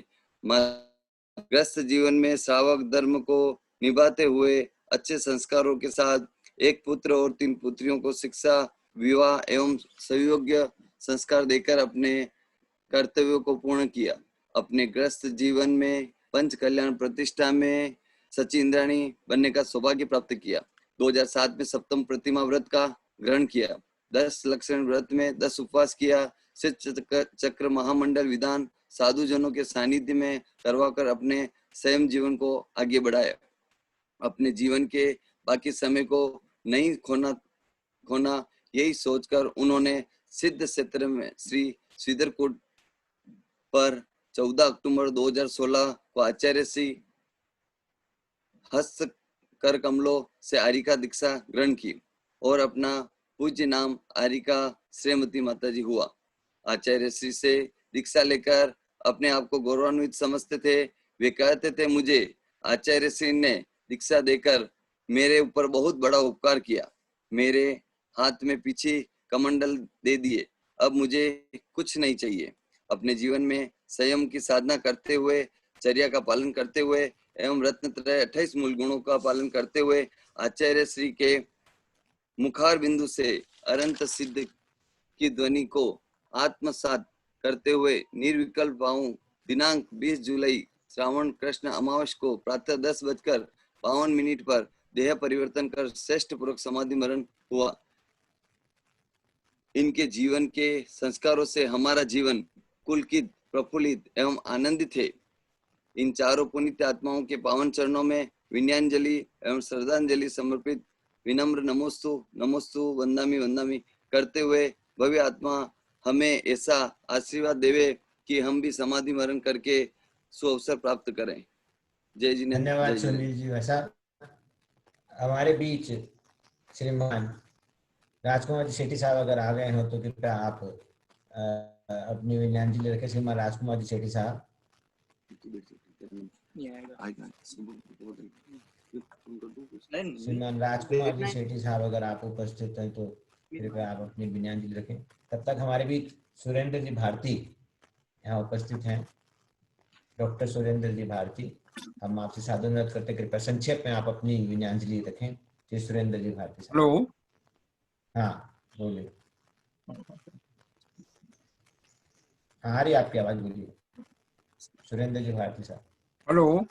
ग्रस्त जीवन में श्रावक धर्म को निभाते हुए अच्छे संस्कारों के साथ एक पुत्र और 3 पुत्रियों को शिक्षा, विवाह एवं सुयोग्य संस्कार देकर अपने कर्तव्यों को पूर्ण किया। अपने ग्रस्त जीवन में पंच कल्याण प्रतिष्ठा में सची इंद्राणी बनने का सौभाग्य प्राप्त किया। 2007 में सप्तम प्रतिमा व्रत का ग्रहण किया। 10 लक्षण व्रत में 10 उपवास किया। चक्र महामंडल विधान साधु जनों के सानिध्य में करवाकर अपने स्वयं जीवन को आगे बढ़ाया। अपने जीवन के बाकी समय को नहीं खोना यही सोचकर उन्होंने सिद्ध क्षेत्र में श्री श्रीधरकूट पर 14 अक्टूबर 2016 को आचार्य श्री हस्त कर कमलों से आरिका दीक्षा ग्रहण की और अपना पूज्य नाम आरिका श्रीमती माता जी हुआ। आचार्य श्री से दीक्षा लेकर अपने आप को गौरवान्वित समझते थे। वे कहते थे, मुझे आचार्य श्री ने दीक्षा देकर मेरे ऊपर बहुत बड़ा उपकार किया। मेरे हाथ में पीछे कमंडल दे दिए। अब मुझे कुछ नहीं चाहिए। अपने जीवन में संयम की साधना करते हुए चर्या का पालन करते हुए एवं रत्नत्रय 28 मूल गुणों का पालन करते हुए आचार्य श्री के मुखार बिंदु से अनंत सिद्ध की ध्वनि को आत्मसात करते हुए निर्विकल्प भावों दिनांक 20 जुलाई श्रावण कृष्ण अमावस को प्रातः 10:52 पर देह परिवर्तन कर श्रेष्ठ पूर्वक समाधि मरण हुआ। इनके जीवन के संस्कारों से हमारा जीवन पुलकित, प्रफुल्लित एवं आनंदित है। इन चारों पुनीत आत्माओं के पावन चरणों में विनयाञ्जलि एवं श्रद्धांजलि समर्पित विनम्र नमोस्तु नमोस्तु वंदामि वंदामि करते हुए भव्य आत्मा हमें ऐसा आशीर्वाद देवे कि हम भी समाधि मरण करके सुअवसर प्राप्त करें। जय जी। धन्यवाद सुनील जी। वैसा हमारे बीच श्रीमान राजकुमार जी सेठी साहब अगर आ गए हो तो कृपया आप अपनी विनयाञ्जलि रखें। श्रीमान राजकुमार जी सेठी साहब। श्रीमान राजकुमार जी सेठी साहब अगर आप उपस्थित हैं तो कृपया आप अपनी विनयाञ्जलि रखें। तब तक हमारे बीच सुरेंद्र जी भारती यहाँ उपस्थित हैं। डॉक्टर सुरेंद्र जी भारती, हम आपसे सादर अनुरोध करते हैं कृपया संक्षेप में आप अपनी विनयाञ्जलि रखें। श्री सुरेंद्र जी भारती साहब। हेलो। हाँ बोलिए। आ रही आपकी आवाज, बोलिए सुरेंद्र जी भारती साहब। हेलो।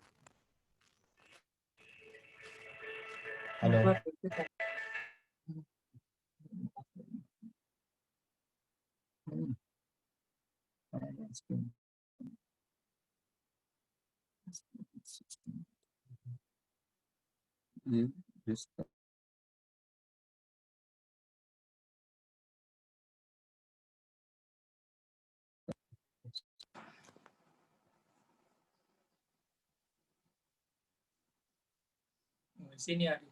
हेलो। नहीं आ रही।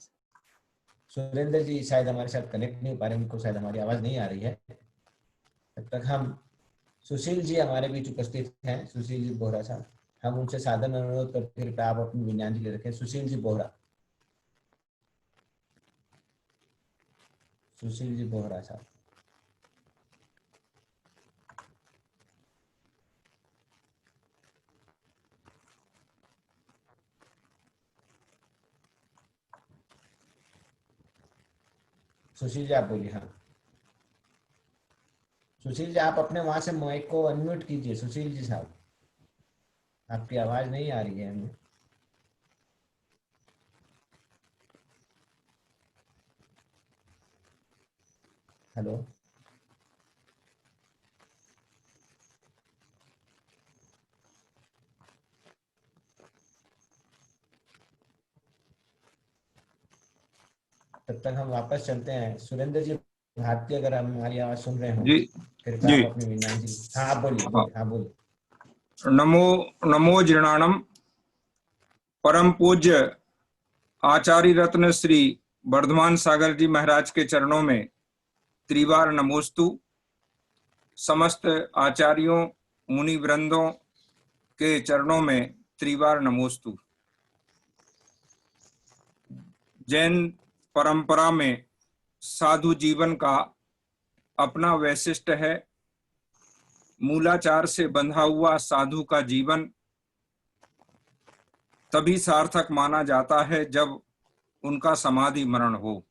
सुरेंद्र जी शायद हमारे साथ कनेक्ट नहीं हो पा रहे, उनको शायद हमारी आवाज नहीं आ रही है। तब तक हम सुशील जी हमारे बीच उपस्थित हैं। सुशील जी बोहरा साहब, हम उनसे सादर अनुरोध करते हैं कृपया आप अपनी विनयाञ्जलि रखें। सुशील जी बोहरा। सुशील जी बोहरा साहब। सुशील जी आप बोलिए। हाँ सुशील जी आप अपने वहां से माइक को अनम्यूट कीजिए। सुशील जी साहब आपकी आवाज नहीं आ रही है हमें। हेलो। तब तक हम वापस चलते हैं। सुरेंद्र जी भारती, अगर हमारी आवाज सुन रहे हो जी कृपया जी। आप अपनी विनयाञ्जलि। हाँ आप बोलिए। हाँ बोलिए। नमो जीर्णानम। परम पूज्य आचार्य रत्न श्री वर्धमान सागर जी महाराज के चरणों में त्रिवार नमोस्तु। समस्त आचार्यों मुनि वृंदों के चरणों में त्रिवार नमोस्तु। जैन परंपरा में साधु जीवन का अपना वैशिष्ट्य है। मूलाचार से बंधा हुआ साधु का जीवन तभी सार्थक माना जाता है जब उनका समाधि मरण हो।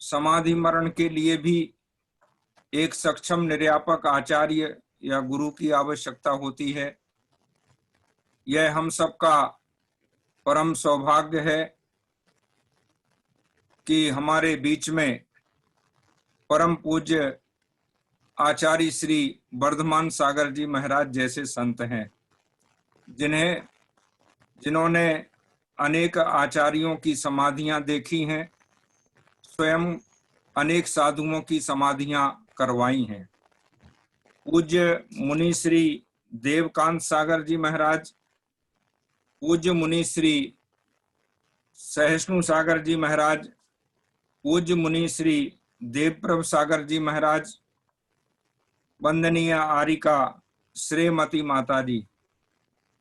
समाधि मरण के लिए भी एक सक्षम निर्यापक आचार्य या गुरु की आवश्यकता होती है। यह हम सबका परम सौभाग्य है कि हमारे बीच में परम पूज्य आचार्य श्री वर्धमान सागर जी महाराज जैसे संत हैं, जिन्होंने अनेक आचार्यों की समाधियां देखी हैं, स्वयं अनेक साधुओं की समाधियां करवाई हैं। पूज्य मुनि श्री देवकांत सागर जी महाराज, पूज्य मुनि श्री सहिष्णु सागर जी महाराज, पूज्य मुनि श्री देवप्रभ सागर जी महाराज, वंदनीय आरिका श्रीमती माता जी,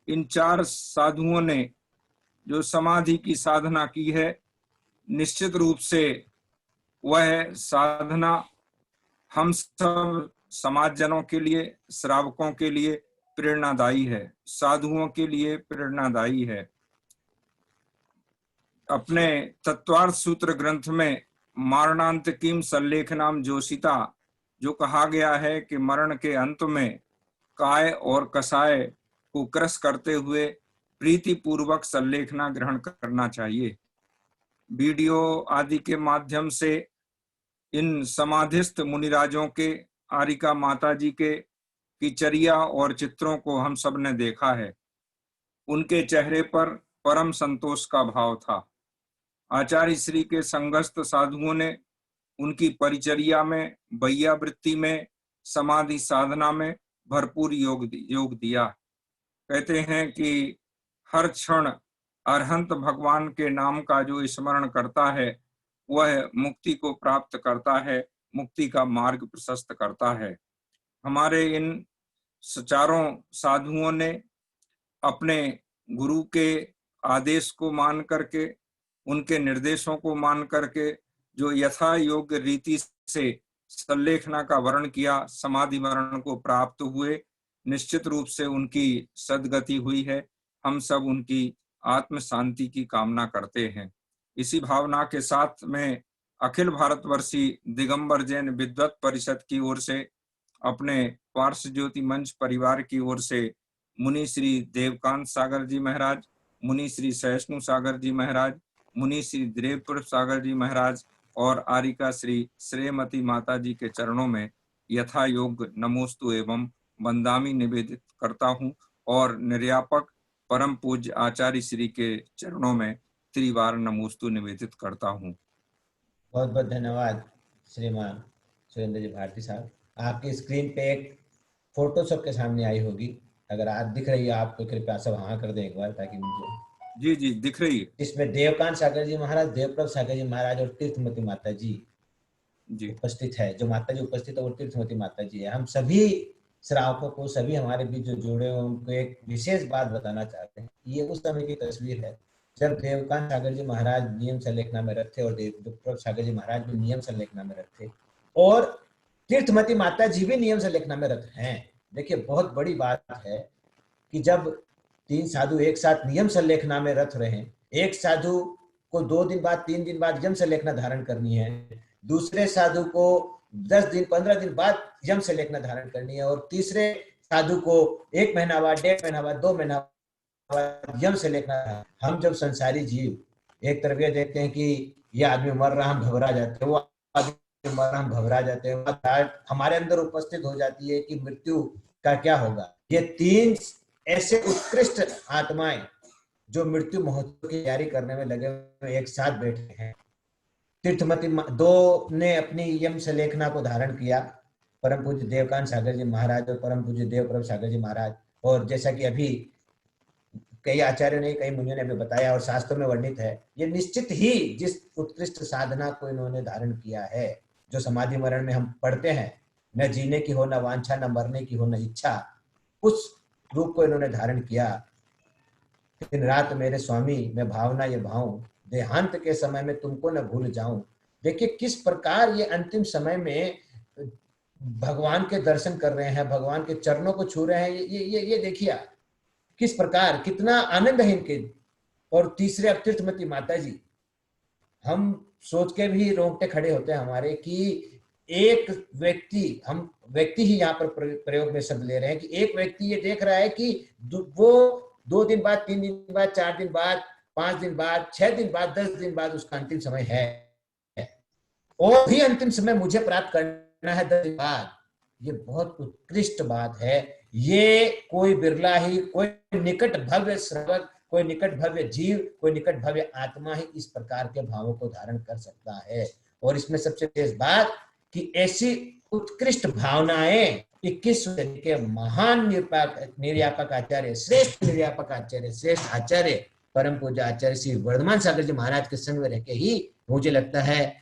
इन चार साधुओं ने जो समाधि की साधना की है, निश्चित रूप से वह साधना हम सब समाजजनों के लिए, श्रावकों के लिए प्रेरणादायी है, साधुओं के लिए प्रेरणादायी है। अपने तत्वार्थ सूत्र ग्रंथ में मारणांत किम सल्लेखनाम जोशिता जो कहा गया है कि मरण के अंत में काय और कसाय को क्रस करते हुए प्रीति पूर्वक सल्लेखना ग्रहण करना चाहिए। वीडियो आदि के माध्यम से इन समाधिस्थ मुनिराजों के, आरिका माता जी के की चर्या और चित्रों को हम सब ने देखा है। उनके चेहरे पर परम संतोष का भाव था। आचार्य श्री के संगस्थ साधुओं ने उनकी परिचर्या में, बैया वृत्ति में, समाधि साधना में भरपूर योग दिया। कहते हैं कि हर क्षण अरहंत भगवान के नाम का जो स्मरण करता है वह मुक्ति को प्राप्त करता है, मुक्ति का मार्ग प्रशस्त करता है। हमारे इन चारों साधुओं ने अपने गुरु के आदेश को मान करके, उनके निर्देशों को मान करके जो यथा योग्य रीति से सल्लेखना का वर्ण किया, समाधि वर्ण को प्राप्त हुए। निश्चित रूप से उनकी सद्गति हुई है। हम सब उनकी आत्म शांति की कामना करते हैं। इसी भावना के साथ में अखिल भारतवर्षी दिगंबर जैन विद्वत परिषद की ओर से, अपने पार्श्व ज्योति मंच परिवार की ओर से मुनि श्री देवकांत सागर जी महाराज, मुनि श्री सहिष्णु सागर जी महाराज, मुनि श्री देवप्रभ सागर जी महाराज और आरिका श्री श्रेयमती माता जी के चरणों में यथा योग नमोस्तु एवं वंदामी निवेदित करता हूँ और निर्यापक परम पूज्य आचार्य श्री के चरणों में त्रिवार नमोस्तु निवेदित करता हूँ। बहुत बहुत धन्यवाद श्रीमान सुरेंद्र जी भारती साहब। आपकी स्क्रीन पे एक फोटो सबके सामने आई होगी, अगर आज दिख रही है आपको कृपया सब हाँ कर दें एक बार, ताकि मुझे। जी जी दिख रही है। इसमें देवकांत सागर जी महाराज, देवप्रभ सागर जी महाराज और तीर्थमती माता जी उपस्थित है। जो माता जी उपस्थित है वो तीर्थमती माता जी है। हम सभी श्रावकों को, सभी हमारे बीच जो जुड़े हैं उनको एक विशेष बात बताना चाहते हैं। ये उस समय की तस्वीर है जब देवकांत सागर जी महाराज नियम सल्लेखना में रथ थे और देवप्रभ सागर जी महाराज भी नियम सल्लेखना में रथ थे और तीर्थमती माता जी भी नियम सल्लेखना में रथ हैं। देखिए बहुत बड़ी बात है कि जब तीन साधु एक साथ नियम सल्लेखना में रथ रहे, एक साधु को 2 दिन बाद 3 दिन बाद यम सल्लेखना धारण करनी है, दूसरे साधु को 10 दिन 15 दिन बाद यम सल्लेखना धारण करनी है और तीसरे साधु को 1 महीना बाद, 1.5 महीना बाद, 2 महीना बाद यम सल्लेखना। हम जब संसारी जीव एक तरफ ये देखते हैं कि ये आदमी मर रहा, हम घबरा जाते हैं, वो आदमी मर रहा, हम घबरा जाते हैं, हमारे अंदर उपस्थित हो जाती है कि मृत्यु का क्या होगा। ये 3 ऐसे उत्कृष्ट आत्माएं जो मृत्यु महोत्सव की तैयारी करने में लगे हुए एक साथ बैठे हैं। तीर्थमती 2 ने अपनी यम सल्लेखना को धारण किया, परम पूज्य देवकांत सागर जी महाराज और परम पूज्य देवप्रभ सागर जी महाराज। और जैसा कि अभी कई आचार्यों ने, कई मुनियों ने भी बताया और शास्त्रों में वर्णित है, ये निश्चित ही जिस उत्कृष्ट साधना को इन्होंने धारण किया है, जो समाधि मरण में हम पढ़ते हैं, न जीने की हो न वांछा, न मरने की हो न इच्छा, उस रूप को इन्होंने धारण किया। दिन रात मेरे स्वामी मैं भावना ये भाऊं, देहांत के समय में तुमको न भूल जाऊं। देखिए किस प्रकार ये अंतिम समय में भगवान के दर्शन कर रहे हैं, भगवान के चरणों को छू रहे हैं। ये देखिए किस प्रकार, कितना आनंद है इनके। और तीसरे अब तीर्थमती माता जी, हम सोच के भी रोंगटे खड़े होते हैं हमारे कि एक व्यक्ति, हम व्यक्ति ही यहाँ पर प्रयोग में शब्द ले रहे हैं कि एक व्यक्ति ये देख रहा है कि वो 2 दिन बाद, 3 दिन बाद, 4 दिन बाद, 5 दिन बाद, 6 दिन बाद, 10 दिन बाद उसका अंतिम समय है और भी अंतिम समय मुझे प्राप्त करना है 10 दिन बाद। ये बहुत उत्कृष्ट बात है। ये कोई बिरला ही, कोई निकट भव्य श्रावक, कोई निकट भव्य जीव, कोई निकट भव्य आत्मा ही इस प्रकार के भावों को धारण कर सकता है। और इसमें सबसे विशेष बात कि ऐसी उत्कृष्ट भावनाएं 21वीं सदी के महान निर्यापक आचार्य, श्रेष्ठ निर्यापक आचार्य, श्रेष्ठ आचार्य परम पूज्य आचार्य श्री वर्धमान सागर जी महाराज के संग में रहकर ही मुझे लगता है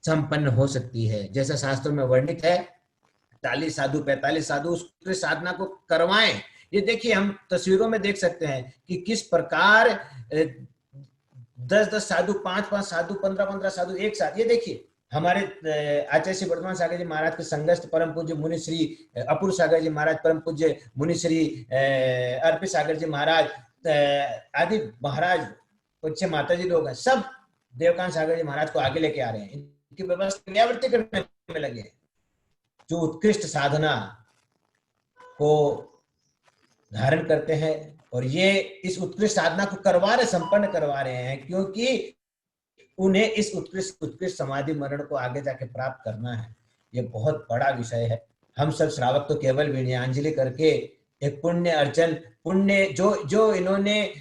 संपन्न हो सकती है। जैसा शास्त्रों में वर्णित है 40 साधु 45 साधु उसके साधना को करवाएं। ये देखिए हम तस्वीरों में देख सकते हैं कि किस प्रकार 10-10 साधु, 5-5 साधु, 15-15 साधु एक साथ। ये देखिए हमारे आचार्य श्री वर्धमान सागर जी महाराज के संगस्थ परम पूज्य मुनि श्री अपूर्व सागर जी महाराज, परम पूज्य मुनि श्री अर्पित सागर जी महाराज आदि महाराज, पूज्य माता जी लोग हैं, सब देवकांत सागर जी महाराज को आगे लेके आ रहे हैं, इनकी व्यवस्था व्यावृत्ति करने में लगे हैं, जो उत्कृष्ट साधना को धारण करते हैं। और ये इस उत्कृष्ट साधना को संपन्न करवा रहे हैं, क्योंकि उन्हें इस उत्कृष्ट समाधि मरण को आगे जाके प्राप्त करना है। ये बहुत बड़ा विषय है। हम सब श्रावक तो केवल विनयांजलि करके एक पुण्य अर्जन, पुण्य जो इन्होंने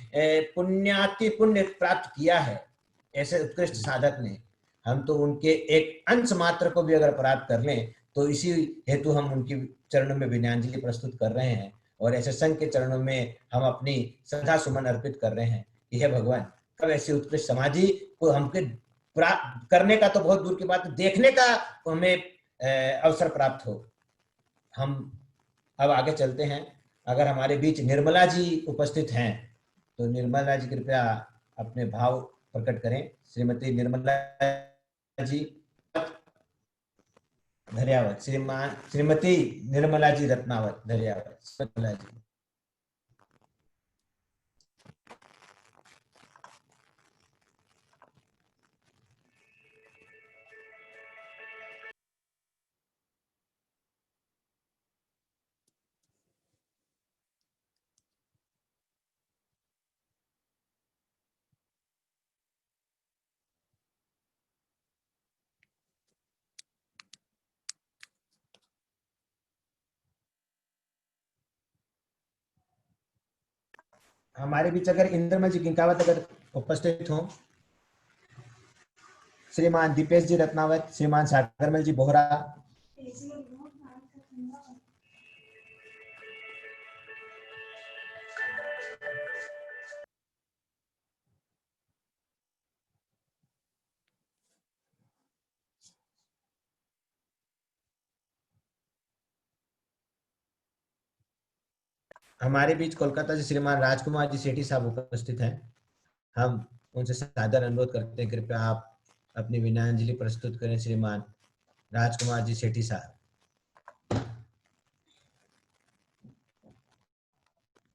पुण्य प्राप्त किया है ऐसे उत्कृष्ट साधक ने, हम तो उनके एक अंश मात्र को भी अगर प्राप्त कर लें तो इसी हेतु हम उनकी चरणों में विनयांजलि प्रस्तुत कर रहे हैं और ऐसे संघ के चरणों में हम अपनी श्रद्धा सुमन अर्पित कर रहे हैं कि हे भगवान, कब ऐसी उत्कृष्ट समाधि को हमके प्राप्त करने का तो बहुत दूर की बात, देखने का हमें अवसर प्राप्त हो। हम अब आगे चलते हैं। अगर हमारे बीच निर्मला जी उपस्थित हैं तो निर्मला जी कृपया अपने भाव प्रकट करें। श्रीमती निर्मला जी धर्यावत, श्रीमती निर्मला जी रत्नावत धर्यावत, निर्मला जी। हमारे बीच अगर इंद्रमल जी किंकावत अगर उपस्थित हो, श्रीमान दीपेश जी रत्नावत, श्रीमान सागरमल जी बोहरा, हमारे बीच कोलकाता से श्रीमान राजकुमार जी सेठी साहब उपस्थित हैं। हम उनसे सादर अनुरोध करते हैं, कृपया आप अपनी विनयांजलि प्रस्तुत करें। श्रीमान राजकुमार जी सेठी साहब,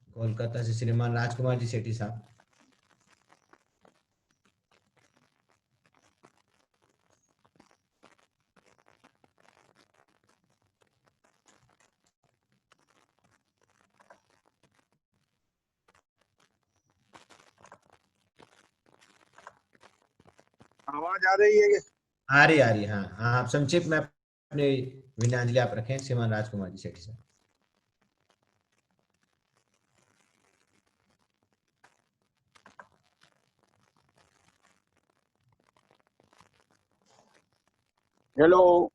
कोलकाता से श्रीमान राजकुमार जी सेठी साहब। आवाज आ रही है? आ रही, हाँ हाँ, आप संक्षिप्त में अपने विनयांजलि आप रखें श्रीमान राजकुमार जी सेठी साहब। हेलो,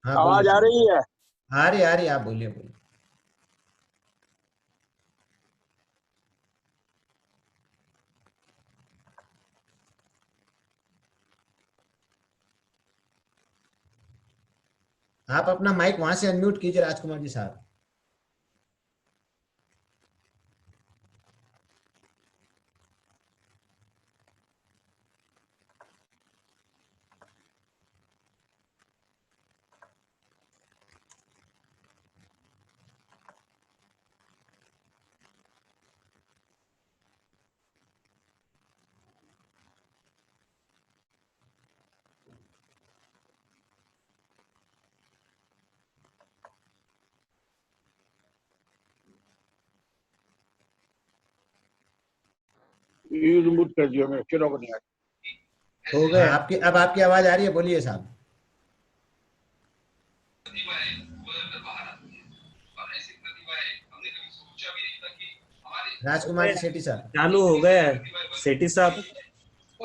हाँ, आवाज बोलिए, आ रही है? आ रही, आप बोलिए। आप अपना माइक वहां से अनम्यूट कीजिए राजकुमार जी साहब। रिमूव कर दिया मैं, चलो नहीं आ हो गए आपकी, अब आपकी आवाज आ रही है, बोलिए साहब। राजकुमार जी सेठी साहब, चालू हो गया है सेठी साहब,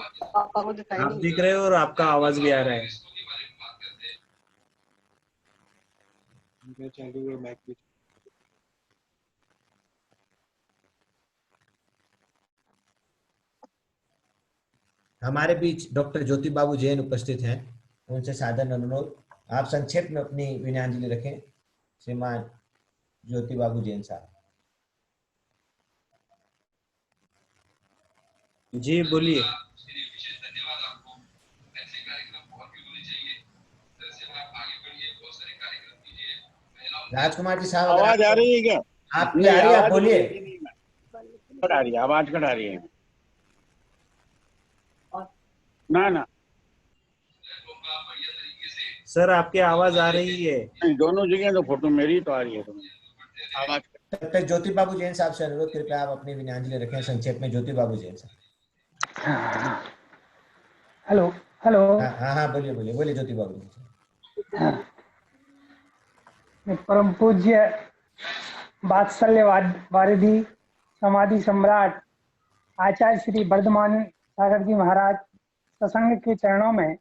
आप दिख रहे हो और आपका आवाज भी आ रहा है। चालू है माइक भी। हमारे बीच डॉक्टर ज्योति बाबू जैन उपस्थित हैं, उनसे सादर अनुरोध, आप संक्षेप में अपनी विनयांजलि रखें। श्रीमान ज्योति बाबू जैन साहब। जी बोलिए। राजकुमार जी साहब, आवाज आ रही है क्या? आपकी आ रही है, आप बोलिए। कट आ रही है, आवाज कट आ रही है। ना ना सर आपकी आवाज आ रही है। नहीं, दोनों जगह तो फोटो मेरी तो आ रही है। आवाज तब तक ज्योति बाबू जैन साहब से अनुरोध, कृपया आप अपनी विनयांजलि रखें संक्षेप में। ज्योति बाबू जैन साहब। Hello hello. हाँ बोलिए बोलिए बोलिए ज्योति बाबू जी। परम पूज्य वात्सल्य वारिधि समाधि सम्राट आचार्य श्री वर्धमान सागर जी महाराज सत्संग के चरणों में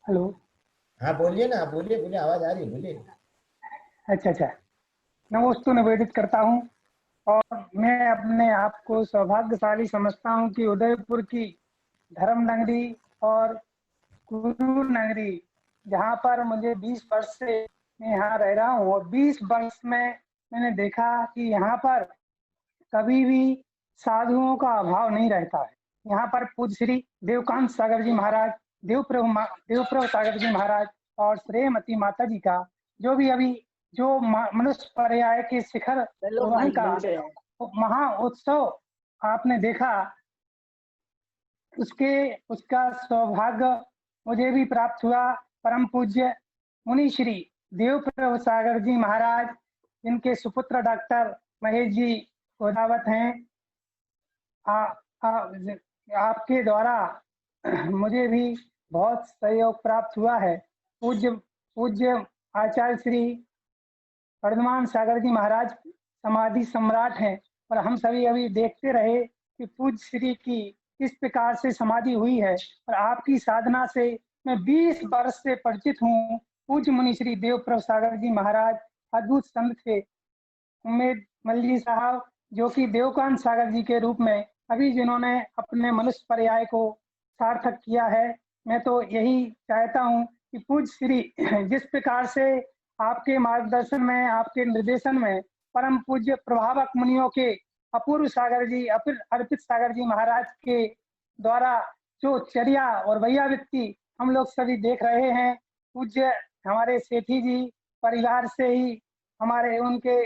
हेलो। हाँ बोलिए ना, बोलिए बोलिए, आवाज आ रही है, बोलिए। अच्छा नमोस्तु निवेदित करता हूँ और मैं अपने आप को सौभाग्यशाली समझता हूँ कि उदयपुर की धर्म नगरी और गुरु नगरी, जहाँ पर मुझे 20 वर्ष से मैं यहाँ रह रहा हूँ और 20 वर्ष में मैंने देखा कि यहाँ पर कभी भी साधुओं का अभाव नहीं रहता है। यहाँ पर पूज्य श्री देवकांत सागर जी महाराज, देवप्रभु सागर जी महाराज और श्रेयमती माता जी का जो भी अभी जो मनुष्य पर्याय के शिखर रोहन का महा उत्सव आपने देखा, उसका सौभाग्य मुझे भी प्राप्त हुआ। परम पूज्य मुनि श्री देवप्रभु सागर जी महाराज, जिनके सुपुत्र डॉक्टर महेश जी गोदावत हैं, आपके द्वारा मुझे भी बहुत सहयोग प्राप्त हुआ है। पूज्य आचार्य श्री वर्धमान सागर जी महाराज समाधि सम्राट हैं और हम सभी अभी देखते रहे कि पूज्य श्री की किस प्रकार से समाधि हुई है और आपकी साधना से मैं 20 वर्ष से परिचित हूँ। पूज्य मुनि श्री देवप्रभु सागर जी महाराज अद्भुत संत थे। उम्मेद मल्ली साहब, जो कि देवकांत सागर जी के रूप में अभी जिन्होंने अपने मनुष्य पर्याय को सार्थक किया है, मैं तो यही चाहता हूँ कि पूज्य श्री जिस प्रकार से आपके मार्गदर्शन में, आपके निर्देशन में परम पूज्य प्रभावक मुनियों के अपूर्व सागर जी, अर्पित सागर जी महाराज के द्वारा जो चर्या और वैयावृत्ति हम लोग सभी देख रहे हैं, पूज्य हमारे सेठी जी परिवार से ही हमारे उनके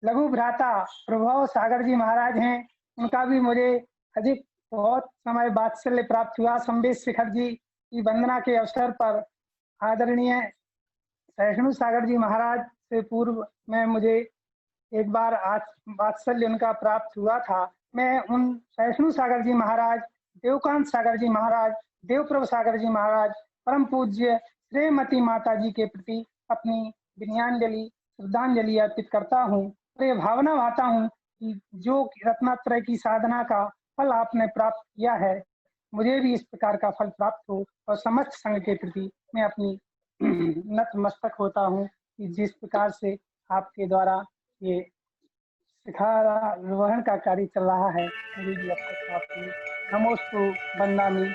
लघु भ्राता प्रभव सागर जी महाराज हैं, उनका भी मुझे अधिक बहुत समय वात्सल्य प्राप्त हुआ। संवेद शिखर जी की वंदना के अवसर पर आदरणीय सहिष्णु सागर जी महाराज से पूर्व में मुझे एक बार वात्सल्य उनका प्राप्त हुआ था। मैं उन सहिष्णु सागर जी महाराज, देवकांत सागर जी महाराज, देवप्रभु सागर जी महाराज, परम पूज्य श्रीमती माता जी के प्रति अपनी विनयांजलि श्रद्धांजलि अर्पित करता हूँ। तो ये भावना भाता हूँ कि जो रत्नात्रय की साधना का फल आपने प्राप्त किया है, मुझे भी इस प्रकार का फल प्राप्त हो और समस्त संघ के प्रति मैं अपनी नतमस्तक होता हूँ कि जिस प्रकार से आपके द्वारा ये शिखारोहण का कार्य चल रहा है, मुझे भी अवसर प्राप्त हुई। नमोस्तु वंदामि।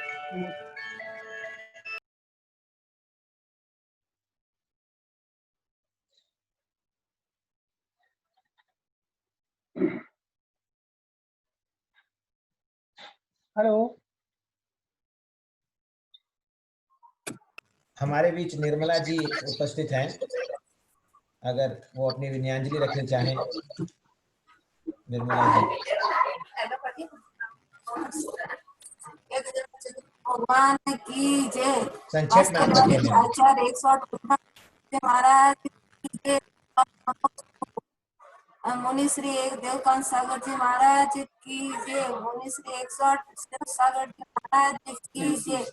हेलो। हमारे बीच निर्मला जी उपस्थित हैं, अगर वो अपनी विनयांजलि रखना चाहें। निर्मला जी। भगवान की जय। संक्षेप में आप रखिए। आचार्य 108 महाराज की जय। मुनि श्री एक देवकांत सागर जी महाराज की जय। मुनि श्री 108 सागर जी महाराज की जय।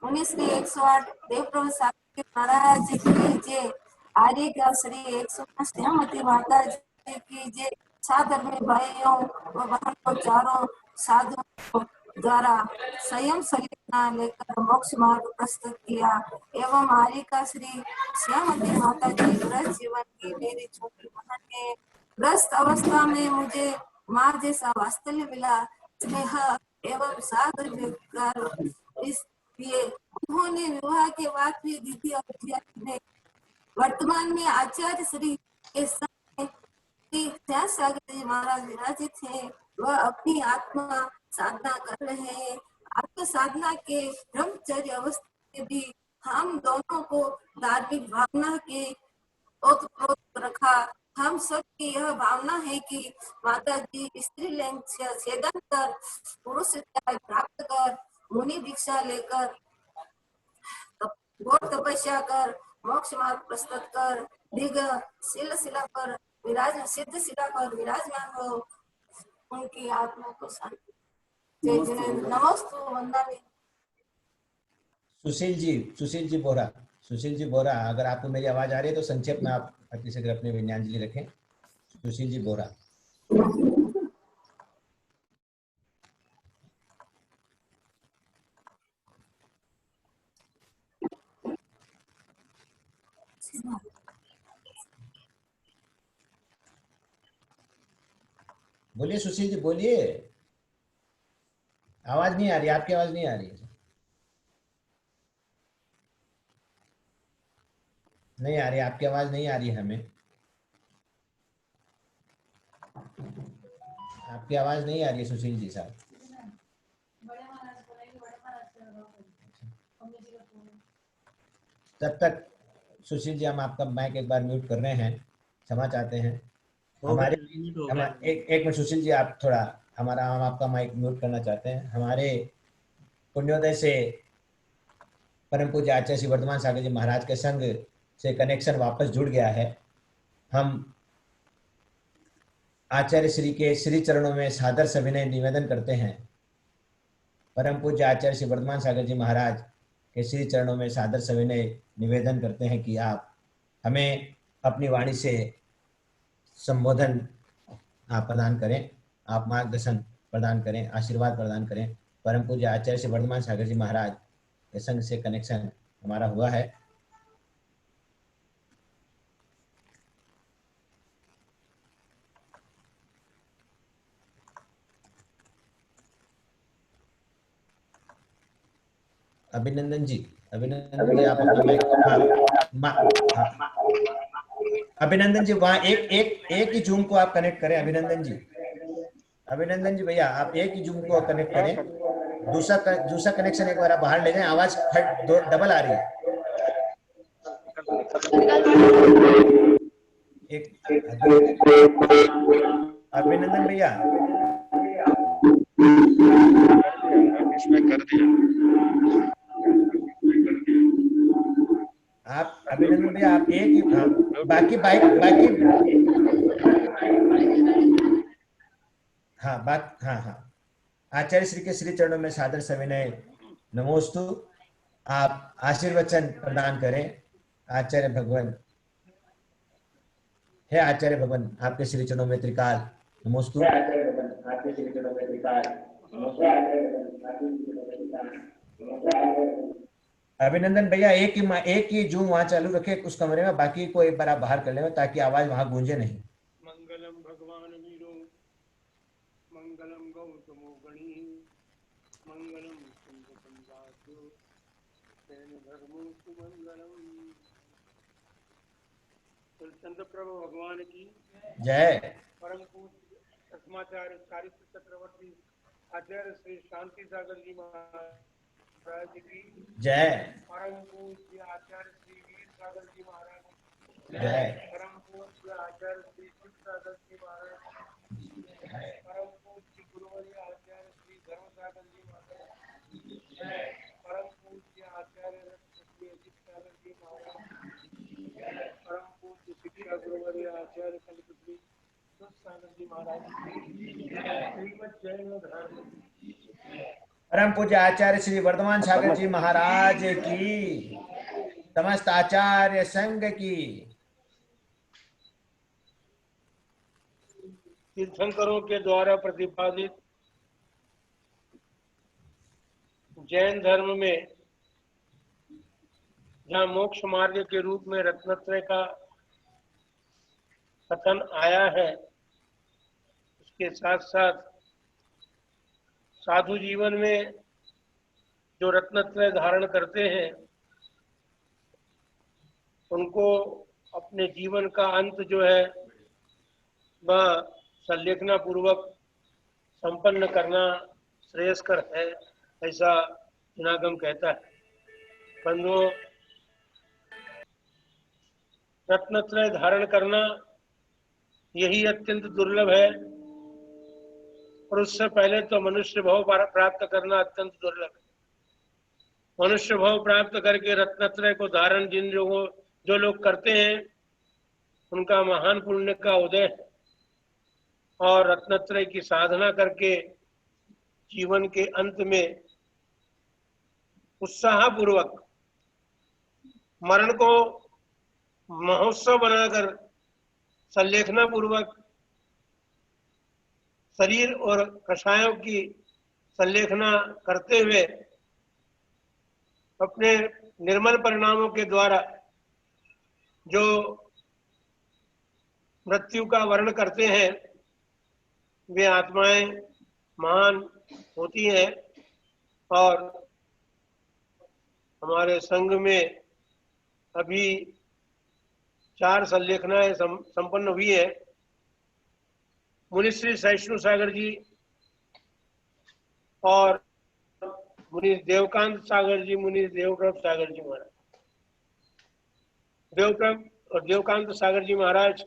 मुनि श्री 108 देवप्रभु सागर जी महाराज की जय। आर्य का श्री 108 श्यामती माता जी की जय। साधर्मी भाइयों व बहनों चारों साधुओं द्वारा स्वयं शरीर लेकर मोक्ष मार्ग प्रस्तुत किया एवं आर्य का श्री श्यामती माता जी ग्रस्त जीवन की मेरी छोटी बहन ने ग्रस्त अवस्था में मुझे माँ जैसा वात्सल्य मिला, स्नेह एवं सागर इसलिए उन्होंने विवाह के बाद भी दीदी और विद्यार्थी ने वर्तमान में आचार्य श्री के सागर जी महाराज विराजित है। वह अपनी आत्मा साधना कर रहे हैं। आपके साधना के ब्रह्मचर्य अवस्था में भी हम दोनों को धार्मिक भावना की ओतप्रोत रखा। हम सब की यह भावना है कि माता जी स्त्रीलिंग से छेदन कर पुरुष त्याग प्राप्त कर मुनि दीक्षा लेकर घोर तपस्या कर मोक्ष मार्ग प्रस्तुत कर दिग शिला पर विराज सिद्ध शिला पर विराजमान हो। उनकी आत्मा को शांति। जय जिनेंद्र। नमस्तु वंदना। सुशील जी बोरा, अगर आपको मेरी आवाज आ रही है तो संक्षेप में आप अति शीघ्र अपने विन्यांजलि रखें। सुशील जी बोरा। बोलिए सुशील जी, बोलिए। आवाज नहीं आ रही, आपकी आवाज नहीं आ रही है। नहीं आ रही, आपकी आवाज नहीं आ रही हमें। आपकी आवाज नहीं आ रही है सुशील जी साहब। तब तक सुशील जी हम आपका माइक एक बार म्यूट कर रहे हैं, क्षमा चाहते हैं। हमारे एक मिनट सुशील जी, आप थोड़ा हम आपका माइक म्यूट करना चाहते हैं। हमारे पुण्योदय से परम पूज्य आचार्य श्री वर्धमान सागर जी महाराज के संग से कनेक्शन वापस जुड़ गया है। हम आचार्य श्री के श्री चरणों में सादर सविनय निवेदन करते हैं। परम पूज्य आचार्य श्री वर्धमान सागर जी महाराज के श्री चरणों में सादर सविनय निवेदन करते हैं कि आप हमें अपनी वाणी से संबोधन आप प्रदान करें, आप मार्गदर्शन प्रदान करें, आशीर्वाद प्रदान करें। परम पूज्य आचार्य श्री वर्धमान सागर जी महाराज के संग से कनेक्शन हमारा हुआ है। अभिनंदन जी आप अपना माइक, अभिनंदन जी वहाँ एक ही जूम को आप कनेक्ट करें। अभिनंदन जी भैया आप एक ही जूम को कनेक्ट करें। दूसरा कनेक्शन एक बार आप बाहर ले जाएं, आवाज डबल आ रही है। अभिनंदन भैया इसमें कर दिया आप। अभिनंदन भैया आप एक ही बाकी हाँ आचार्य श्री के श्री चरणों में सादर सविनय नमोस्तु। आप आशीर्वचन प्रदान करें। आचार्य भगवान, हे आचार्य भगवान आपके श्री चरणों में त्रिकाल नमोस्तु। अभिनंदन भैया एक ही जूम वहां चालू रखे उस कमरे में, बाकी को एक बार आप बाहर कर ले ताकि आवाज वहां गूंजे नहीं। मंगलम भगवान वीरो मंगलम गौतमो गणी मंगलम संगसंवासो तेन धर्मो सुमंगलम। चंद्र प्रभु भगवान की जय। परम पूज्य अस्माचार्य चारित्र चक्रवर्ती आचार्य श्री शांति सागर जी महाराज की जय। परम पूज्य आचार्य श्री वीर सागर जी महाराज जय। परम पूज्य आचार्य श्री शिव सागर जी महाराज। परम पूज्य गुरुवर्य आचार्य श्री धर्म सागर जी महाराज जय। परम पूज्य आचार्य श्री अजित सागर जी महाराज। परम पूज्य शिक्षा गुरुवर्य आचार्य कलपुत्री सागर जी महाराज। श्रीमद जैन धर्म परम पूज्य आचार्य श्री वर्धमान सागर जी महाराज की, समस्त आचार्य संघ की। तीर्थंकरों के द्वारा प्रतिपादित जैन धर्म में जहाँ मोक्ष मार्ग के रूप में रत्नत्रय का कथन आया है, उसके साथ साथ साधु जीवन में जो रत्नत्रय धारण करते हैं उनको अपने जीवन का अंत जो है वह संलेखना पूर्वक संपन्न करना श्रेयस्कर है, ऐसा जनागम कहता है। बंधुओं, रत्नत्रय धारण करना यही अत्यंत दुर्लभ है, और उससे पहले तो मनुष्य भाव प्राप्त करना अत्यंत दुर्लभ है। मनुष्य भाव प्राप्त करके रत्नत्रय को धारण जो लोग करते हैं उनका महान पुण्य का उदय है, और रत्नत्रय की साधना करके जीवन के अंत में उत्साह पूर्वक मरण को महोत्सव बनाकर संलेखना पूर्वक शरीर और कषायों की संलेखना करते हुए अपने निर्मल परिणामों के द्वारा जो मृत्यु का वर्ण करते हैं वे आत्माएं महान होती हैं। और हमारे संघ में अभी 4 संलेखनाएं संपन्न हुई है। मुनिश्री सहिष्णु सागर जी और मुनि देवकांत सागर जी, मुनि देवप्रभ सागर जी महाराज, देवप्रभ और देवकांत सागर जी महाराज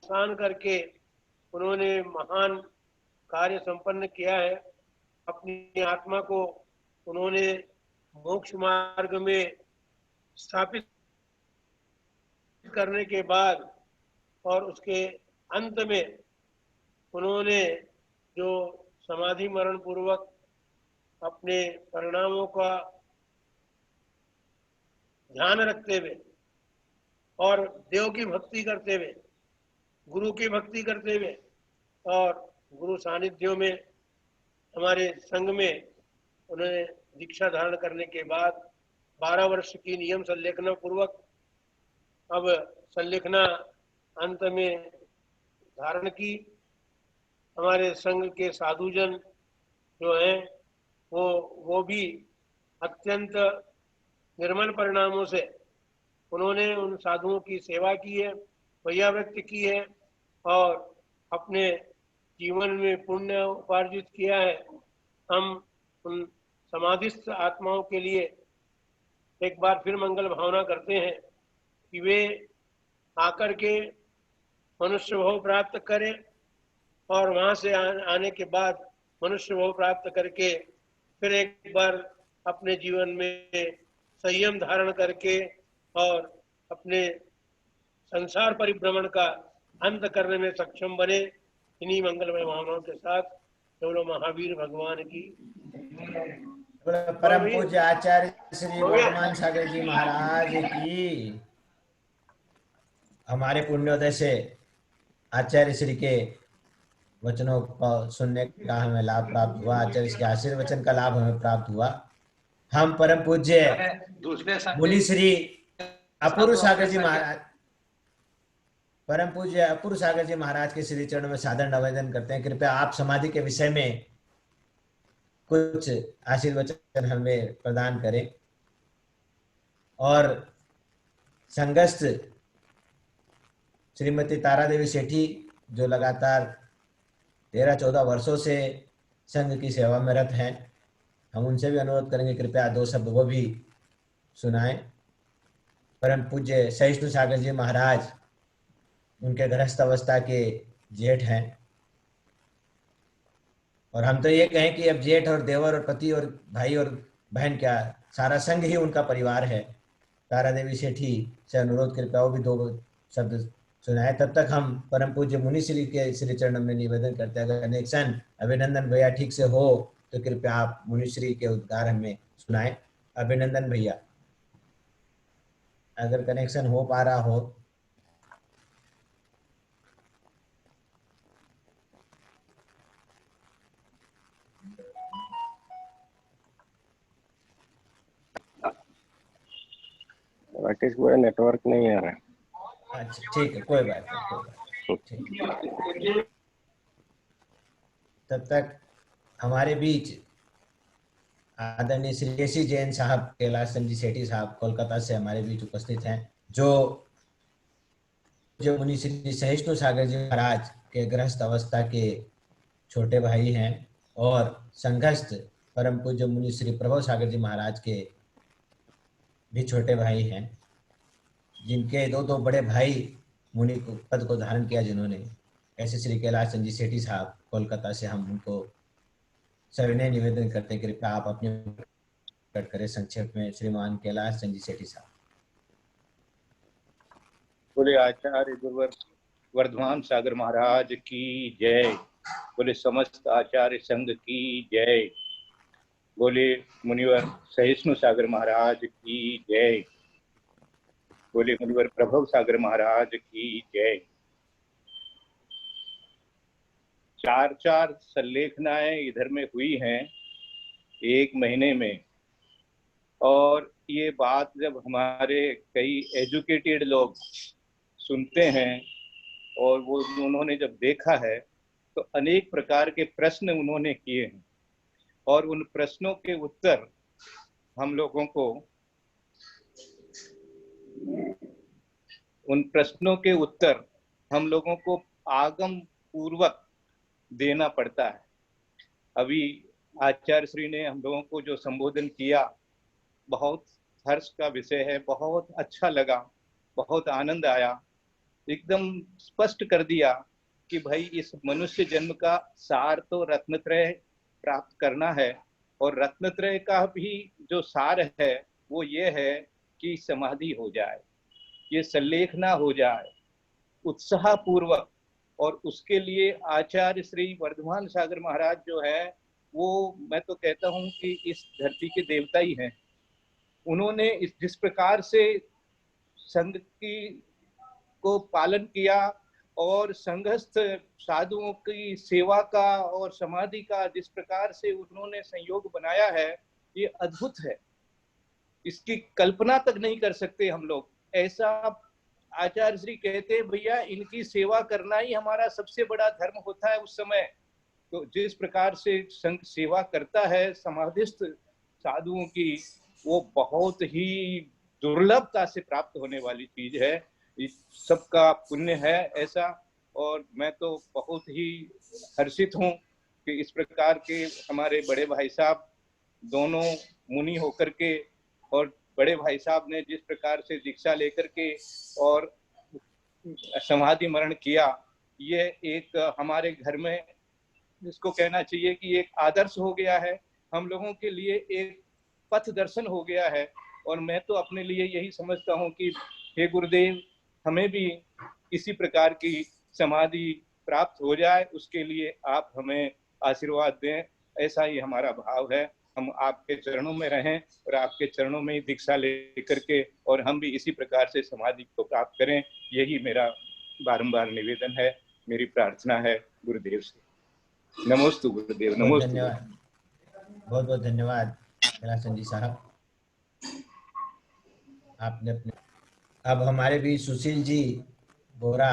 स्नान करके उन्होंने महान कार्य संपन्न किया है। अपनी आत्मा को उन्होंने मोक्ष मार्ग में स्थापित करने के बाद और उसके अंत में उन्होंने जो समाधि मरण पूर्वक अपने परिणामों का ध्यान रखते हुए और देव की भक्ति करते हुए, गुरु की भक्ति करते हुए और गुरु सानिध्यों में हमारे संघ में उन्होंने दीक्षा धारण करने के बाद 12 वर्ष की नियम संलेखना पूर्वक अब संलेखना अंत में धारण की। हमारे संघ के साधुजन जो हैं वो भी अत्यंत निर्मल परिणामों से उन्होंने उन साधुओं की सेवा की है, वैयावृत्ति की है और अपने जीवन में पुण्य उपार्जित किया है। हम उन समाधिस्थ आत्माओं के लिए एक बार फिर मंगल भावना करते हैं कि वे आकर के मनुष्य भाव प्राप्त करें और वहां से आने के बाद मनुष्य भाव प्राप्त करके फिर एक बार अपने जीवन में संयम धारण करके और अपने संसार परिभ्रमण का अंत करने में सक्षम बने। इन्हीं मंगलमय भावनाओं के साथ बोलो महावीर भगवान की। परम पूज्य आचार्य श्री वर्धमान सागर जी महाराज की। हमारे पुण्योदय से आचार्य श्री के वचनों को सुनने का हमें लाभ प्राप्त हुआ, आचार्य के आशीर्वचन का लाभ हमें प्राप्त हुआ। हम परम पूज्य मुनि श्री अपूर्व सागर जी महाराज, परम पूज्य अपूर्व सागर जी महाराज के श्री चरणों में सादर निवेदन करते हैं, कृपया आप समाधि के विषय में कुछ आशीर्वचन हमें प्रदान करें। और संघस्थ श्रीमती तारा देवी सेठी जो लगातार 13-14 वर्षों से संघ की सेवा में रत हैं, हम उनसे भी अनुरोध करेंगे कृपया 2 शब्द वो भी सुनाएं। परम पूज्य सहिष्णु सागर जी महाराज उनके गृहस्थ अवस्था के जेठ हैं, और हम तो ये कहें कि अब जेठ और देवर और पति और भाई और बहन क्या सारा संघ ही उनका परिवार है। तारा देवी सेठी से अनुरोध कृपया वो भी 2 शब्द सुनाए। तब तक हम परम पूज्य मुनि श्री के श्री चरणों में निवेदन करते हैं, अगर कनेक्शन अभिनंदन भैया ठीक से हो तो कृपया आप मुनि श्री के उद्गार हमें सुनाएं। अभिनंदन भैया अगर कनेक्शन हो पा रहा हो। राकेश भाई नेटवर्क नहीं आ रहा है। अच्छा ठीक है, कोई बात नहीं, कोई बात नहीं। तब तक हमारे बीच आदरणीय श्री केसी जैन साहब, कैलाश चंद जी सेठी साहब कोलकाता से हमारे बीच उपस्थित हैं, जो मुनि श्री सहिष्णु सागर जी महाराज के गृहस्थ अवस्था के छोटे भाई हैं और संघस्थ परम पूज्य मुनि श्री प्रभु सागर जी महाराज के भी छोटे भाई हैं, जिनके दो बड़े भाई मुनि पद को धारण किया जिन्होंने, ऐसे श्री कैलाश चंद जी सेठी साहब कोलकाता से हम उनको सविनय निवेदन करते हैं, कृपया आप अपने प्रकट करें संक्षेप में। श्रीमान कैलाश चंद जी सेठी साहब। बोले आचार्य गुरुवर वर्धमान सागर महाराज की जय। बोले समस्त आचार्य संघ की जय। बोले मुनिवर सहिष्णु सागर महाराज की जय। बोले मुनिवर प्रभव सागर महाराज की जय। चार संलेखनाएं इधर में हुई हैं 1 महीने में, और ये बात जब हमारे कई एजुकेटेड लोग सुनते हैं और वो उन्होंने जब देखा है तो अनेक प्रकार के प्रश्न उन्होंने किए हैं, और उन प्रश्नों के उत्तर हम लोगों को आगम पूर्वक देना पड़ता है। अभी आचार्य श्री ने हम लोगों को जो संबोधन किया, बहुत हर्ष का विषय है, बहुत अच्छा लगा, बहुत आनंद आया। एकदम स्पष्ट कर दिया कि भाई इस मनुष्य जन्म का सार तो रत्नत्रय प्राप्त करना है, और रत्नत्रय का भी जो सार है वो ये है कि समाधि हो जाए, ये संलेखना हो जाए उत्साह पूर्वक। और उसके लिए आचार्य श्री वर्धमान सागर महाराज जो है वो, मैं तो कहता हूँ कि इस धरती के देवता ही हैं। उन्होंने जिस प्रकार से संघ को पालन किया और संघस्थ साधुओं की सेवा का और समाधि का जिस प्रकार से उन्होंने संयोग बनाया है, ये अद्भुत है। इसकी कल्पना तक नहीं कर सकते हम लोग। ऐसा आचार्य श्री कहते भैया इनकी सेवा करना ही हमारा सबसे बड़ा धर्म होता है उस समय। तो जिस प्रकार से संघ सेवा करता है समाधिस्थ साधुओं की, वो बहुत ही दुर्लभता से प्राप्त होने वाली चीज है। सबका पुण्य है ऐसा। और मैं तो बहुत ही हर्षित हूँ कि इस प्रकार के हमारे बड़े भाई साहब दोनों मुनि होकर के, और बड़े भाई साहब ने जिस प्रकार से दीक्षा लेकर के और समाधि मरण किया, ये एक हमारे घर में जिसको कहना चाहिए कि एक आदर्श हो गया है, हम लोगों के लिए एक पथ दर्शन हो गया है। और मैं तो अपने लिए यही समझता हूँ कि हे गुरुदेव, हमें भी इसी प्रकार की समाधि प्राप्त हो जाए, उसके लिए आप हमें आशीर्वाद दें। ऐसा ही हमारा भाव है। हम आपके चरणों में रहें और आपके चरणों में ही दीक्षा लेकर के, और हम भी इसी प्रकार से समाधि को प्राप्त करें, यही मेरा बारंबार निवेदन है, मेरी प्रार्थना है गुरुदेव से। नमोस्तु गुरुदेव। नमोस्तु। बहुत बहुत धन्यवाद कैलाश चंद जी साहब, आपने अपने। अब हमारे भी सुशील जी बोरा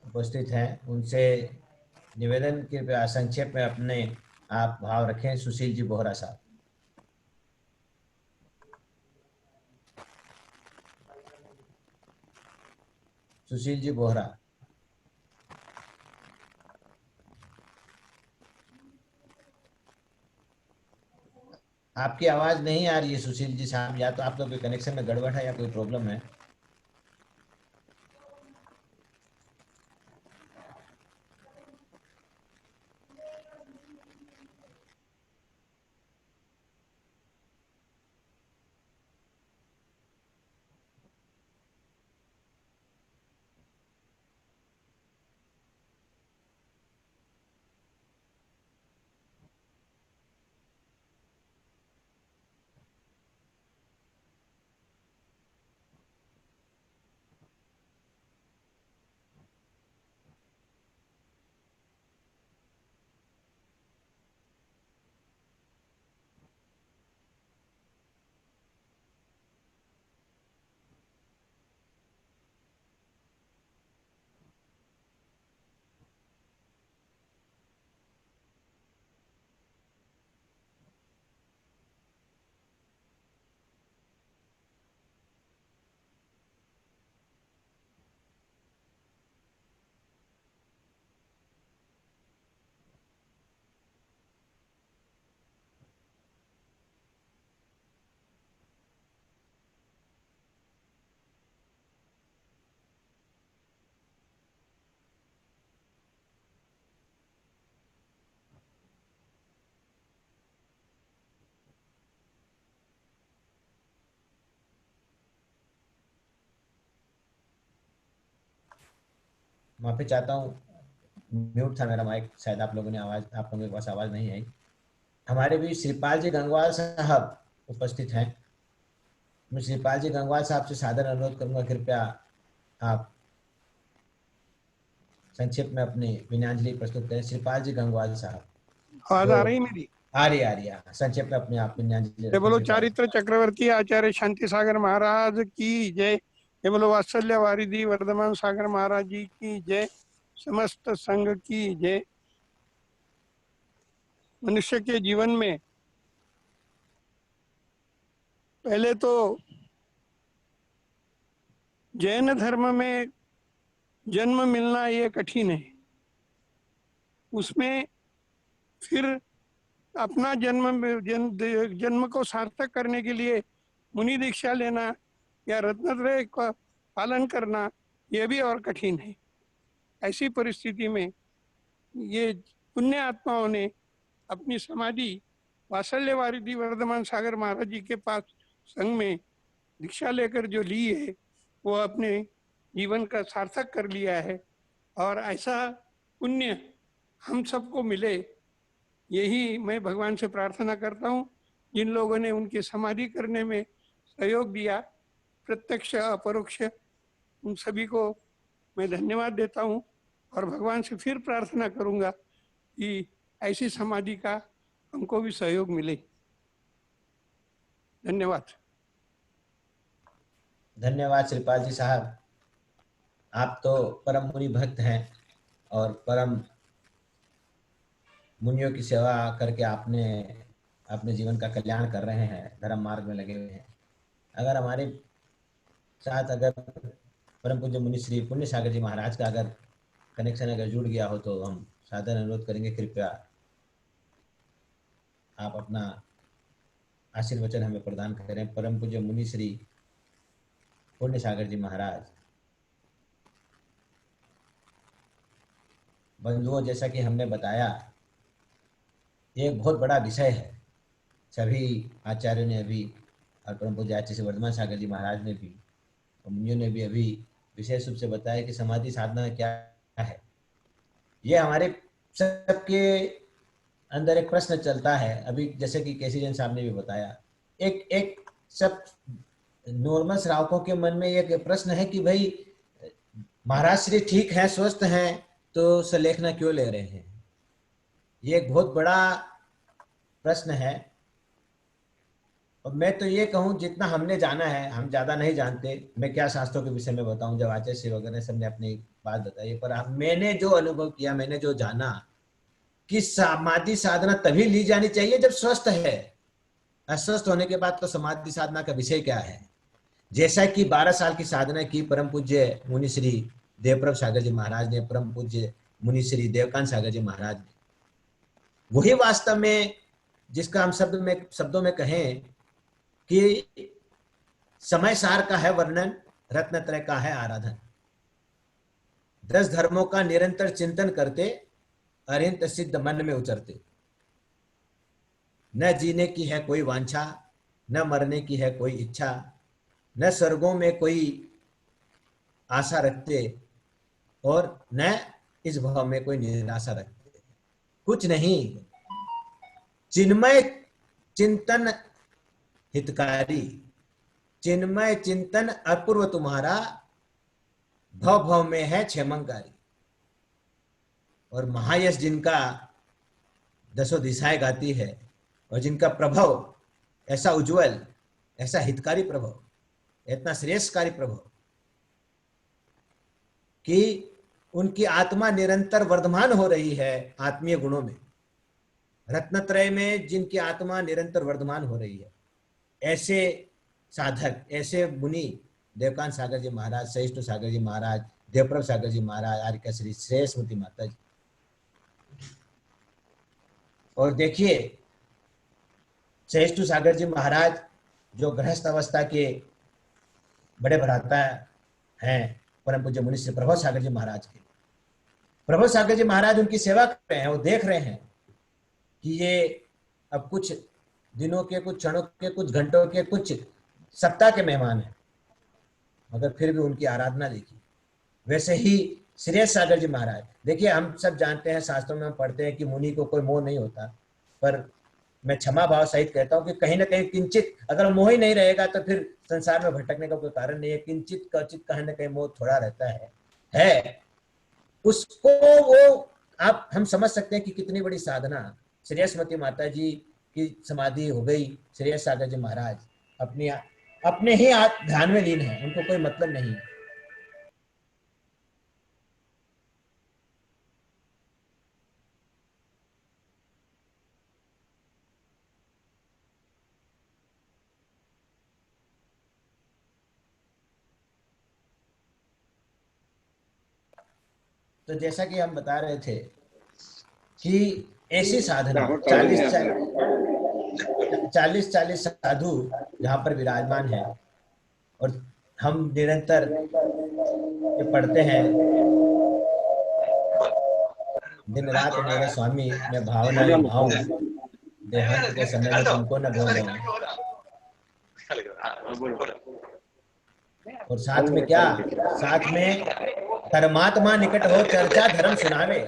उपस्थित हैं, उनसे निवेदन कृपया संक्षेप में अपने आप भाव रखें। सुशील जी बोहरा साहब। सुशील जी बोहरा। आपकी आवाज नहीं आ रही है सुशील जी साहब, या तो आप लोग के कनेक्शन में गड़बड़ है या कोई प्रॉब्लम है। माफी चाहता हूँ, म्यूट था मेरा माइक, शायद आप लोगों के पास आवाज नहीं आई। हमारे भी श्रीपाल जी गंगवाल साहब उपस्थित हैं। मैं श्रीपाल जी गंगवाल साहब से सादर अनुरोध करूंगा, कृपया आप संक्षेप में अपनी विनयाञ्जलि प्रस्तुत करें। श्रीपाल जी गंगवाल साहब, आवाज आ रही मेरी? आ रही है। संक्षेप में अपने आप विनयाञ्जलि। बोलो चारित्र चक्रवर्ती आचार्य शांति सागर महाराज की जय। ये बोलो वात्सल्य वारिधि वर्धमान सागर महाराज जी की जय। समस्त संघ की जय। मनुष्य के जीवन में पहले तो जैन धर्म में जन्म मिलना ये कठिन है, उसमें फिर अपना जन्म को सार्थक करने के लिए मुनि दीक्षा लेना या रत्नत्रय का पालन करना ये भी और कठिन है। ऐसी परिस्थिति में ये पुण्य आत्माओं ने अपनी समाधि वात्सल्य वारिधि वर्धमान सागर महाराज जी के पास संघ में दीक्षा लेकर जो ली है वो अपने जीवन का सार्थक कर लिया है। और ऐसा पुण्य हम सबको मिले, यही मैं भगवान से प्रार्थना करता हूँ। जिन लोगों ने उनकी समाधि करने में सहयोग दिया, प्रत्यक्ष अपरोक्ष, उन सभी को मैं धन्यवाद देता हूँ और भगवान से फिर प्रार्थना करूँगा कि ऐसी समाधि का हमको भी सहयोग मिले। धन्यवाद। धन्यवाद श्रीपाल जी साहब, आप तो परम मुनि भक्त हैं और परम मुनियों की सेवा करके आपने अपने जीवन का कल्याण कर रहे हैं, धर्म मार्ग में लगे हुए हैं। अगर हमारे साथ अगर परम पूज्य मुनि श्री पुण्य सागर जी महाराज का अगर कनेक्शन अगर जुड़ गया हो तो हम सादर अनुरोध करेंगे, कृपया आप अपना आशीर्वचन हमें प्रदान करें। परम पूज्य मुनि श्री पुण्य सागर जी महाराज। बंधुओं, जैसा कि हमने बताया, ये एक बहुत बड़ा विषय है। सभी आचार्यों ने अभी और परम पूज्य आचार्य श्री वर्धमान सागर जी महाराज ने भी और मुनियों ने भी अभी विशेष रूप से बताया कि समाधि साधना क्या है। ये हमारे सबके अंदर एक प्रश्न चलता है अभी, जैसे कि केसी जैन साहब ने भी बताया। एक सब नॉर्मल श्रावकों के मन में एक प्रश्न है कि भाई महाराज श्री ठीक हैं, स्वस्थ हैं, तो सलेखना क्यों ले रहे हैं? ये एक बहुत बड़ा प्रश्न है। और मैं तो ये कहूँ, जितना हमने जाना है, हम ज़्यादा नहीं जानते, मैं क्या शास्त्रों के विषय में बताऊं, जब आचार्य श्री वगैरह सबने अपनी बात बताई, पर मैंने जो अनुभव किया, मैंने जो जाना कि समाधि साधना तभी ली जानी चाहिए जब स्वस्थ है। अस्वस्थ होने के बाद तो समाधि साधना का विषय क्या है? जैसा कि 12 साल की साधना की परम पूज्य मुनि श्री देवप्रभ सागर जी महाराज ने, परम पूज्य मुनि श्री देवकांत सागर जी महाराज ने, वही वास्तव में जिसका हम शब्दों में कहें कि समय सार का है वर्णन, रत्नत्रय का है आराधन। 10 धर्मों का निरंतर चिंतन करते अरिहंत सिद्ध मन में उतरते। न जीने की है कोई वांछा, न मरने की है कोई इच्छा, न स्वर्गों में कोई आशा रखते और न इस भाव में कोई निराशा रखते। कुछ नहीं, चिन्मय चिंतन हितकारी, चिन्मय चिंतन अपूर्व तुम्हारा, भव भव में है क्षेमंकारी। और महायश जिनका 10 दिशाएं गाती है और जिनका प्रभाव ऐसा उज्जवल, ऐसा हितकारी प्रभाव, इतना श्रेष्ठकारी प्रभाव कि उनकी आत्मा निरंतर वर्धमान हो रही है आत्मीय गुणों में। रत्नत्रय में जिनकी आत्मा निरंतर वर्धमान हो रही है, ऐसे साधक, ऐसे मुनि देवकांत सागर जी महाराज, सहिष्णु सागर जी महाराज, देवप्रभ सागर जी महाराज, आर्यका श्री श्रेयस्मृति माता जी। और देखिए, सहिष्णु सागर जी महाराज जो गृहस्थ अवस्था के बड़े भ्राता हैं परम पूज्य मुनि श्री प्रभु सागर जी महाराज के। प्रभु सागर जी महाराज उनकी सेवा कर रहे हैं, वो देख रहे हैं कि ये अब कुछ दिनों के, कुछ क्षणों के, कुछ घंटों के, कुछ सप्ताह के मेहमान हैं, मगर फिर भी उनकी आराधना देखी। वैसे ही श्रेयस सागर जी महाराज। देखिए हम सब जानते हैं, शास्त्रों में हम पढ़ते हैं कि मुनि को कोई मोह नहीं होता, पर मैं क्षमा भाव सहित कहता हूँ कि कहीं ना कहीं किंचित, अगर मोह ही नहीं रहेगा तो फिर संसार में भटकने का कोई कारण नहीं है। किंचित कचित कहीं ना कहीं मोह थोड़ा रहता है उसको वो आप हम समझ सकते हैं कि कितनी बड़ी साधना। श्रेयसमती माता जी की समाधि हो गई, श्रेयस सागर जी महाराज अपने ही ध्यान में लीन है, उनको कोई मतलब नहीं है। तो जैसा कि हम बता रहे थे कि ऐसी साधना 40 साधु जहाँ पर विराजमान है, और हम निरंतर ये पढ़ते हैं, दिन रात मेरे स्वामी मैं भावना निभाऊं, देहांत के समय में तुमको न भूलूं। और साथ में क्या, साथ में परमात्मा निकट हो चर्चा धर्म सुनावे।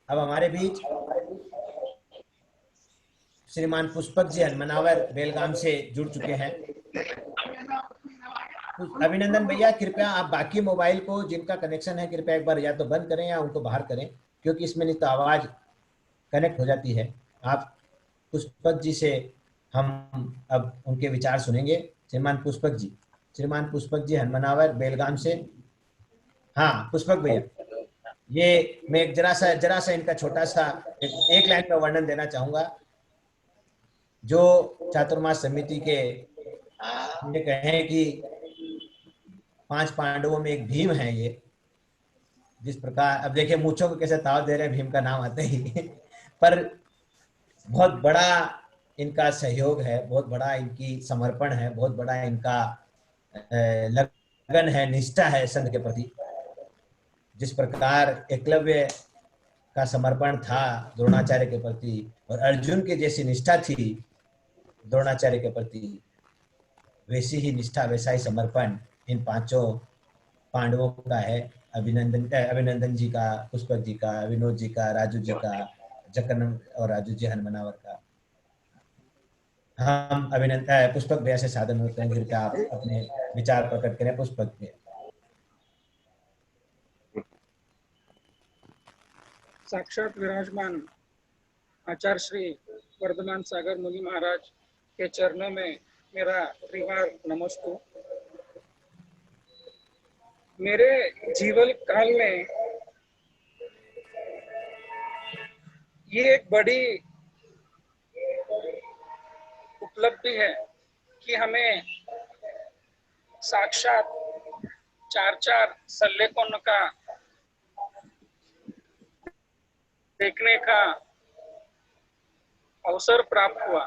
अब हमारे बीच श्रीमान पुष्पक जी हनुमानवर बेलगाम से जुड़ चुके हैं। अभिनंदन भैया, कृपया आप बाकी मोबाइल को जिनका कनेक्शन है कृपया एक बार या तो बंद करें या उनको बाहर करें, क्योंकि इसमें नहीं तो आवाज कनेक्ट हो जाती है। आप पुष्पक जी से हम अब उनके विचार सुनेंगे। श्रीमान पुष्पक जी हनुमानवर बेलगाम से। हाँ पुष्पक भैया, ये मैं एक जरा सा इनका छोटा सा एक लाइन में वर्णन देना चाहूंगा। जो चातुर्मास समिति के हमने कहे कि 5 पांडवों में एक भीम है ये, जिस प्रकार अब देखिए मूछों को कैसे ताव दे रहे हैं भीम का नाम आते ही पर बहुत बड़ा इनका सहयोग है, बहुत बड़ा इनकी समर्पण है, बहुत बड़ा इनका लगन है, निष्ठा है संत के प्रति। जिस प्रकार एकलव्य का समर्पण था द्रोणाचार्य के प्रति, और अर्जुन की जैसी निष्ठा थी द्रोणाचार्य के प्रति, वैसी ही निष्ठा वैसा ही समर्पण इन 5 पांडवों का है। अभिनंदन जी का, पुष्पक जी का, विनोद जी का, राजू जी का, जकन और राजू जी हनुमानवर का। हम पुष्पक भैया से साधन होते हैं, फिर आप अपने विचार प्रकट करें। पुष्पक भैया। साक्षात विराजमान आचार्य श्री वर्धमान सागर मुनि महाराज के चरणों में मेरा त्रिवार नमस्ते। मेरे जीवन काल में ये एक बड़ी उपलब्धि है कि हमें साक्षात 4 सल्लेखों का देखने का अवसर प्राप्त हुआ,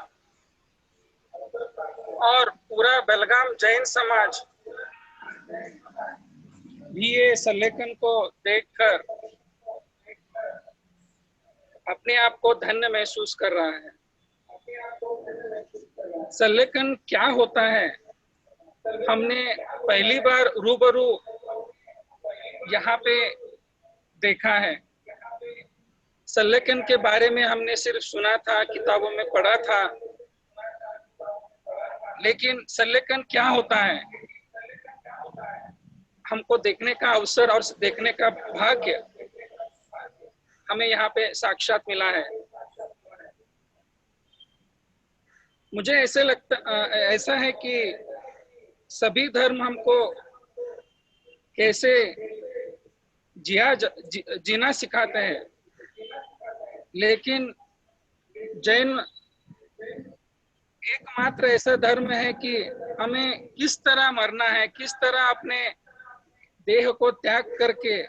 और पूरा बेलगाम जैन समाज भी ये सल्लेखन को देखकर अपने आप को धन्य महसूस कर रहा है। सल्लेखन क्या होता है हमने पहली बार रूबरू यहाँ पे देखा है। सल्लेखन के बारे में हमने सिर्फ सुना था, किताबों में पढ़ा था, लेकिन सल्लेखन क्या होता है हमको देखने का अवसर और देखने का भाग्य हमें यहाँ पे साक्षात मिला है। मुझे ऐसा है कि सभी धर्म हमको कैसे जीना सिखाते हैं, लेकिन जैन एकमात्र ऐसा धर्म है कि हमें किस तरह मरना है, किस तरह अपने देह को त्याग करके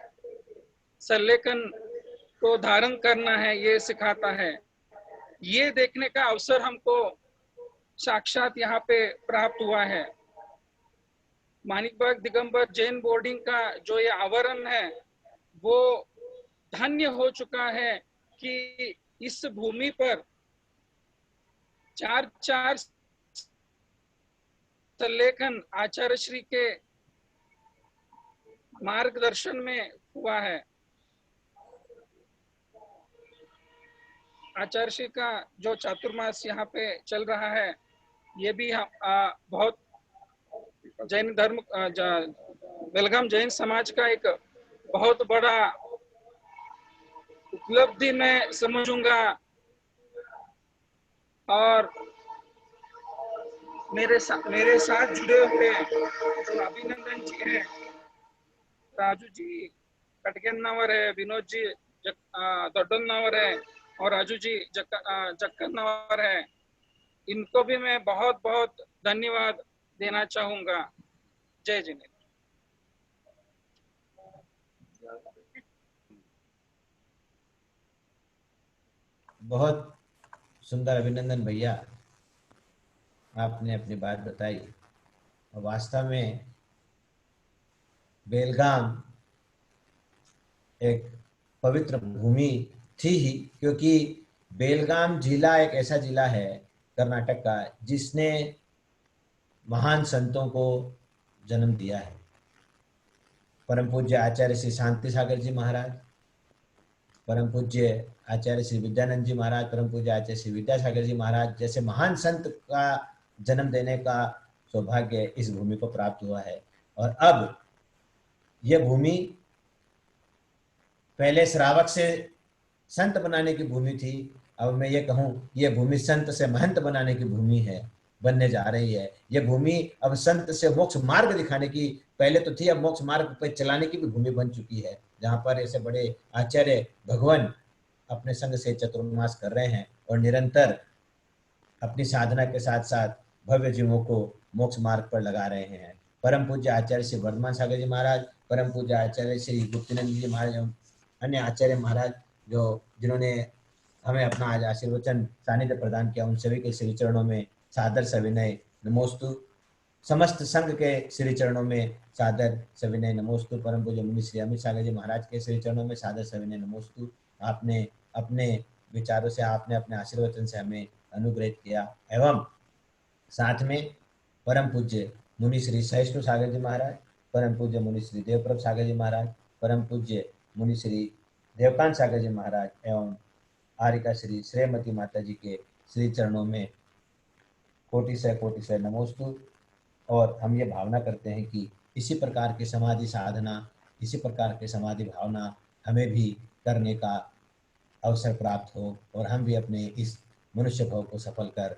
सल्लेखन को धारण करना है, ये सिखाता है। ये देखने का अवसर हमको साक्षात यहाँ पे प्राप्त हुआ है। मानिकबाग दिगंबर जैन बोर्डिंग का जो ये आवरण है वो धन्य हो चुका है कि इस भूमि पर 4 सल्लेखन आचार्य श्री के मार्गदर्शन में हुआ है। आचार्य श्री का जो चातुर्मास यहाँ पे चल रहा है, ये भी बहुत जैन धर्म बेलगाम जैन समाज का एक बहुत बड़ा उपलब्धि मैं समझूंगा। और मेरे साथ जुड़े हुए जो अभिनंदन जी हैं, राजू जी कटगन्नावर है, विनोद जी दोड्डन्नावर है और राजू जी जक्कन्नावर है, इनको भी मैं बहुत बहुत धन्यवाद देना चाहूंगा। जय जिनेन्द्र। बहुत सुंदर अभिनंदन भैया, आपने अपनी बात बताई। और वास्तव में बेलगाम एक पवित्र भूमि थी ही, क्योंकि बेलगाम जिला एक ऐसा जिला है कर्नाटक का जिसने महान संतों को जन्म दिया है। परम पूज्य आचार्य श्री शांति सागर जी महाराज, परम पूज्य आचार्य श्री विद्यानंद जी महाराज, परम पूज्य आचार्य श्री विद्यासागर जी महाराज जैसे महान संत का जन्म देने का सौभाग्य इस भूमि को प्राप्त हुआ है। और अब यह भूमि पहले श्रावक से संत बनाने की भूमि थी, अब मैं ये कहूँ यह भूमि संत से महंत बनाने की भूमि है, बनने जा रही है। यह भूमि अब संत से मोक्ष मार्ग दिखाने की, पहले तो थी, अब मोक्ष मार्ग पर चलाने की भी भूमि बन चुकी है, जहाँ पर ऐसे बड़े आचार्य भगवान अपने संग से चतुर्मास कर रहे हैं और निरंतर अपनी साधना के साथ साथ भव्य जीवों को मोक्ष मार्ग पर लगा रहे हैं। परम पूज्य आचार्य श्री वर्धमान सागर जी महाराज, परम पूज्य आचार्य श्री गुप्तिनंद जी महाराज, अन्य आचार्य महाराज जिन्होंने हमें अपना आज आशीर्वचन सानिध्य प्रदान किया, उन सभी के श्री चरणों में सादर सविनय नमोस्तु। समस्त संघ के श्री चरणों में सादर सविनय नमोस्तु। परम पूज्य मुनि श्री अमित सागर जी महाराज के श्री चरणों में सादर सविनय नमोस्तु। आपने अपने विचारों से, आपने अपने आशीर्वचन से हमें अनुग्रहित किया। एवं साथ में परम पूज्य मुनि श्री सहिष्णु सागर जी महाराज, परम पूज्य मुनि श्री देवप्रभ सागर जी महाराज, परम पूज्य मुनि श्री देवकांत सागर जी महाराज एवं आरिका श्री श्रेयमती माता जी के श्री चरणों में कोटि से नमोस्तु। और हम ये भावना करते हैं कि इसी प्रकार की समाधि साधना, इसी प्रकार की समाधि भावना हमें भी करने का अवसर प्राप्त हो और हम भी अपने इस मनुष्य भाव को सफल कर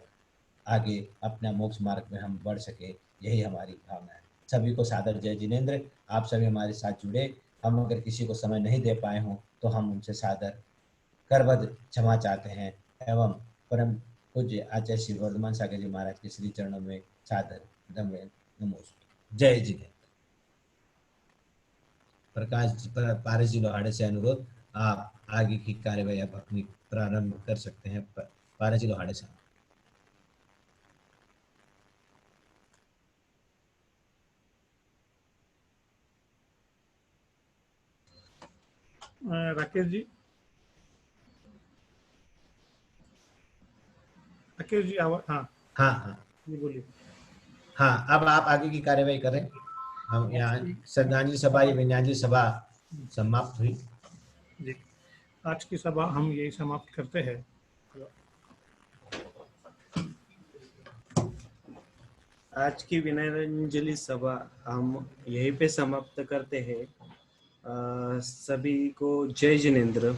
आगे अपना मोक्ष मार्ग में हम बढ़ सके, यही हमारी भावना है। सभी को सादर जय जिनेन्द्र। आप सभी हमारे साथ जुड़े, हम अगर किसी को समय नहीं दे पाए हों तो हम उनसे सादर करवद क्षमा चाहते हैं। एवं परम पूज्य आचार्य श्री वर्धमान सागर जी महाराज के श्री चरणों में सादर नमोस्तु। जय जिनेन्द्र। प्रकाश पारस जी लोहाड़े से अनुरोध, आप आगे की कार्यवाही आप अपनी प्रारंभ कर सकते हैं। पारस जी लोहाड़े से। राकेश जी, आवाज। हाँ, ये बोलिए। हाँ, अब आप आगे की कार्यवाही करें। हम यहाँ श्रद्धांजलि सभा या विन्याजलि सभा समाप्त हुई जी। आज की सभा हम यही समाप्त करते हैं। आज की विनयाഞ്जलि सभा हम यहीं पे समाप्त करते हैं। सभी को जय जिनेन्द्र।